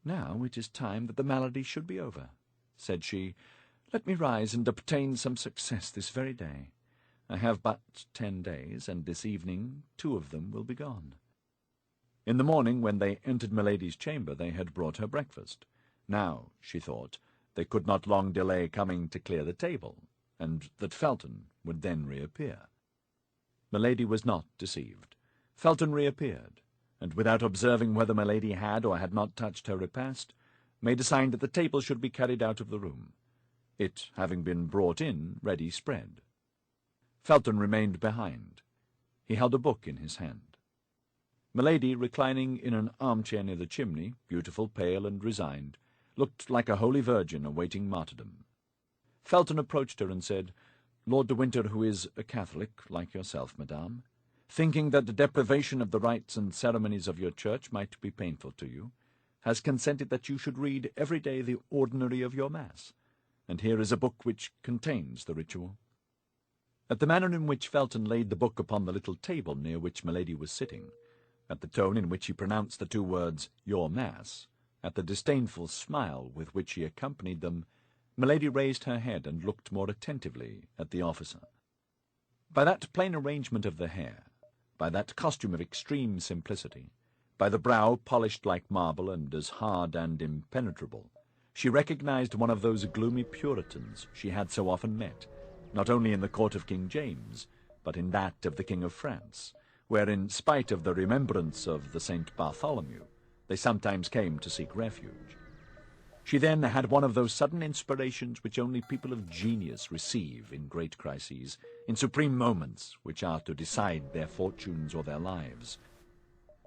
"Now it is time that the malady should be over," said she. "Let me rise and obtain some success this very day. I have but 10 days, and this evening 2 of them will be gone." In the morning, when they entered Milady's chamber, they had brought her breakfast. Now, she thought, they could not long delay coming to clear the table, and that Felton would then reappear. Milady was not deceived. Felton reappeared, and without observing whether Milady had or had not touched her repast, made a sign that the table should be carried out of the room, it having been brought in ready spread. Felton remained behind. He held a book in his hand. Milady, reclining in an armchair near the chimney, beautiful, pale, and resigned, looked like a holy virgin awaiting martyrdom. Felton approached her and said, "Lord de Winter, who is a Catholic, like yourself, madame, thinking that the deprivation of the rites and ceremonies of your church might be painful to you, has consented that you should read every day the ordinary of your Mass, and here is a book which contains the ritual." At the manner in which Felton laid the book upon the little table near which Milady was sitting, at the tone in which he pronounced the 2 words, "your Mass," at the disdainful smile with which he accompanied them, Milady raised her head and looked more attentively at the officer. By that plain arrangement of the hair, by that costume of extreme simplicity, by the brow polished like marble and as hard and impenetrable, she recognized one of those gloomy Puritans she had so often met, not only in the court of King James, but in that of the King of France, where, in spite of the remembrance of the St. Bartholomew, they sometimes came to seek refuge. She then had one of those sudden inspirations which only people of genius receive in great crises, in supreme moments which are to decide their fortunes or their lives.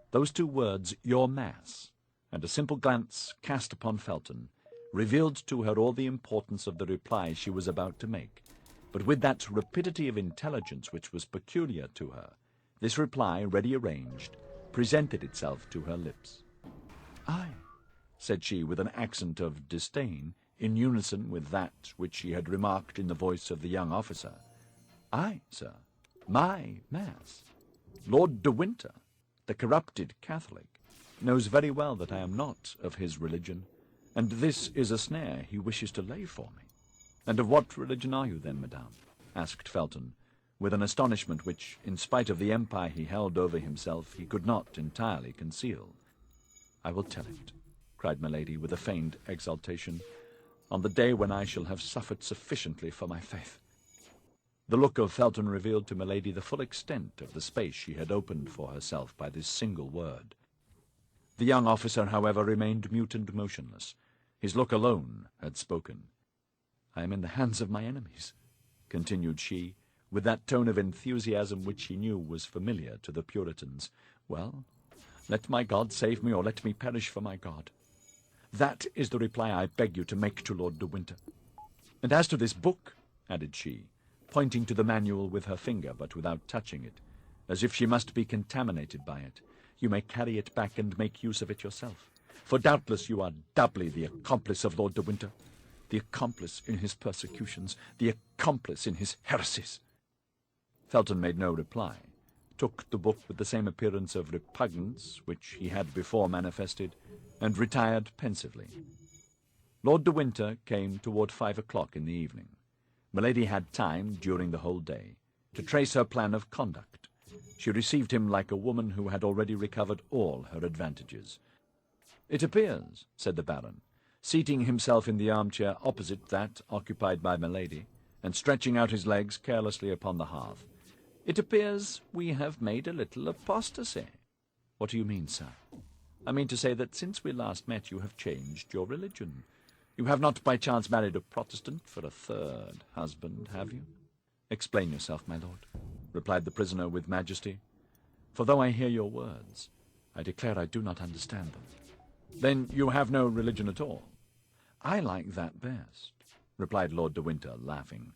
Those 2 words, "your Mass," and a simple glance cast upon Felton, revealed to her all the importance of the reply she was about to make, but with that rapidity of intelligence which was peculiar to her, this reply, ready arranged, presented itself to her lips. "Aye," said she with an accent of disdain, in unison with that which she had remarked in the voice of the young officer. "Aye, sir, my mass. Lord de Winter, the corrupted Catholic, knows very well that I am not of his religion, and this is a snare he wishes to lay for me." "And of what religion are you, then, madame?" asked Felton, with an astonishment which, in spite of the empire he held over himself, he could not entirely conceal. "I will tell it," cried Milady, with a feigned exultation, "on the day when I shall have suffered sufficiently for my faith." The look of Felton revealed to Milady the full extent of the space she had opened for herself by this single word. The young officer, however, remained mute and motionless. His look alone had spoken. "I am in the hands of my enemies," continued she, with that tone of enthusiasm which she knew was familiar to the Puritans. "Well, let my God save me, or let me perish for my God. That is the reply I beg you to make to Lord de Winter. And as to this book," added she, pointing to the manual with her finger, but without touching it, as if she must be contaminated by it, "you may carry it back and make use of it yourself, for doubtless you are doubly the accomplice of Lord de Winter, the accomplice in his persecutions, the accomplice in his heresies." Felton made no reply, took the book with the same appearance of repugnance which he had before manifested, and retired pensively. Lord de Winter came toward 5 o'clock in the evening. Milady had time, during the whole day, to trace her plan of conduct. She received him like a woman who had already recovered all her advantages. "It appears," said the Baron, seating himself in the armchair opposite that occupied by Milady, and stretching out his legs carelessly upon the hearth, "it appears we have made a little apostasy." "What do you mean, sir?" "I mean to say that since we last met you have changed your religion. You have not by chance married a Protestant for a third husband, have you?" "Explain yourself, my lord," replied the prisoner with majesty, "for though I hear your words, I declare I do not understand them." "Then you have no religion at all?" "I like that best," replied Lord de Winter, laughing.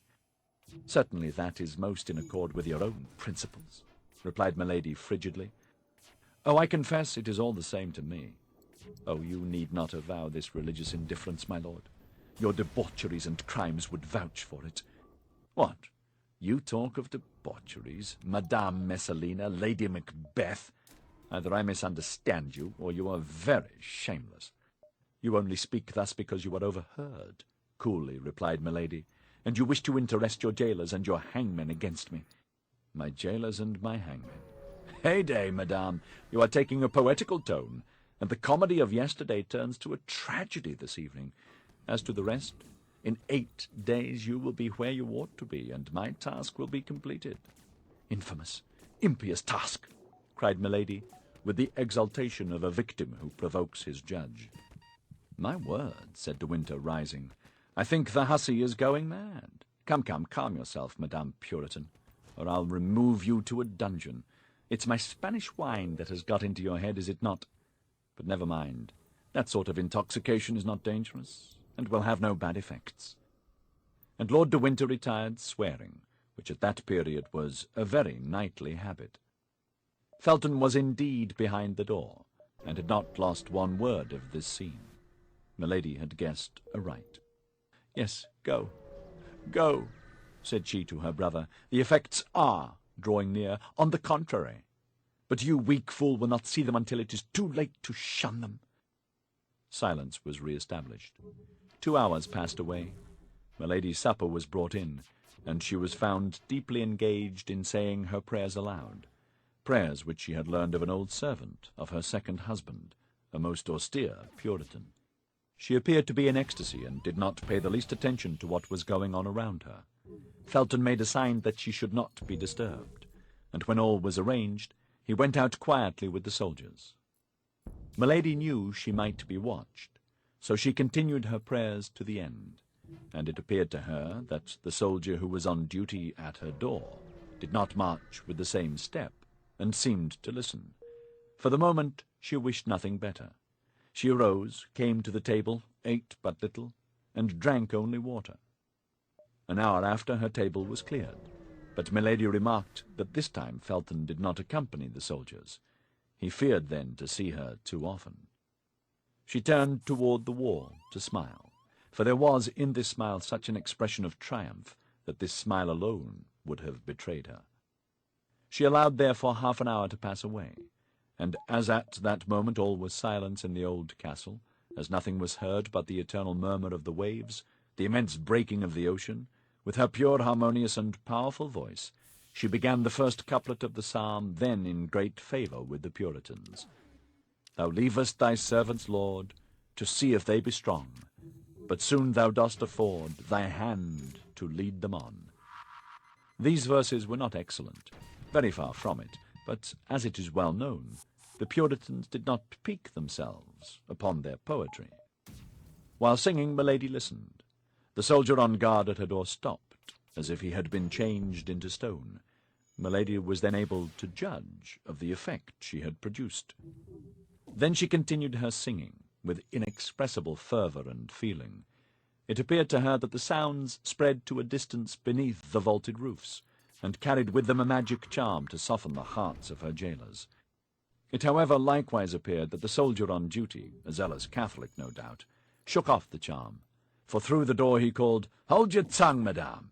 "Certainly that is most in accord with your own principles," replied Milady frigidly. "Oh, I confess it is all the same to me. Oh, you need not avow this religious indifference, my lord. Your debaucheries and crimes would vouch for it." "What? You talk of debaucheries, Madame Messalina, Lady Macbeth? Either I misunderstand you, or you are very shameless." "You only speak thus because you are overheard," coolly replied Milady, "and you wish to interest your jailers and your hangmen against me." "My jailers and my hangmen? Heyday, madame, you are taking a poetical tone, and the comedy of yesterday turns to a tragedy this evening. As to the rest, in 8 days you will be where you ought to be, and my task will be completed." "Infamous, impious task!" cried Milady, with the exultation of a victim who provokes his judge. "My word," said de Winter, rising, "I think the hussy is going mad. Come, calm yourself, Madame Puritan, or I'll remove you to a dungeon. It's my Spanish wine that has got into your head, is it not? But never mind. That sort of intoxication is not dangerous, and will have no bad effects." And Lord de Winter retired swearing, which at that period was a very knightly habit. Felton was indeed behind the door, and had not lost one word of this scene. Milady had guessed aright. "Yes, go, said she to her brother. "The effects are drawing near. On the contrary. But you, weak fool, will not see them until it is too late to shun them." Silence was re-established. 2 hours passed away. Milady's supper was brought in, and she was found deeply engaged in saying her prayers aloud, prayers which she had learned of an old servant of her second husband, a most austere Puritan. She appeared to be in ecstasy, and did not pay the least attention to what was going on around her. Felton made a sign that she should not be disturbed, and when all was arranged, he went out quietly with the soldiers. Milady knew she might be watched, so she continued her prayers to the end, and it appeared to her that the soldier who was on duty at her door did not march with the same step, and seemed to listen. For the moment she wished nothing better. She arose, came to the table, ate but little, and drank only water. An hour after, her table was cleared, but Milady remarked that this time Felton did not accompany the soldiers. He feared then to see her too often. She turned toward the wall to smile, for there was in this smile such an expression of triumph that this smile alone would have betrayed her. She allowed therefore half an hour to pass away, and as at that moment all was silence in the old castle, as nothing was heard but the eternal murmur of the waves, the immense breaking of the ocean, with her pure, harmonious, and powerful voice, she began the first couplet of the psalm then in great favour with the Puritans. Thou leavest thy servants, Lord, to see if they be strong, but soon thou dost afford thy hand to lead them on. These verses were not excellent, very far from it, but, as it is well known, the Puritans did not pique themselves upon their poetry. While singing, Milady listened. The soldier on guard at her door stopped, as if he had been changed into stone. Milady was then able to judge of the effect she had produced. Then she continued her singing, with inexpressible fervour and feeling. It appeared to her that the sounds spread to a distance beneath the vaulted roofs, and carried with them a magic charm to soften the hearts of her jailers. It, however, likewise appeared that the soldier on duty, a zealous Catholic no doubt, shook off the charm, for through the door he called, "Hold your tongue, madame!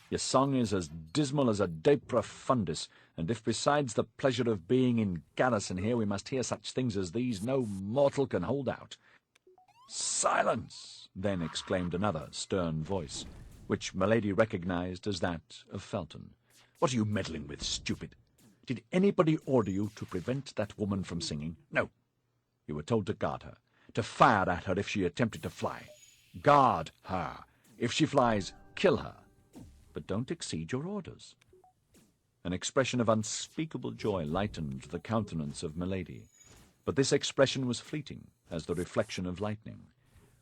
Your song is as dismal as a de profundis, and if besides the pleasure of being in garrison here we must hear such things as these, no mortal can hold out." "Silence!" then exclaimed another stern voice, which Milady recognized as that of Felton. "What are you meddling with, stupid? Did anybody order you to prevent that woman from singing? No. You were told to guard her, to fire at her if she attempted to fly. Guard her. If she flies, kill her. But don't exceed your orders." An expression of unspeakable joy lightened the countenance of Milady, but this expression was fleeting as the reflection of lightning.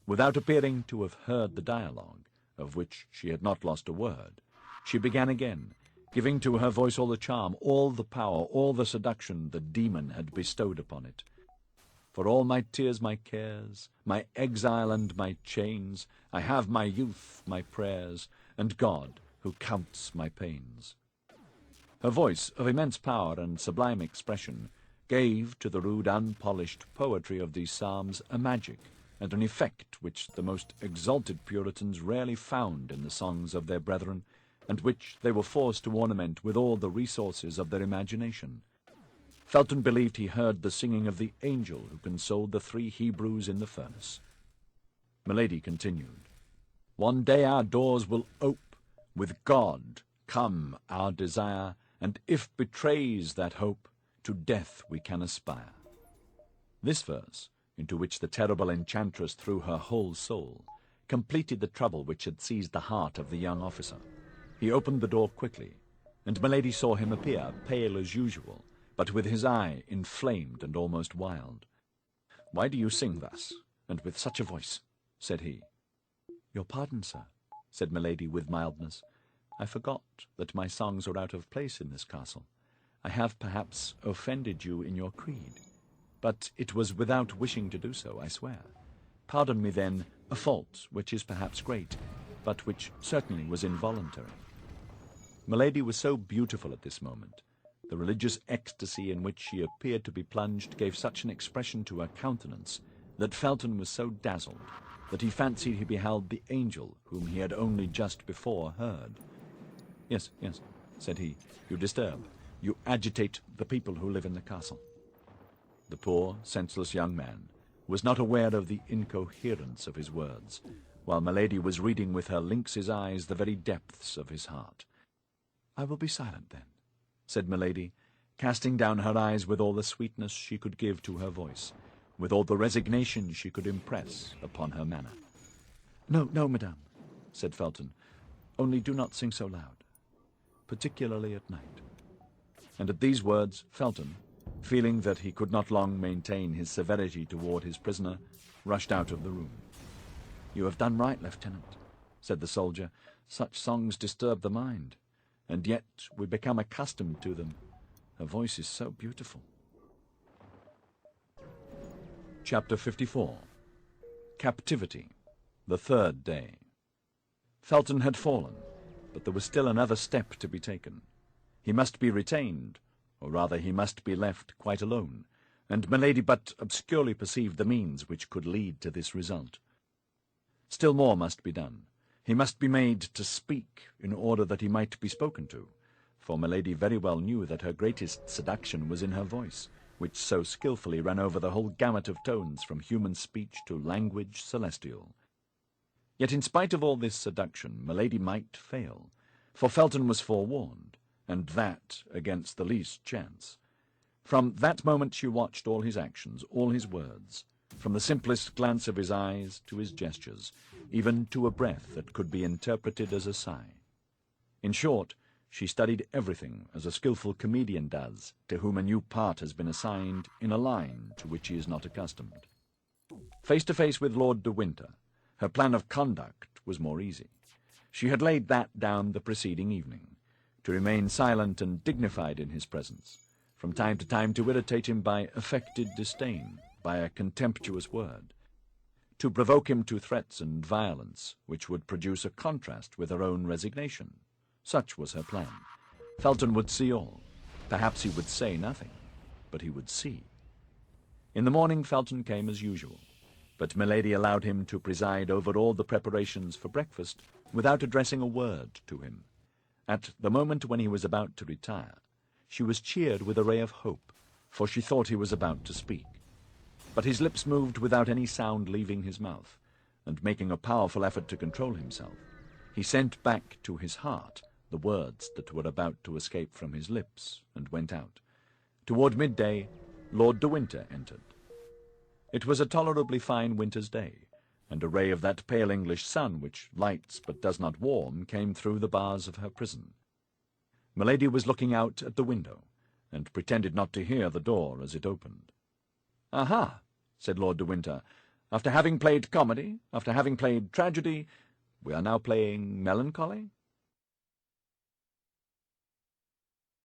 Without appearing to have heard the dialogue, of which she had not lost a word, she began again, giving to her voice all the charm, all the power, all the seduction the demon had bestowed upon it. For all my tears, my cares, my exile and my chains, I have my youth, my prayers, and God, who counts my pains. Her voice, of immense power and sublime expression, gave to the rude, unpolished poetry of these psalms a magic and an effect which the most exalted Puritans rarely found in the songs of their brethren, and which they were forced to ornament with all the resources of their imagination. Felton believed he heard the singing of the angel who consoled the 3 Hebrews in the furnace. Milady continued, "One day our doors will ope, with God come our desire, and if betrays that hope, to death we can aspire." This verse, into which the terrible enchantress threw her whole soul, completed the trouble which had seized the heart of the young officer. He opened the door quickly, and Milady saw him appear, pale as usual, but with his eye inflamed and almost wild. "Why do you sing thus, and with such a voice?" said he. "Your pardon, sir," said Milady with mildness. "I forgot that my songs are out of place in this castle. I have perhaps offended you in your creed, but it was without wishing to do so, I swear. Pardon me, then, a fault which is perhaps great, but which certainly was involuntary." Milady was so beautiful at this moment, the religious ecstasy in which she appeared to be plunged gave such an expression to her countenance, that Felton was so dazzled that he fancied he beheld the angel whom he had only just before heard. Yes, said he, "you disturb, you agitate the people who live in the castle." The poor, senseless young man was not aware of the incoherence of his words, while Milady was reading with her lynx's eyes the very depths of his heart. "I will be silent, then," said Milady, casting down her eyes with all the sweetness she could give to her voice, with all the resignation she could impress upon her manner. No, madame," said Felton, "only do not sing so loud, particularly at night." And at these words Felton, feeling that he could not long maintain his severity toward his prisoner, rushed out of the room. "You have done right, Lieutenant," said the soldier. "Such songs disturb the mind, and yet we become accustomed to them. Her voice is so beautiful." Chapter 54. Captivity, the 3rd day. Felton had fallen, but there was still another step to be taken. He must be retained, or rather he must be left quite alone, and Milady but obscurely perceived the means which could lead to this result. Still more must be done. He must be made to speak in order that he might be spoken to, for Milady very well knew that her greatest seduction was in her voice, which so skilfully ran over the whole gamut of tones from human speech to language celestial. Yet in spite of all this seduction, Milady might fail, for Felton was forewarned, and that against the least chance. From that moment she watched all his actions, all his words, from the simplest glance of his eyes to his gestures, even to a breath that could be interpreted as a sigh. In short, she studied everything as a skilful comedian does, to whom a new part has been assigned in a line to which he is not accustomed. Face to face with Lord de Winter, her plan of conduct was more easy. She had laid that down the preceding evening, to remain silent and dignified in his presence, from time to time to irritate him by affected disdain, by a contemptuous word, to provoke him to threats and violence which would produce a contrast with her own resignation. Such was her plan. Felton would see all. Perhaps he would say nothing, but he would see. In the morning Felton came as usual, but Milady allowed him to preside over all the preparations for breakfast without addressing a word to him. At the moment when he was about to retire, she was cheered with a ray of hope, for she thought he was about to speak. But his lips moved without any sound leaving his mouth, and making a powerful effort to control himself, he sent back to his heart the words that were about to escape from his lips, and went out. Toward midday, Lord de Winter entered. It was a tolerably fine winter's day, and a ray of that pale English sun which lights but does not warm came through the bars of her prison. Milady was looking out at the window, and pretended not to hear the door as it opened. "Aha!" said Lord de Winter. "After having played comedy, after having played tragedy, we are now playing melancholy?"